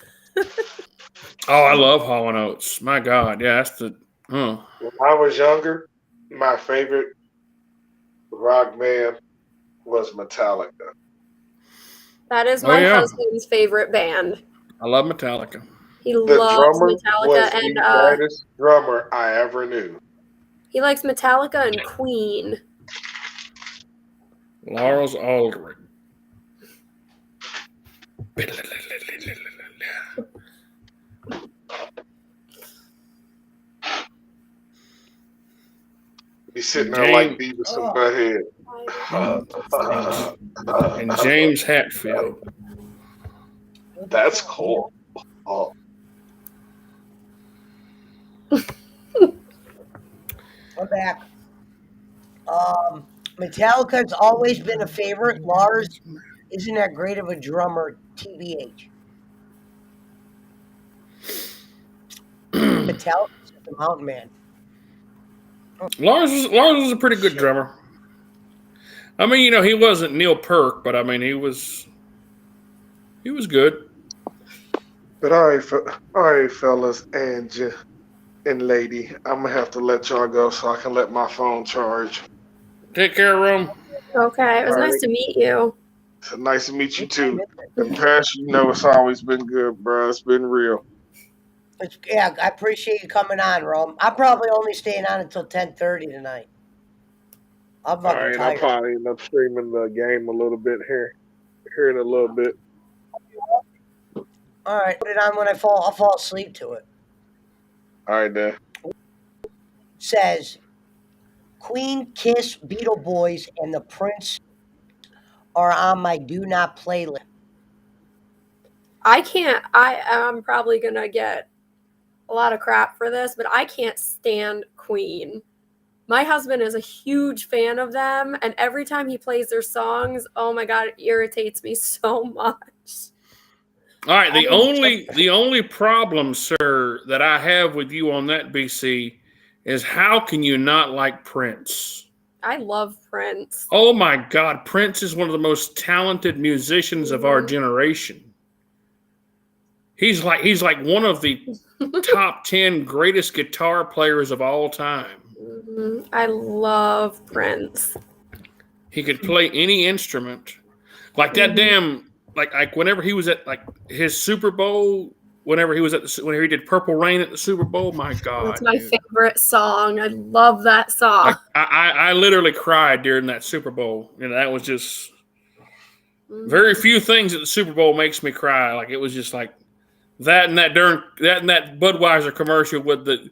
Oh, I love Hall and Oates. My God, yeah, that's the. When I was younger, my favorite rock band was Metallica. That is Oh, my yeah. husband's favorite band. I love Metallica. He The loves drummer Metallica was the and baddest drummer I ever knew. he likes Metallica and Queen. Lars Ulrich. Be sitting there like Beavis and Butthead. And James Hetfield. That's cool. Oh. I'm back. Metallica's always been a favorite. Lars isn't that great of a drummer, TBH. Metallica's the mountain man. Lars was a pretty good drummer. I mean, he wasn't Neil Peart, but I mean, he was good. But all right, fellas and lady, I'm gonna have to let y'all go so I can let my phone charge. Take care, Rome. Okay, it was All nice right. to meet you. It's nice to meet you too. And Pash, it's always been good, bro. It's been real. Yeah, I appreciate you coming on, Rome. I'm probably only staying on until 10:30 tonight. I'm All fucking right, I'll tired. probably end up streaming the game a little bit here in a little bit. All right, put it on when I'll fall asleep to it. All right, then. Says Queen, Kiss, Beatle Boys, and the Prince are on my do not playlist. I'm probably gonna get a lot of crap for this, but I can't stand Queen. My husband is a huge fan of them, and every time he plays their songs, oh my God, it irritates me so much. All right, the only problem, sir, that I have with you on that, BC, is how can you not like Prince? I love Prince. Oh my God, Prince is one of the most talented musicians of our generation. He's like one of the top 10 greatest guitar players of all time. I love Prince. He could play any instrument. Like that damn like whenever he was at like his Super Bowl, whenever he did Purple Rain at the Super Bowl, my God. That's my favorite song. I love that song. Like, I literally cried during that Super Bowl. You know, that was just very few things at the Super Bowl makes me cry. Like it was just like that and that Budweiser commercial with the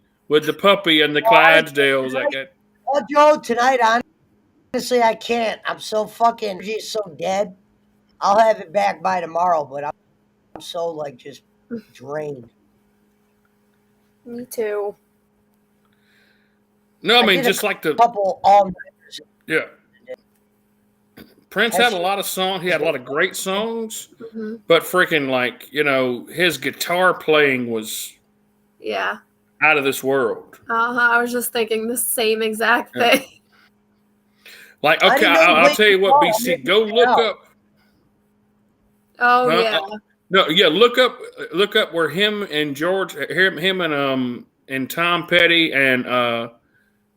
puppy and the Clydesdales. Like that. Oh, Joe, tonight, honestly, I can't. I'm so fucking just so dead. I'll have it back by tomorrow, but I'm so like just drained. Me too. No, I mean just like the couple all-nighters. Yeah. Prince had a lot of songs. He had a lot of great songs, but freaking like, you know, his guitar playing was out of this world. I was just thinking the same exact thing. Like, okay, I'll tell you what, BC, go look up. Oh yeah. No, yeah, look up where him and Tom Petty and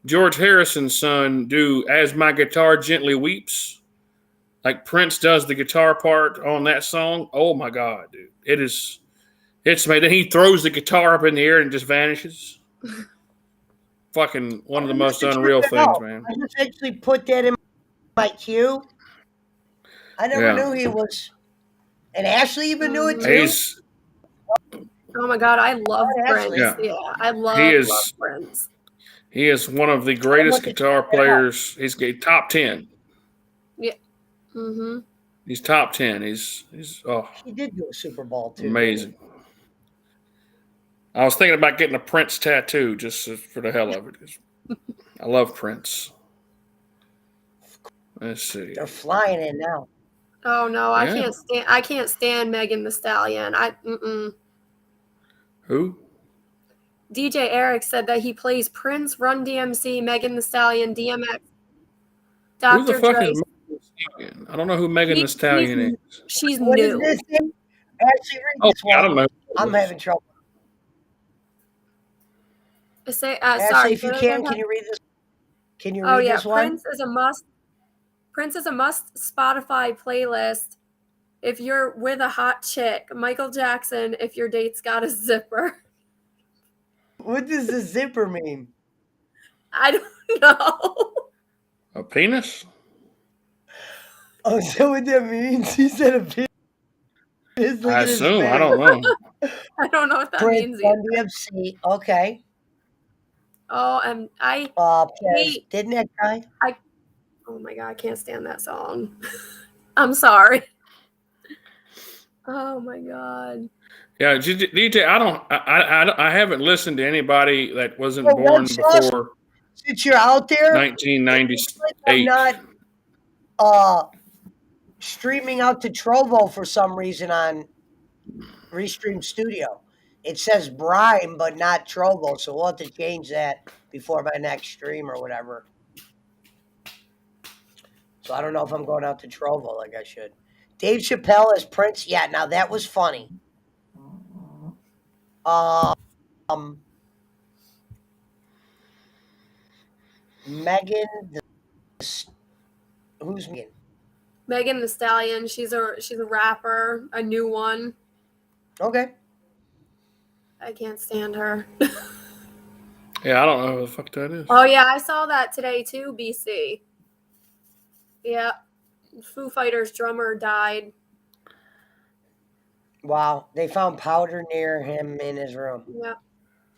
George Harrison's son do "As My Guitar Gently Weeps." Like Prince does the guitar part on that song. Oh my God, dude. It's made. Then he throws the guitar up in the air and just vanishes. Fucking one of the most unreal things, man. I just actually put that in my queue. I never knew he was. And Ashley even knew it too. Oh my God, I love Prince. Yeah, I love Prince. He is one of the greatest guitar players. He's top 10. Yeah. He's top 10. He's He did do a Super Bowl too. Amazing. I was thinking about getting a Prince tattoo just for the hell of it. I love Prince. Let's see. They're flying in now. Oh no, I can't stand Megan Thee Stallion. Who? DJ Eric said that he plays Prince, Run DMC, Megan Thee Stallion, DMX, Dr. Who the fuck Dre. is Megan Thee Stallion? I don't know who Megan Thee Stallion is. She's What new. is this thing? Actually, read this one. I don't know. I'm having trouble. Sorry, if you can you read this? Can you read this one? Prince is a must Spotify playlist if you're with a hot chick. Michael Jackson if your date's got a zipper. What does the zipper mean? I don't know. A penis? Oh, is that what that means? He said a penis. I assume. I don't know. I don't know what that Prince means either. DMC. Okay. Oh, and didn't that guy? Oh my God, I can't stand that song. I'm sorry. Oh my God. Yeah, DJ, I haven't listened to anybody that wasn't born before. Since you're out there, 1998. I'm not streaming out to Trovo for some reason on Restream Studio. It says Brime, but not Trovo, so we'll have to change that before my next stream or whatever. So I don't know if I'm going out to Trovo like I should. Dave Chappelle as Prince. Yeah, now that was funny. Megan, who's Megan? Megan Thee Stallion. She's a rapper, a new one. Okay. I can't stand her. Yeah, I don't know who the fuck that is. Oh yeah, I saw that today too, BC. Yeah. Foo Fighters drummer died. Wow. They found powder near him in his room. Yeah.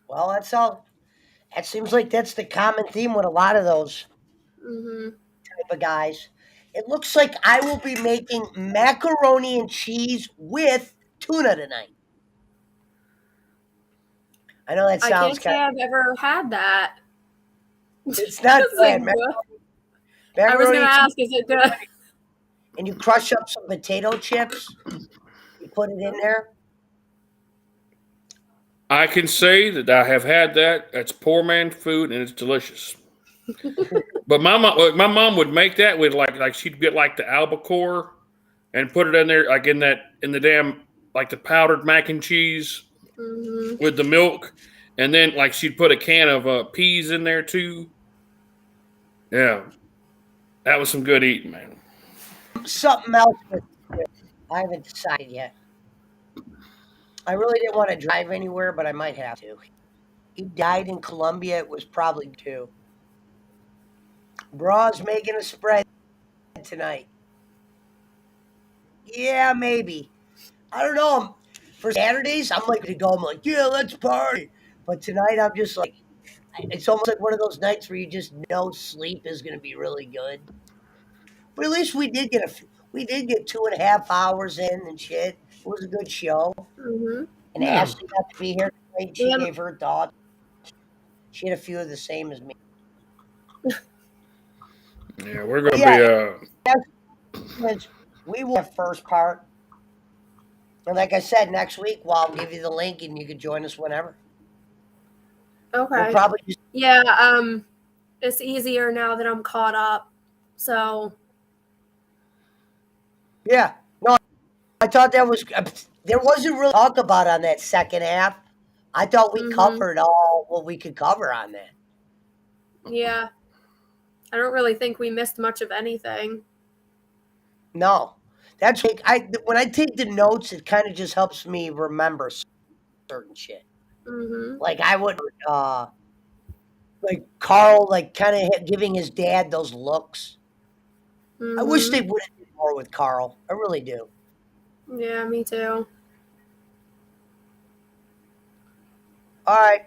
Well, that's all. That seems like that's the common theme with a lot of those type of guys. It looks like I will be making macaroni and cheese with tuna tonight. I know that I sounds can't say I've ever had that. It's not It's bad. like, I was going to ask, is it good? And you crush up some potato chips. You put it in there. I can say that I have had that. That's poor man food, and it's delicious. But my mom would make that with like she'd get like the albacore and put it in there like in the damn like the powdered mac and cheese with the milk, and then like she'd put a can of peas in there too. Yeah, that was some good eating, man. Something else with it. I haven't decided yet. I really didn't want to drive anywhere, but I might have to. He died in Colombia. It was probably too. Braw's making a spread tonight. Yeah, maybe. I don't know. For Saturdays, I'm like to go. I'm like, yeah, let's party. But tonight, I'm just like, it's almost like one of those nights where you just know sleep is going to be really good. But at least we did get 2.5 hours in and shit. It was a good show. And Yeah. Ashley got to be here tonight. She Yeah. gave her thoughts. She had a few of the same as me. Yeah, we're gonna we will have first part. And like I said, next week, well, I'll give you the link and you can join us whenever. Okay. We'll probably just it's easier now that I'm caught up. So yeah. No, I thought there wasn't really talk about on that second half. I thought we covered all what we could cover on that. Yeah. I don't really think we missed much of anything. No. That's when I take the notes, it kind of just helps me remember certain shit. Like I would like Carl like kind of giving his dad those looks. I wish they would have done more with Carl. I really do. Yeah, me too. All right.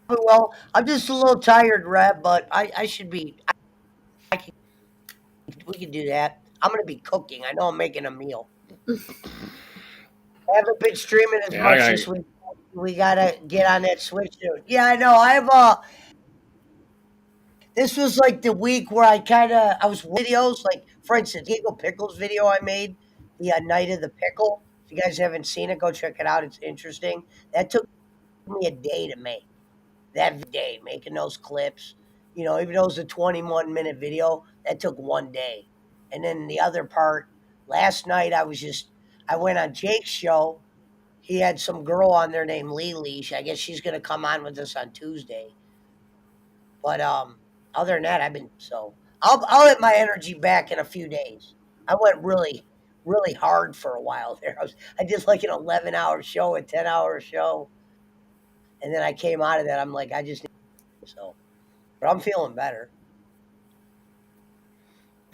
Well, I'm just a little tired, Reb, but I should be. We can do that. I'm going to be cooking. I know I'm making a meal. I haven't been streaming as much this week. We got to get on that Switch soon. Yeah, I know. This was like the week where I was videos, like, for instance, Diego Pickle's video I made, the Night of the Pickle. If you guys haven't seen it, go check it out. It's interesting. That took me a day to make. That day, making those clips. You know, even though it was a 21-minute video, that took one day. And then the other part, last night I went on Jake's show. He had some girl on there named Lily. I guess she's going to come on with us on Tuesday. But other than that, I'll hit my energy back in a few days. I went really, really hard for a while there. I did like an 11-hour show, a 10-hour show. And then I came out of that. I'm like, but I'm feeling better.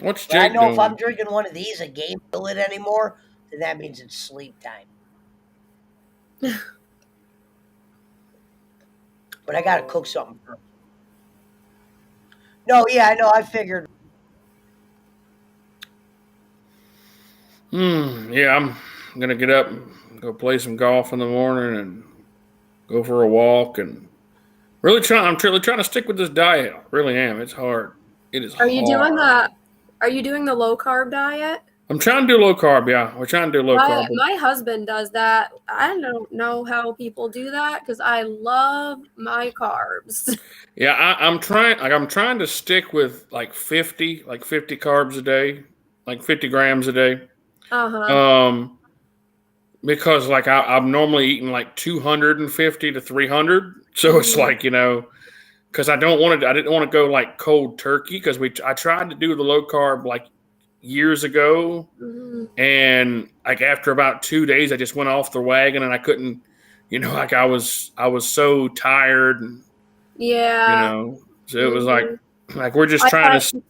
What's But I Jake know doing? if I'm drinking one of these, a game feel it anymore, then that means it's sleep time. But I got to cook something first. No, yeah, I know. I figured. Yeah, I'm gonna get up and go play some golf in the morning and go for a walk and I'm really trying to stick with this diet. I really am. It's hard. It is hard. Are you doing the low carb diet? I'm trying to do low carb, yeah. We're trying to do low carb. My husband does that. I don't know how people do that because I love my carbs. Yeah, I'm trying to stick with like 50 carbs a day, like 50 grams a day. Because like I'm normally eating like 250 to 300. So it's like, you know, because I didn't want to go like cold turkey because I tried to do the low carb like years ago. And like after about 2 days, I just went off the wagon and I couldn't, you know, like I was so tired. And, yeah. You know, so it was like we're just trying to.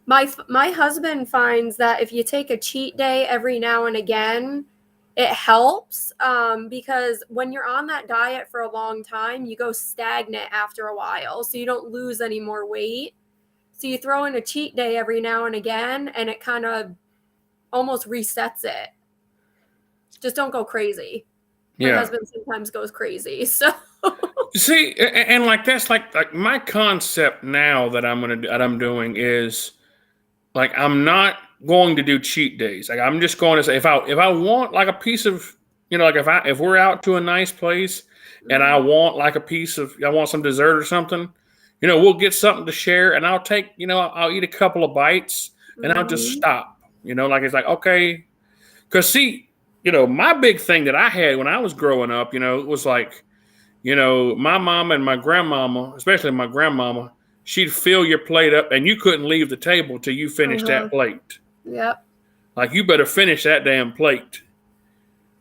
My husband finds that if you take a cheat day every now and again, it helps because when you're on that diet for a long time, you go stagnant after a while. So you don't lose any more weight. So you throw in a cheat day every now and again, and it kind of almost resets it. Just don't go crazy. My husband sometimes goes crazy. So see, and like that's like my concept now that I'm doing is like I'm not going to do cheat days. Like I'm just going to say if I want like a piece of like if we're out to a nice place and I want like I want some dessert or something, we'll get something to share and I'll take I'll eat a couple of bites and I'll just stop. Like it's like okay, because see, my big thing that I had when I was growing up, it was like my mama and my grandmama, especially my grandmama, she'd fill your plate up and you couldn't leave the table till you finished that plate. Yep. Like you better finish that damn plate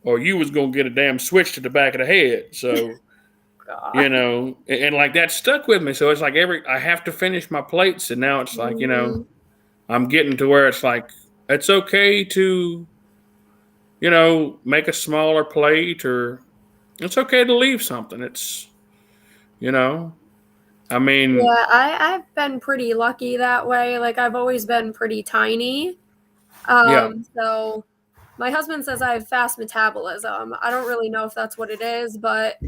or you was going to get a damn switch to the back of the head. So, and like that stuck with me. So it's like I have to finish my plates. And now it's like, I'm getting to where it's like, it's okay to, make a smaller plate or it's okay to leave something. It's, I mean. Yeah, I've been pretty lucky that way. Like I've always been pretty tiny. So my husband says I have fast metabolism. I don't really know if that's what it is, but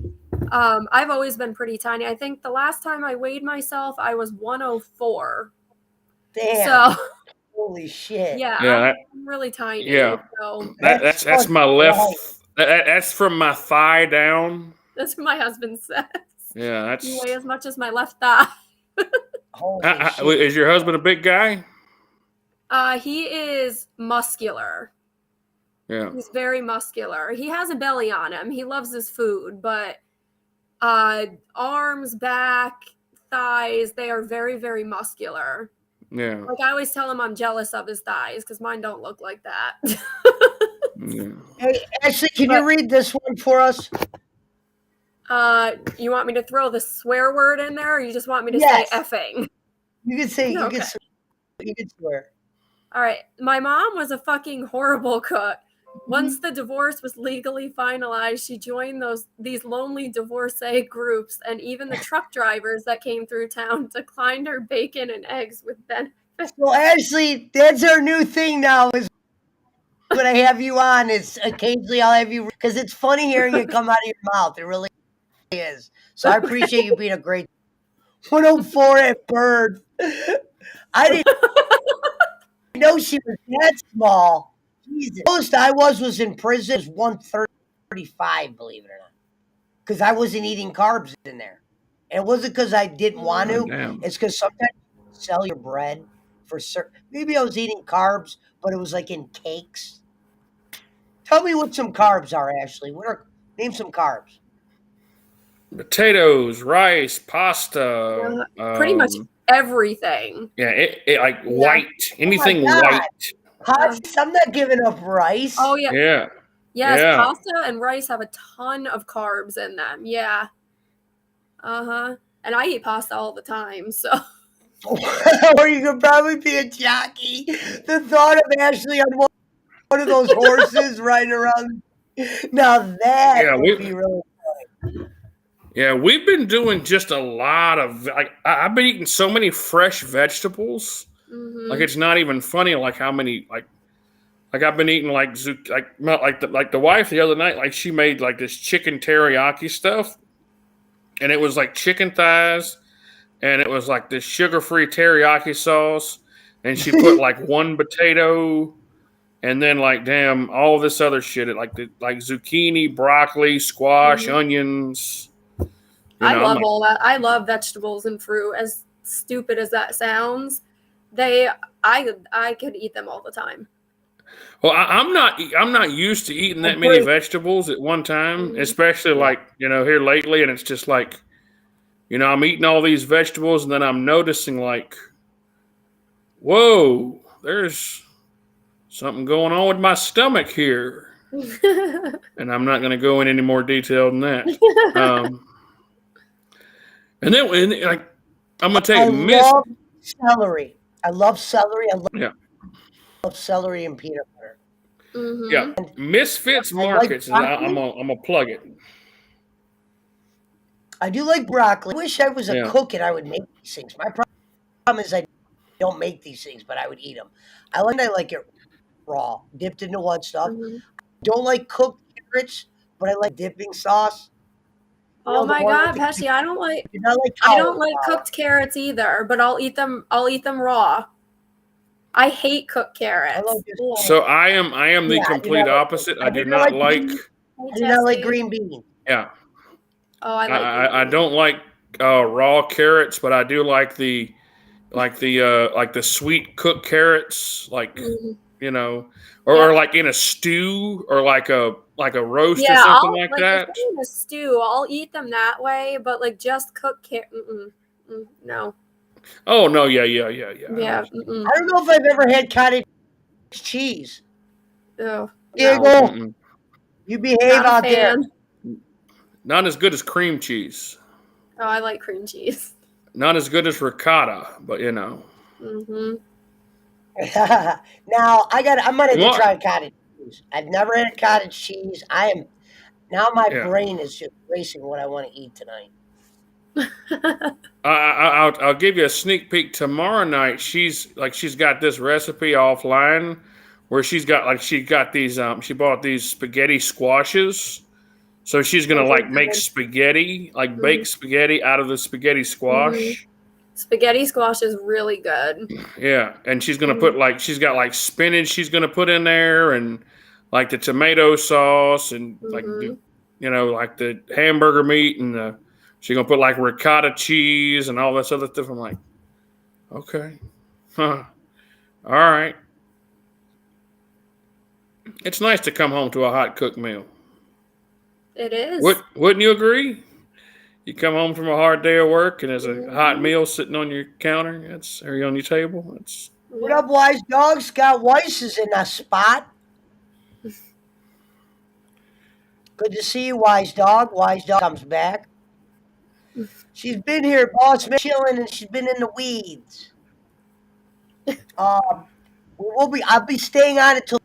I've always been pretty tiny. I think the last time I weighed myself, I was 104. Damn. So, holy shit. Yeah, I'm really tiny. Yeah. So. That's my left. That's from my thigh down. That's what my husband says. Yeah, that's. You weigh as much as my left thigh. Is your husband a big guy? He is muscular. Yeah. He's very muscular. He has a belly on him. He loves his food, but arms, back, thighs, they are very, very muscular. Yeah. Like I always tell him I'm jealous of his thighs because mine don't look like that. Yeah. Hey, Ashley, can you read this one for us? You want me to throw the swear word in there, or you just want me to say effing? You can say you can swear. All right. My mom was a fucking horrible cook. Once the divorce was legally finalized, she joined these lonely divorcee groups, and even the truck drivers that came through town declined her bacon and eggs with benefits. Well, Ashley, that's our new thing now. Is when I have you on, it's occasionally I'll have you because it's funny hearing it come out of your mouth. It really is. So I appreciate you being a great 104 at Bird. I didn't know she was that small. Jesus. The most I was in prison was 135, believe it or not. Because I wasn't eating carbs in there. And it wasn't because I didn't want to. Damn. It's because sometimes you sell your bread for certain. Maybe I was eating carbs, but it was like in cakes. Tell me what some carbs are, Ashley. Name some carbs. Potatoes, rice, pasta. Pretty much everything. Yeah, it like white. Anything white. Pasta, I'm not giving up rice. Oh, yeah. Yeah. Yes, pasta and rice have a ton of carbs in them. Yeah. And I eat pasta all the time, so. Or you could probably be a jockey. The thought of Ashley on one of those horses riding around. Now that would be really funny. Yeah, we've been doing just a lot of like I've been eating so many fresh vegetables. Mm-hmm. Like it's not even funny. Like how many like I've been eating like the wife the other night. Like she made like this chicken teriyaki stuff, and it was like chicken thighs, and it was like this sugar-free teriyaki sauce, and she put like one potato. And then like damn all this other shit like zucchini, broccoli, squash, onions. I love all that. I love vegetables and fruit. As stupid as that sounds, I could eat them all the time. Well, I'm not used to eating that many vegetables at one time, especially like here lately, and it's just like I'm eating all these vegetables, and then I'm noticing like, whoa, there's something going on with my stomach here. And I'm not going to go in any more detail than that. And then like I'm going to tell you, I love celery. I love celery. I love celery and peanut butter. Mm-hmm. Yeah, Misfits Markets. I'm gonna plug it. I do like broccoli. I wish I was a cook and I would make these things. My problem is I don't make these things, but I would eat them. I like it raw, dipped into one stuff. Mm-hmm. Don't like cooked carrots, but I like dipping sauce. Oh my God, Pesci, I don't like cooked carrots either, but I'll eat them raw. I hate cooked carrots. So I am the complete opposite. I do not like green beans. Yeah. Oh, I like green beans. I don't like raw carrots, but I do like the sweet cooked carrots, like you know, or like in a stew or like a roast or something like that. If in a stew, I'll eat them that way, but like just cooked carrot, no. Oh no, yeah. Yeah. I don't know if I've ever had cottage cheese. Oh, Giggle. You behave out there. Not as good as cream cheese. Oh, I like cream cheese. Not as good as ricotta, but Now I'm gonna try cottage cheese. I've never had cottage cheese. My brain is just racing what I want to eat tonight. I'll give you a sneak peek. Tomorrow night, she's got this recipe offline where she got these she bought these spaghetti squashes. So she's gonna make spaghetti, bake spaghetti out of the spaghetti squash. Spaghetti squash is really good. Yeah, and she's gonna put she's got spinach she's gonna put in there, and the tomato sauce, and the hamburger meat, and she's gonna put ricotta cheese and all this other stuff. I'm like, okay, all right. It's nice to come home to a hot cooked meal. It is. Wouldn't you agree? You come home from a hard day of work and there's a hot meal sitting on your counter, or on your table. What up, Wise Dog? Scott Weiss is in that spot. Good to see you, Wise Dog. Wise Dog comes back. She's been here, boss, chilling, and she's been in the weeds. I'll be staying on until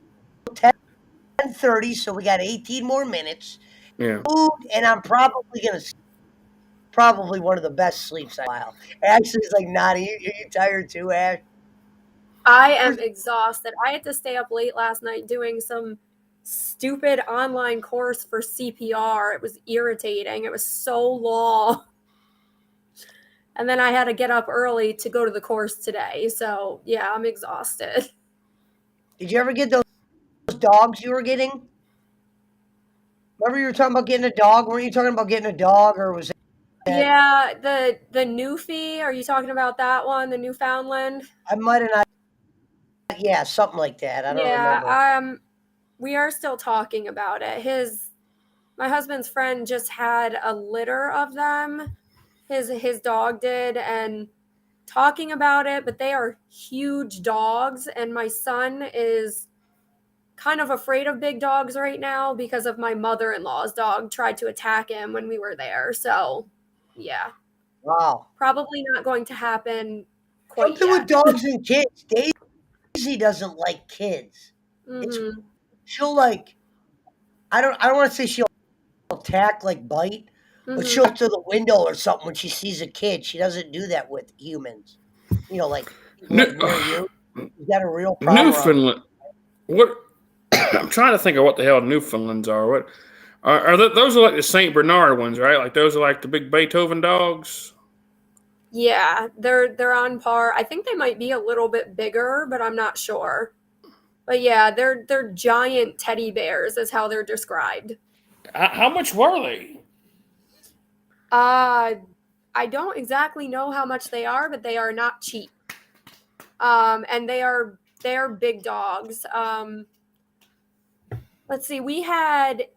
10:30, so we got 18 more minutes. Yeah. Food, and I'm probably one of the best sleeps in a while. Actually, it's Naughty. Are you tired too, Ash? I am exhausted. I had to stay up late last night doing some stupid online course for CPR. It was irritating. It was so long. And then I had to get up early to go to the course today. So, yeah, I'm exhausted. Did you ever get those dogs you were getting? Remember you were talking about getting a dog? Weren't you talking about getting a dog, or was it? Yeah, the Newfie. Are you talking about that one, the Newfoundland? I might have not. Yeah, something like that. I don't remember. Yeah, we are still talking about it. My husband's friend just had a litter of them. His dog did, and talking about it, but they are huge dogs, and my son is kind of afraid of big dogs right now because of my mother-in-law's dog tried to attack him when we were there. So, yeah. Wow. Probably not going to happen quite Something yet. with dogs and kids. Daisy doesn't like kids. She'll I don't want to say she'll attack, bite, but she'll look to the window or something when she sees a kid. She doesn't do that with humans. Near you. You got a real problem. Newfoundland. What? I'm trying to think of what the hell Newfoundlands are. What are those? Are the Saint Bernard ones, right? Those are the big Beethoven dogs. Yeah, they're on par. I think they might be a little bit bigger, but I'm not sure. But yeah, they're giant teddy bears is how they're described. How much were they? I don't exactly know how much they are, but they are not cheap. And they're big dogs. Let's see, we had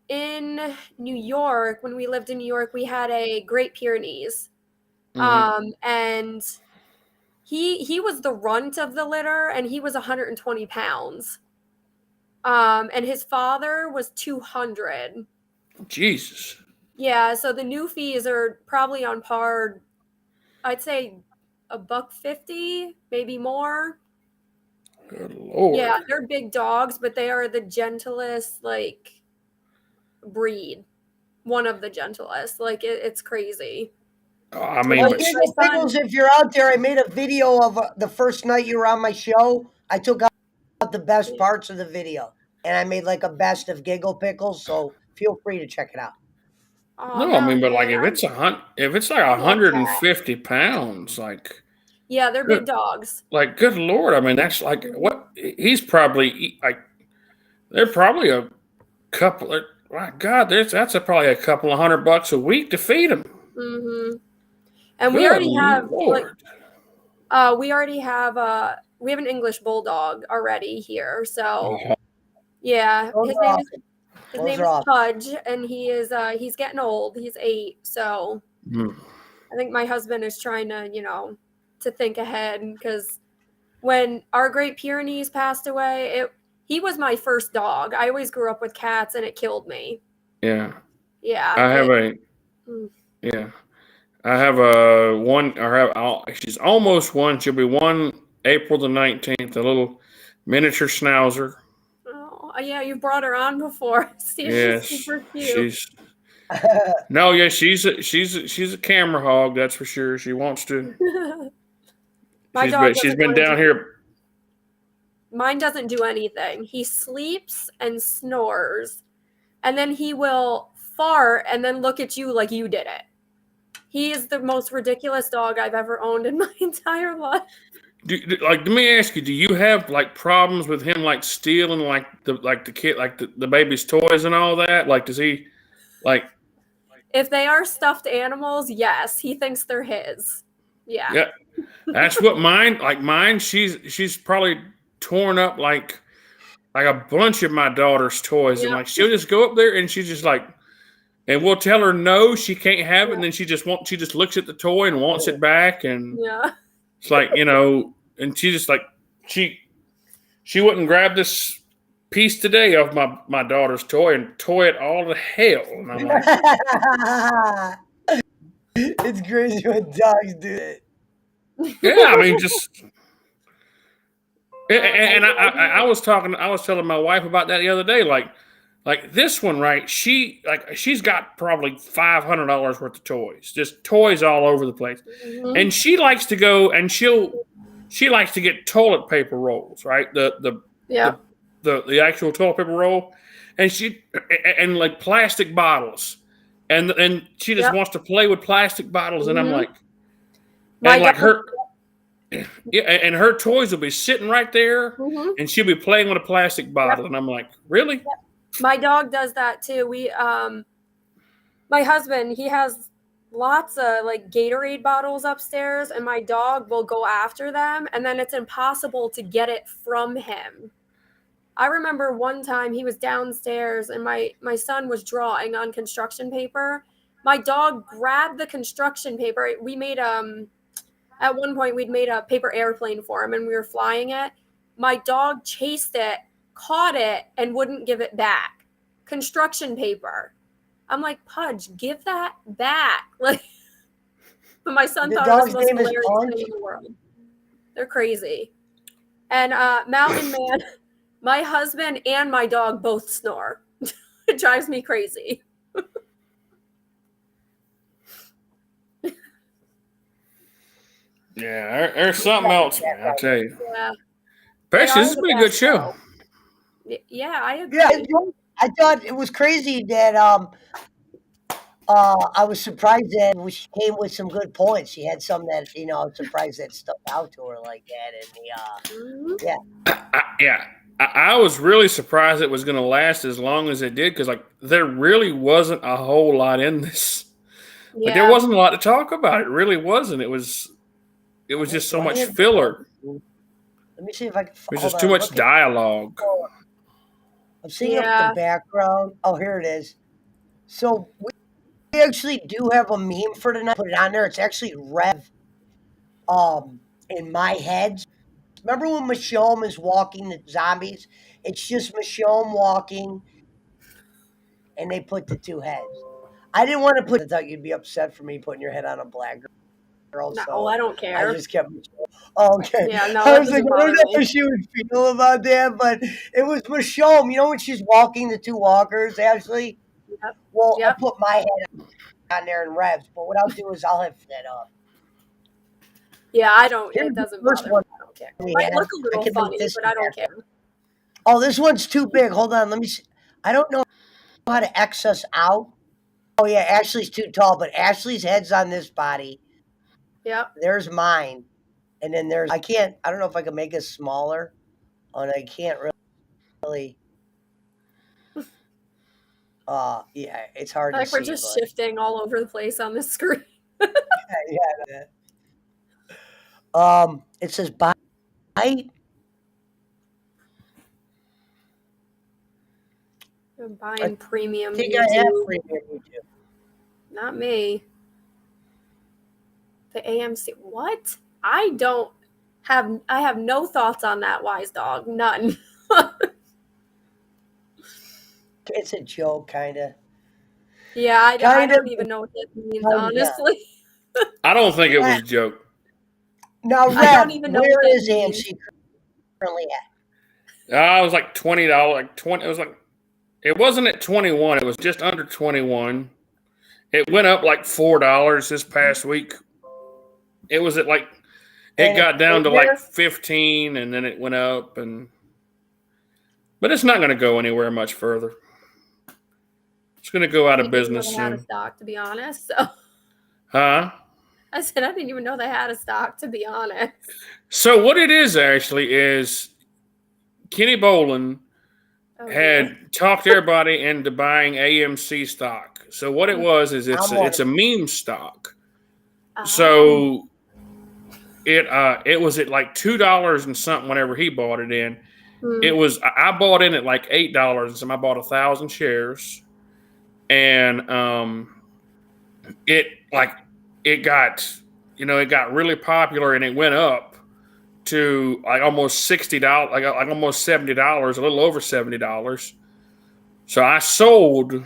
in New York, when we lived in New York, we had a Great Pyrenees. And he was the runt of the litter, and he was 120 pounds. And his father was 200. Jesus. Yeah, so the Newfies are probably on par, I'd say $150, maybe more. Good Lord. Yeah, they're big dogs, but they are the gentlest, breed. One of the gentlest. It's crazy. I mean, Pickles, if you're out there, I made a video of the first night you were on my show. I took out the best parts of the video, and I made a best of Giggle Pickles. So feel free to check it out. Oh, no, I mean, but like man, if it's like 150 pounds, like yeah, they're big dogs. Like, good Lord, I mean, that's like what he's probably like. They're probably a couple. My God, that's probably a couple of $100 a week to feed them. Mm-hmm. And Good we already have Lord. we already have we have an English bulldog already here. So yeah, his name is Pudge, and he's getting old. He's 8, so I think my husband is trying to to think ahead, because when our Great Pyrenees passed away, he was my first dog. I always grew up with cats, and it killed me. Yeah. Yeah. I have a one. She's almost one. She'll be one April the 19th. A little miniature schnauzer. Oh yeah, you brought her on before. Yes, she's super cute. She's a camera hog. That's for sure. She wants to. She's been down here. Mine doesn't do anything. He sleeps and snores, and then he will fart and then look at you like you did it. He is the most ridiculous dog I've ever owned in my entire life. Let me ask you: do you have like problems with him, like stealing, the kid, the baby's toys and all that? Like, does he, like? If they are stuffed animals, yes, he thinks they're his. Yeah. Yeah, that's what mine. Like mine, she's probably torn up like a bunch of my daughter's toys, and like she'll just go up there and she's just like, and we'll tell her no, she can't have it, and then she just looks at the toy and wants it back, and it's like, and she just like she wouldn't grab this piece today of my daughter's toy and toy it all to hell, and I'm like, it's crazy when dogs do it. Yeah, I mean, just. And I was telling my wife about that the other day. Like this one, right? She's got probably $500 worth of toys, just toys all over the place. Mm-hmm. And she likes to go and she likes to get toilet paper rolls, right? The actual toilet paper roll, and like plastic bottles, and she just wants to play with plastic bottles, and I'm like, and her toys will be sitting right there, and she'll be playing with a plastic bottle, and I'm like, really? Yep. My dog does that too. My husband, he has lots of like Gatorade bottles upstairs, and my dog will go after them, and then it's impossible to get it from him. I remember one time he was downstairs, and my son was drawing on construction paper. My dog grabbed the construction paper. We made at one point, we'd made a paper airplane for him, and we were flying it. My dog chased it, caught it, and wouldn't give it back. Construction paper. I'm like, Pudge, give that back. Like, but my son thought it was the most hilarious thing in the world. They're crazy. And Mountain Man, my husband and my dog both snore. It drives me crazy. Yeah, there's something else, man. I'll tell you. Yeah. This has been a good show. Yeah, I agree. Yeah, I thought it was crazy that I was surprised that she came with some good points. She had some that I was surprised that stuck out to her like that, and I was really surprised it was going to last as long as it did, because like there really wasn't a whole lot in this. Like, there wasn't a lot to talk about. It really wasn't. It was just so much filler. Let me see if I can. There's just too much dialogue. I'm seeing up the background. Oh, here it is. So we actually do have a meme for tonight. Put it on there. It's actually Rev. In my head. Remember when Michonne is walking the zombies? It's just Michonne walking, and they put the two heads. I didn't want to put. I thought you'd be upset for me putting your head on a black girl. No, so I don't care. I just kept. Oh, okay. Yeah, no. I was like, I don't know how she would feel about that, but it was Michonne. You know when she's walking the two walkers, Ashley? Yep. Well, I'll put my head on there in Revs, but what I'll do is I'll have that up. Yeah, I don't. It doesn't bother me. I don't care. It might look a little funny, but I don't care. Oh, this one's too big. Hold on. Let me see. I don't know how to X us out. Oh yeah, Ashley's too tall, but Ashley's head's on this body. Yep. There's mine. And then I don't know if I can make it smaller. And I can't really. Yeah, it's hard to see. We're just shifting all over the place on the screen. Yeah. It says bite. I'm buying premium I think YouTube. I have premium YouTube. Not me. The AMC. What? I have no thoughts on that, wise dog. None. It's a joke, kind of. Yeah, I don't even know what that means, honestly. I don't think it was a joke. Now, I don't even know where is AMC currently at? It was like $20. It wasn't at 21. It was just under 21. It went up like $4 this past week. It was at it got down to like 15, and then it went up, but it's not going to go anywhere much further. It's going to go out of business soon. They had a stock, to be honest. So. Huh? I said I didn't even know they had a stock, to be honest. So what it is actually is Kenny Bolin had talked everybody into buying AMC stock. So what it was is it's a meme stock. So it was at like $2 and something whenever he bought it in. It was I bought in at like $8, and so I bought 1,000 shares, and it got really popular, and it went up to like almost $60, like almost $70, a little over $70. So I sold,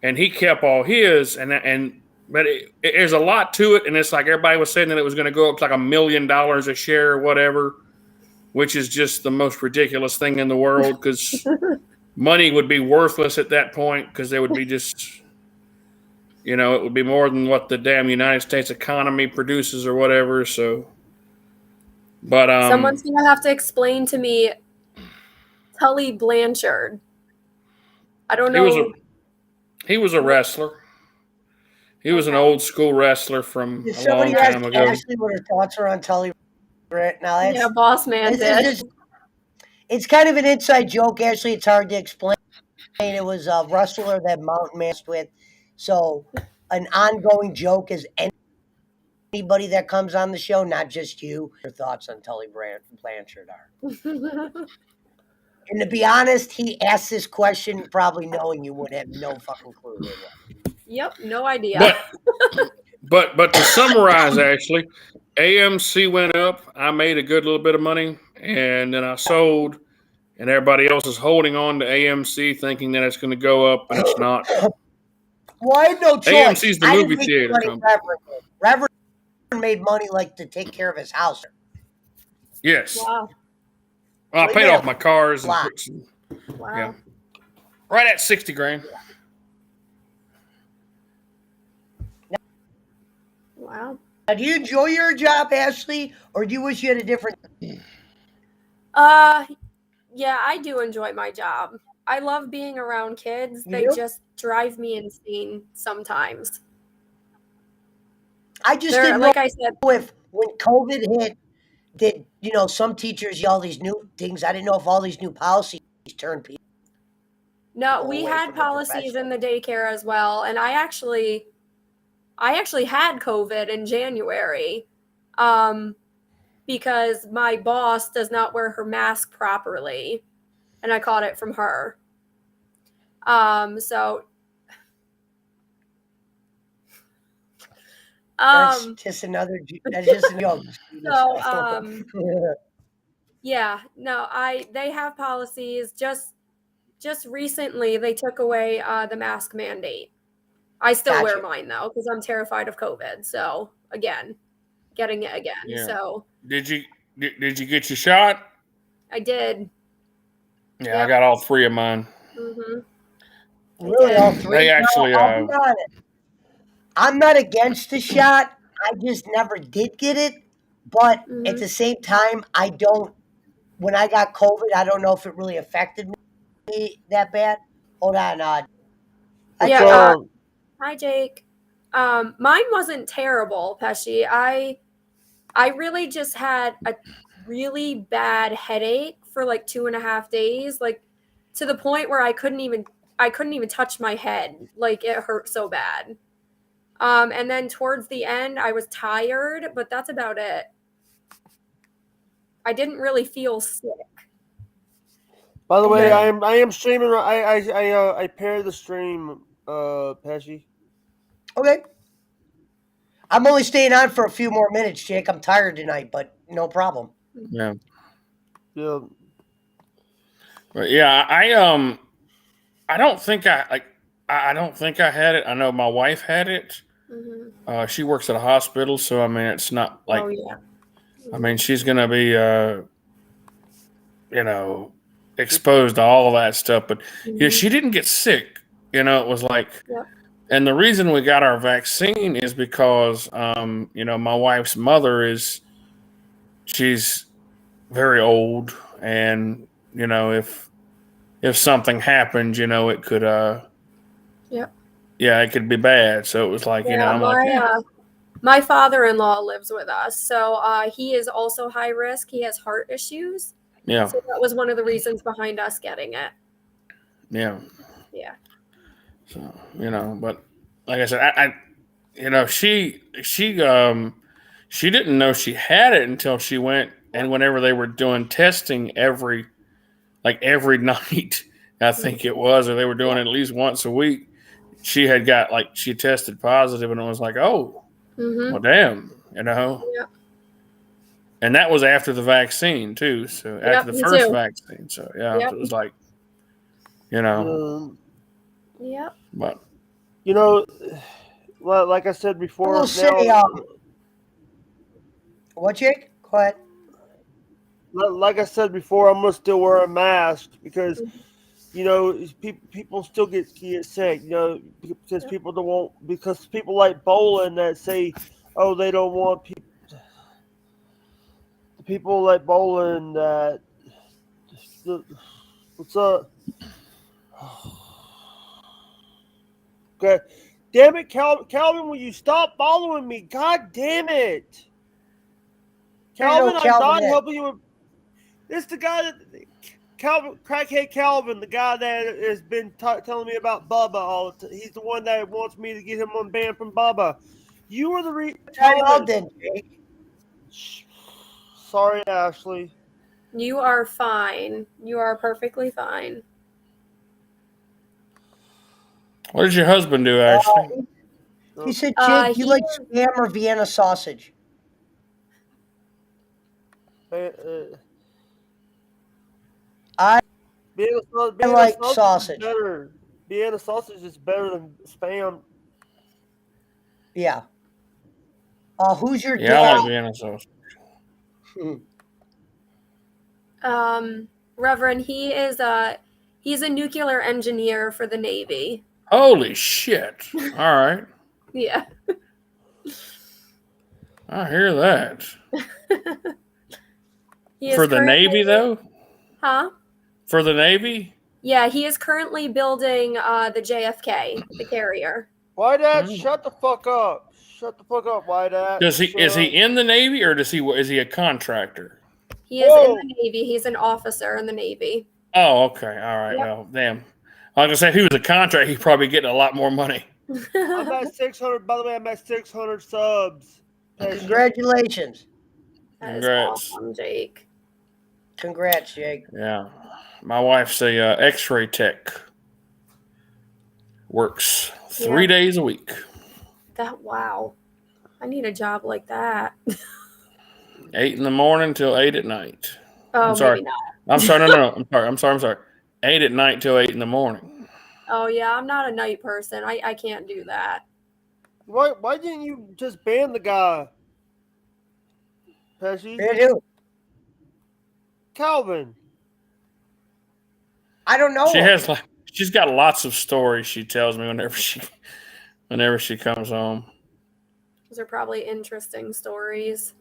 and he kept all his, but there's a lot to it, and it's like everybody was saying that it was going to go up to like $1 million a share or whatever, which is just the most ridiculous thing in the world, because money would be worthless at that point, because they would be just, it would be more than what the damn United States economy produces or whatever. So, but someone's gonna have to explain to me Tully Blanchard. I don't know. He was a wrestler. He was an old school wrestler from a long time ago. Ashley what her thoughts are on Tully. Now yeah, boss man did. It's kind of an inside joke, Ashley. It's hard to explain. It was a wrestler that Mountain messed with. So an ongoing joke is anybody that comes on the show, not just you. Your thoughts on Tully Blanchard are. And to be honest, he asked this question probably knowing you would have no fucking clue who it was. Yep, no idea. But to summarize, actually, AMC went up. I made a good little bit of money, and then I sold, and everybody else is holding on to AMC thinking that it's going to go up, and it's not. Well, I had no choice. AMC's the movie theater company. Revern made money to take care of his house. Yes. Wow. Well, I paid off my cars. Wow. Yeah. Right at $60,000. Wow. Now, do you enjoy your job, Ashley, or do you wish you had a different? Yeah, I do enjoy my job. I love being around kids. They just drive me insane sometimes. I just didn't know, I said, if when COVID hit, did some teachers all these new things? I didn't know if all these new policies turned people. No, we had policies in the daycare as well, and I actually had COVID in January, because my boss does not wear her mask properly, and I caught it from her. So. That's just another. That's just a joke. So, yeah, no, they have policies. Just recently, they took away the mask mandate. I still wear mine though, because I'm terrified of COVID. So again, getting it again. Yeah. So did you get your shot? I did. Yeah, yep. I got all 3 of mine. Mm-hmm. Really, all 3? They actually. I'm not against the shot. I just never did get it. But at the same time, I don't. When I got COVID, I don't know if it really affected me that bad. Hold on, Yeah. Hi, Jake. Mine wasn't terrible, Pesci. I really just had a really bad headache for like 2.5 days, like to the point where I couldn't even touch my head. Like it hurt so bad. And then towards the end, I was tired, but that's about it. I didn't really feel sick. By the way, I am streaming. I paired the stream, Pesci. Okay. I'm only staying on for a few more minutes, Jake. I'm tired tonight, but no problem. Yeah. Yeah. But yeah, I don't think I don't think I had it. I know my wife had it. Mm-hmm. She works at a hospital, so I mean, it's not like. Oh yeah. I mean, she's gonna be, exposed to all of that stuff. But yeah, she didn't get sick. It was like, and the reason we got our vaccine is because, my wife's mother she's very old, and if something happened, it could, it could be bad. So it was like, my father-in-law lives with us, so he is also high risk. He has heart issues. Yeah. So that was one of the reasons behind us getting it. Yeah. Yeah. So, but like I said, she didn't know she had it until she went, and whenever they were doing testing every night, I think it was, or they were doing it at least once a week, she had she tested positive, and it was like, oh, well, damn, Yeah. And that was after the vaccine too. So after the first vaccine. So it was like, Yep. But like I said before, We'll say, what, Jake? Go ahead. Like I said before, I'm gonna still wear a mask because people still get sick. Because people don't want, because people like bowling that say, oh, they don't want people. People like bowling that. What's up? Okay. Damn it, Calvin, will you stop following me? God damn it. Calvin, I'm not helping you with. This the guy that crackhead Calvin, the guy that has been telling me about Bubba all the time. He's the one that wants me to get him unbanned from Bubba. You were the Jake. Sorry, Ashley. You are fine. You are perfectly fine. What did your husband do, Ashley? He said, Jake, you like Spam or Vienna sausage? I like sausage. Vienna sausage is better than Spam. Yeah. Who's your dad? I like Vienna sausage. Revern, he's a nuclear engineer for the Navy. Holy shit. All right. Yeah. I hear that. For the Navy, though? Huh? For the Navy? Yeah, he is currently building the JFK, the carrier. Why, Dad? Shut the fuck up. Shut the fuck up, why, Dad? Is he in the Navy, or is he a contractor? He is in the Navy. He's an officer in the Navy. Oh, okay. All right. Yep. Well, damn. I was gonna say, if he was a contractor, he's probably getting a lot more money. I'm at 600. By the way, I'm at 600 subs. Congratulations. That is awesome, Jake. Congrats, Jake. Yeah. My wife's a X-ray tech. Works 3 days a week. Wow. I need a job like that. 8 in the morning till 8 at night. Oh, I'm sorry. Maybe not. I'm sorry. No. I'm sorry. 8 at night till 8 in the morning. Oh yeah, I'm not a night person. I can't do that. Why didn't you just ban the guy? Pesci? Who? Calvin. I don't know. She's got lots of stories she tells me whenever she comes home. Those are probably interesting stories.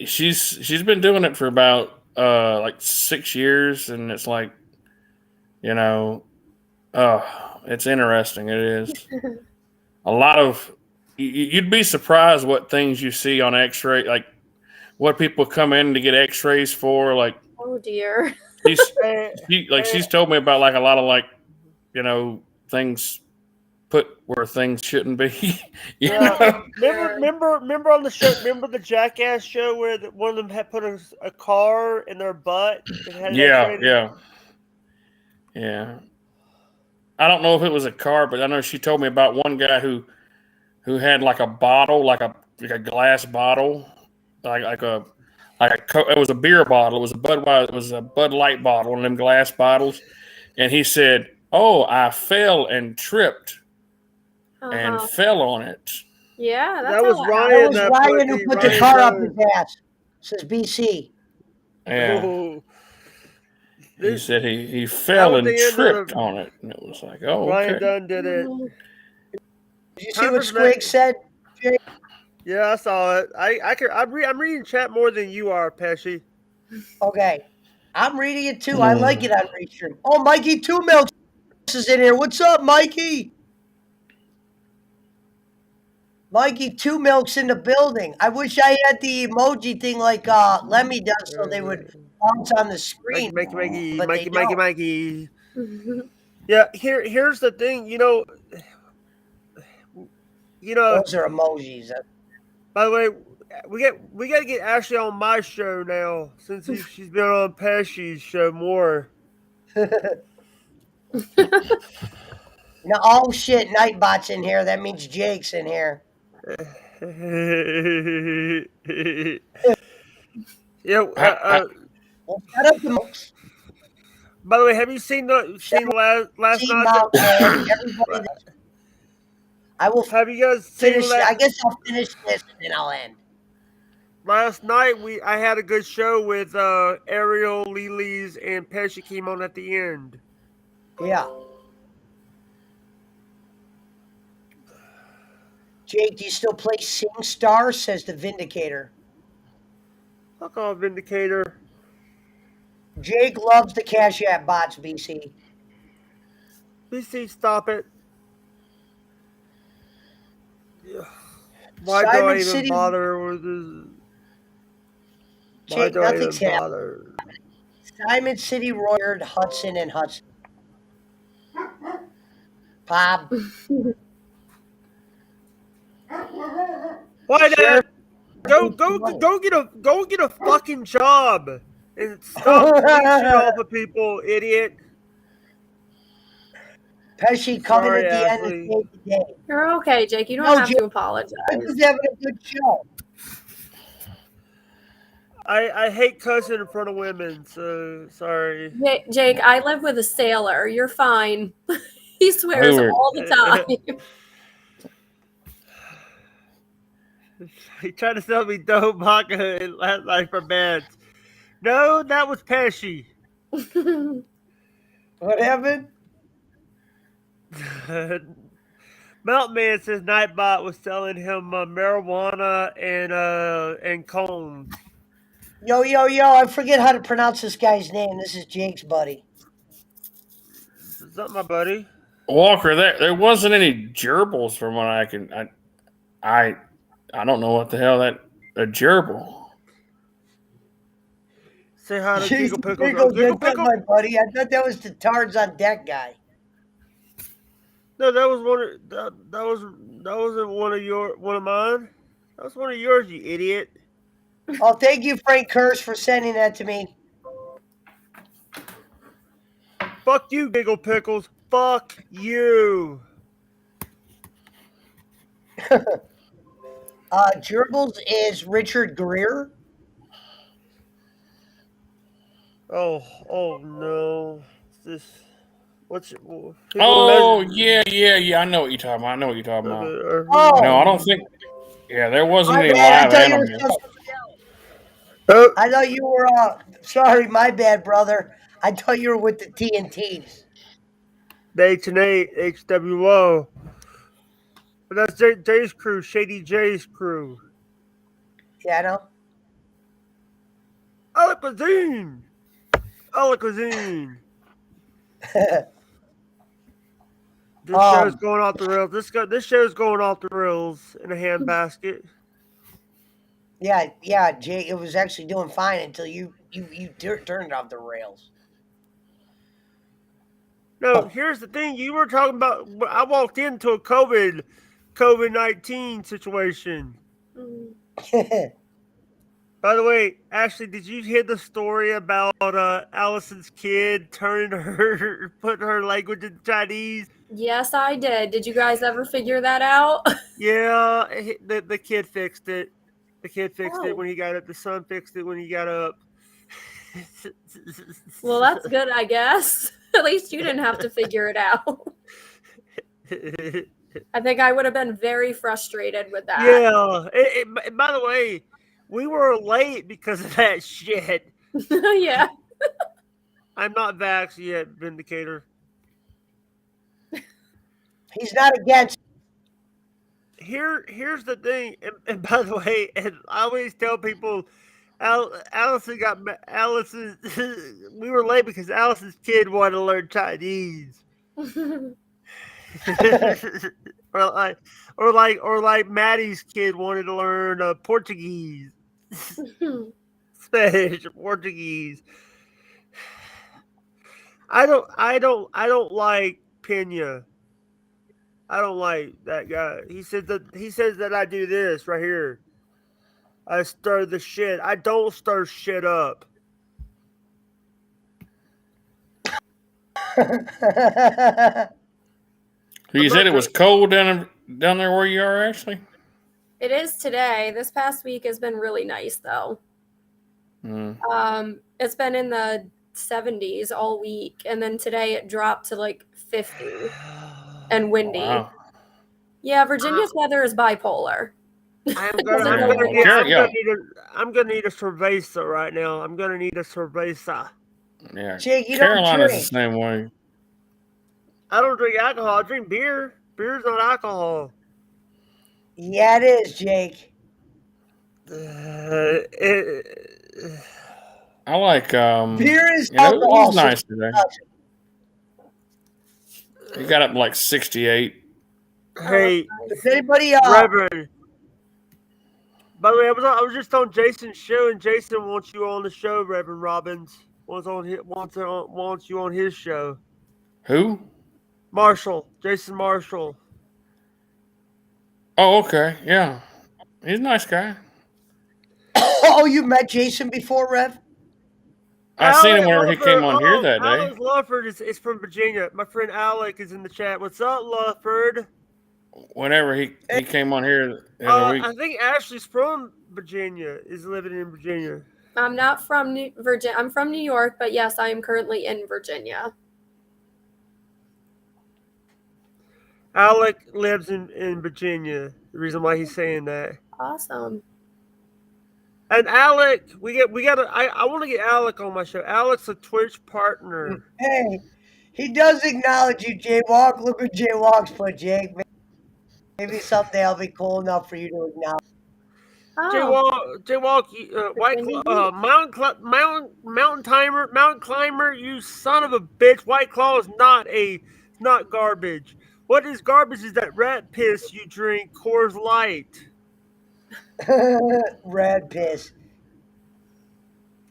She's been doing it for about 6 years, and it's like, it's interesting. It is a lot of. You'd be surprised what things you see on X-ray, like what people come in to get X-rays for. Like, oh dear. She's told me about like a lot of like, things put where things shouldn't be. Remember on the show? Remember the Jackass show where one of them had put a car in their butt and had an X-ray? Yeah. I don't know if it was a car, but I know she told me about one guy who had like a bottle, like a glass bottle, it was a beer bottle. It was a Budweiser. It was a Bud Light bottle, one of them glass bottles. And he said, "Oh, I fell and tripped and fell on it." Yeah, that was Ryan. That was Ryan who put the car up his ass. Says BC. Yeah. Oh. He said he fell and tripped on it, and it was like, oh, Ryan okay. Dunn did it. Did you see what Squig said, Jake? Yeah, I saw it. I'm reading chat more than you are, Pesci. Okay. I'm reading it too. I like it on Restream. Oh, Mikey Two Milks is in here. What's up, Mikey? Mikey Two Milks in the building. I wish I had the emoji thing like Lemmy does so they would bounce on the screen. Mikey. Yeah, here's the thing. Those are emojis. By the way, we got to get Ashley on my show now since she's been on Pesci's show more. Oh shit, Nightbot's in here. That means Jake's in here. Yeah. Well, shut up, Milks. By the way, have you seen last night? I will. Have you guys finish? I guess I'll finish this and then I'll end. Last night I had a good show with Ariel, Lily's, and Pesci came on at the end. Yeah. Jake, do you still play SingStar? Says the Vindicator. Fuck off, Vindicator. Jake loves the Cash App bots, BC. BC, stop it. Why Simon do I even City, bother with this? Jake, nothing's happening. Simon City, Royard, Hudson, and Hudson. Bob. Why not? Go get a fucking job and stop shit off of people, idiot. Pesci coming at the end of the day. You're okay, Jake. You don't have to apologize. I'm just having a good show. I hate cussing in front of women, so sorry. Jake, I live with a sailor. You're fine. He swears all the time. He tried to sell me dope vodka last night for beds. No, that was Pesci. What happened? Mountain Man says Nightbot was selling him marijuana and cone. Yo, I forget how to pronounce this guy's name. This is Jake's buddy. Is that my buddy? Walker, there wasn't any gerbils from what I can. I don't know what the hell a gerbil. Say hi to Giggle Pickle. Giggle Pickle, my buddy. I thought that was the Tards on Deck guy. No, that was that wasn't one of mine. That was one of yours, you idiot. Oh, thank you, Frank Kurz, for sending that to me. Fuck you, Giggle Pickles. Fuck you. Gerbils is Richard Gere. Oh no. Yeah. I know what you're talking about. Oh. No, I don't think. Yeah, there wasn't any live animals. I thought you were. Sorry, my bad, brother. I thought you were with the TNTs. The H&A HWO. But that's Jay's crew, Shady J's crew. Yeah, I know. A la cuisine. This show's going off the rails. This show's going off the rails in a handbasket. Yeah, Jake. It was actually doing fine until you turned it off the rails. No, here's the thing. You were talking about. I walked into a COVID-19 situation. By the way, Ashley, did you hear the story about Allison's kid putting her language in Chinese? Yes, I did. Did you guys ever figure that out? Yeah, the kid fixed it. The kid fixed it when he got up. The son fixed it when he got up. Well, that's good, I guess. At least you didn't have to figure it out. I think I would have been very frustrated with that. Yeah. By the way, we were late because of that shit. Yeah. I'm not vaxxed yet, Vindicator. He's not against. Here's the thing, and by the way, and I always tell people, Allison. We were late because Allison's kid wanted to learn Chinese. or like Maddie's kid wanted to learn Portuguese, Spanish, Portuguese. I don't like Pena. I don't like that guy. He says that I do this right here. I stir the shit. I don't stir shit up. You said it was cold down there where you are, Ashley? It is today. This past week has been really nice, though. It's been in the 70s all week, and then today it dropped to like 50 and windy. Wow. Yeah, Virginia's weather is bipolar. I'm gonna need a cerveza right now. I'm gonna need a cerveza. Yeah, Jake, you Carolina's don't the same way. I don't drink alcohol. I drink beer. Beer's not alcohol. Yeah, it is, Jake. I like beer is alcohol. It was nice today. You got up like 68. Hey, if anybody Revern. By the way, I was just on Jason's show, and Jason wants you on the show. Reverend Robbins wants you on his show. Who? Marshall, Jason Marshall. Oh, okay, yeah, he's a nice guy. Oh, you met Jason before, Rev? I seen him whenever he came on here that day. Alex Lufford is from Virginia. My friend Alec is in the chat. What's up, Lufford? Whenever he came on here the other week. I think Ashley's from Virginia, is living in Virginia. I'm not from Virginia. I'm from New York, but yes, I am currently in Virginia. Alec lives in Virginia. The reason why he's saying that. Awesome. And Alec, I want to get Alec on my show. Alec's a Twitch partner. Hey, he does acknowledge you, J-Walk. Look what J-Walk's put, Jake. Maybe someday I'll be cool enough for you to acknowledge. J-Walk, mountain climber, you son of a bitch. White Claw is not garbage. What is garbage is that rat piss you drink, Coors Light. Rat piss.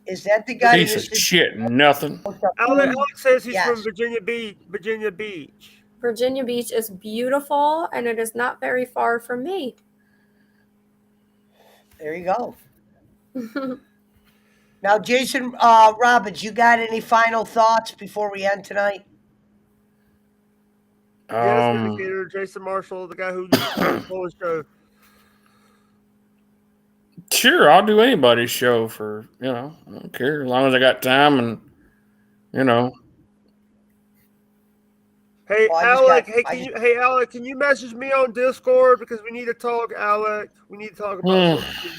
Is that the guy? Piece of shit, nothing. Alex says he's from Virginia Beach. Virginia Beach is beautiful, and it is not very far from me. There you go. Now, Jason Robbins, you got any final thoughts before we end tonight? Yes, Jason Marshall, the guy who stole his show. Sure, I'll do anybody's show for, I don't care as long as I got time and, Hey, Alec, Alec, can you message me on Discord because we need to talk, Alec. We need to talk about something.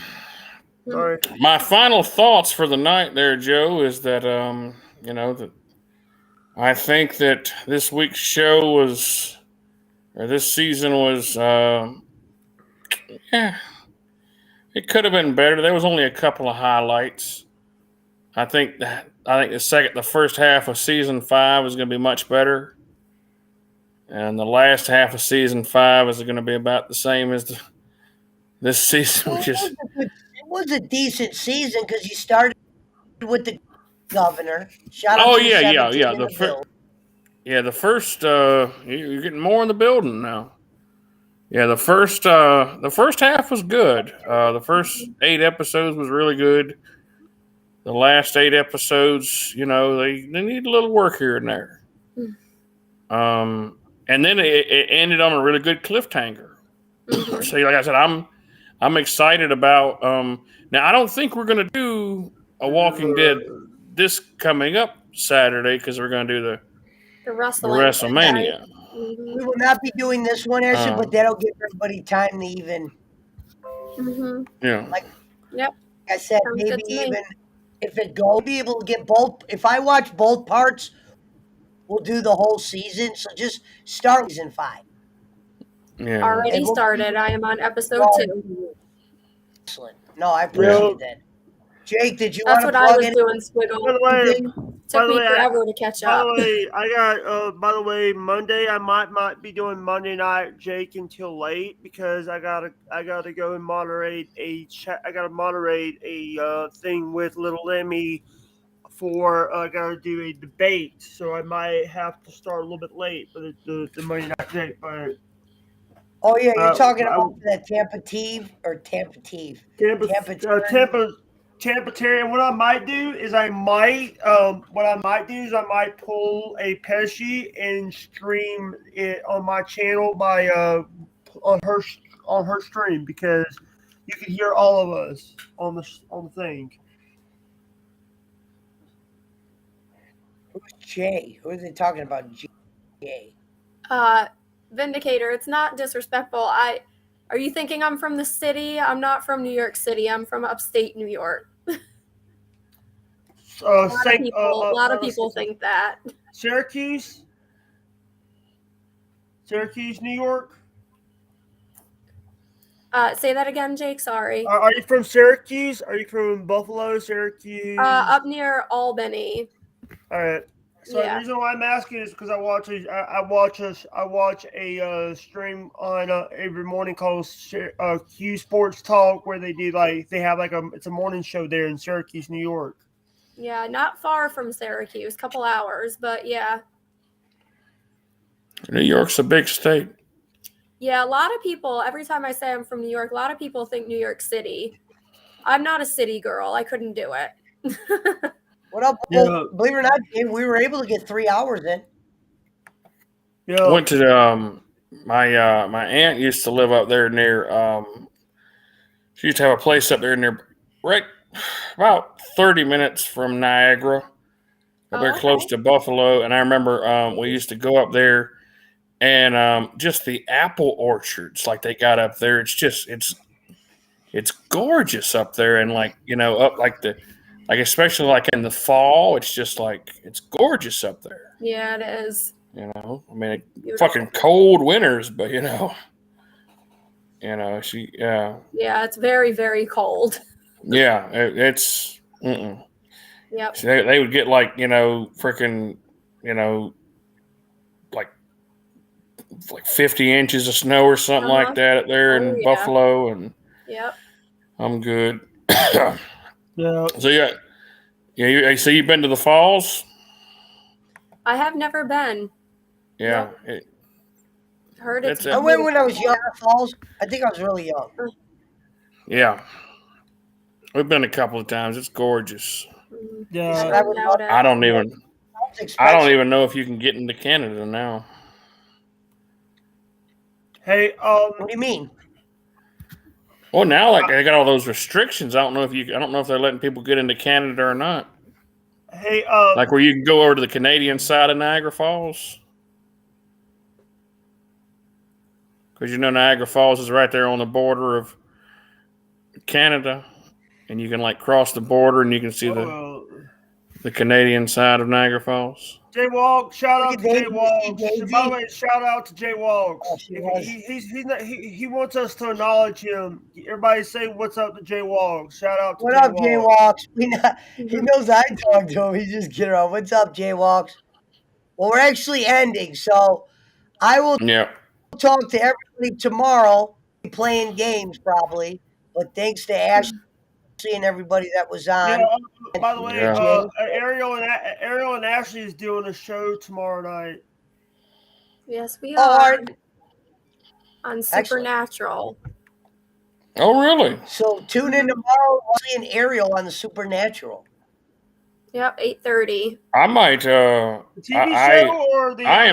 Sorry. My final thoughts for the night there, Joe, is that that I think that this week's show this season was it could have been better. There was only a couple of highlights. I think the first half of season 5 is going to be much better. And the last half of season 5 is going to be about the same as this season. Well, it was a decent season because you started with the governor. Shout out to the 17 in the building. The first you're getting more in the building now. Yeah, the first half was good. The first 8 episodes was really good. The last 8 episodes, they need a little work here and there. And then it ended on a really good cliffhanger. So, like I said, I'm excited about. Now, I don't think we're going to do a Walking Dead this coming up Saturday because we're going to do the WrestleMania. We will not be doing this one, Ashley, but that'll give everybody time to even. Yeah. Like I said, maybe even if it goes, be able to get both. If I watch both parts, we'll do the whole season. So just start season 5. Yeah. Already started. I am on episode 2. Excellent. No, I appreciate that. Jake, did you want to plug That's what I was doing, Squiggle. By the way, forever to catch up. By the way, Monday I might be doing Monday night Jake until late because I gotta go and moderate a thing with Little Emmy for I gotta do a debate, so I might have to start a little bit late for the Monday night Jake. But oh yeah, you're talking about that Tampa Terry. What I might do is I might pull a Pesci and stream it on my channel by on her stream because you can hear all of us on the thing. Who's Jay? Who are they talking about? Jay. Vindicator. It's not disrespectful. Are you thinking I'm from the city? I'm not from New York City. I'm from upstate New York. A lot of people think that. Syracuse, New York. Say that again, Jake. Sorry. Are you from Syracuse? Are you from Buffalo, Syracuse? Up near Albany. All right. So the reason why I'm asking is because I watch a stream on every morning called Q Sports Talk where they have it's a morning show there in Syracuse, New York. Yeah, not far from Syracuse, couple hours, but yeah. New York's a big state. Yeah, a lot of people, every time I say I'm from New York, a lot of people think New York City. I'm not a city girl. I couldn't do it. What up? Well, believe it or not, Dave, we were able to get 3 hours in. Yeah. Went to my aunt used to live up there near. She used to have a place up there near, right about 30 minutes from Niagara. They're close to Buffalo, and I remember we used to go up there, and just the apple orchards like they got up there. It's gorgeous up there, and up especially like in the fall, it's just it's gorgeous up there. Yeah, it is. Fucking cold winters, but Yeah, it's very, very cold. Yeah, it's. Yep. So they would get freaking, like 50 inches of snow or something like that up there in Buffalo, and I'm good. Yeah. So so you've been to the falls? I have never been. Yeah. Heard it's. I went when I was young. Falls. I think I was really young. Yeah. We've been a couple of times. It's gorgeous. Yeah. I don't even know if you can get into Canada now. Hey, what do you mean? Well, now they got all those restrictions. I don't know if they're letting people get into Canada or not. Hey, where you can go over to the Canadian side of Niagara Falls. Because Niagara Falls is right there on the border of Canada, and you can cross the border and you can see the Canadian side of Niagara Falls. Jay Walk, shout out to Jay Walk. By the way, shout out to Jay Walk. He wants us to acknowledge him. Everybody say what's up to Jay Walk. Shout out to What up, Jay Walks? He knows I talked to him. He's just kidding around. What's up, Jay Walks? Well, we're actually ending, so I will Yeah. talk to everybody tomorrow, playing games probably. But thanks to Ashley and everybody that was on. Yeah. By the way, Yeah. Ariel and Ashley is doing a show tomorrow night. Yes, we Oh, are. all right. On Supernatural. Oh, really? So tune in tomorrow. Ashley and Ariel on the Supernatural. Yep, 8:30. I might. The TV show or the? I am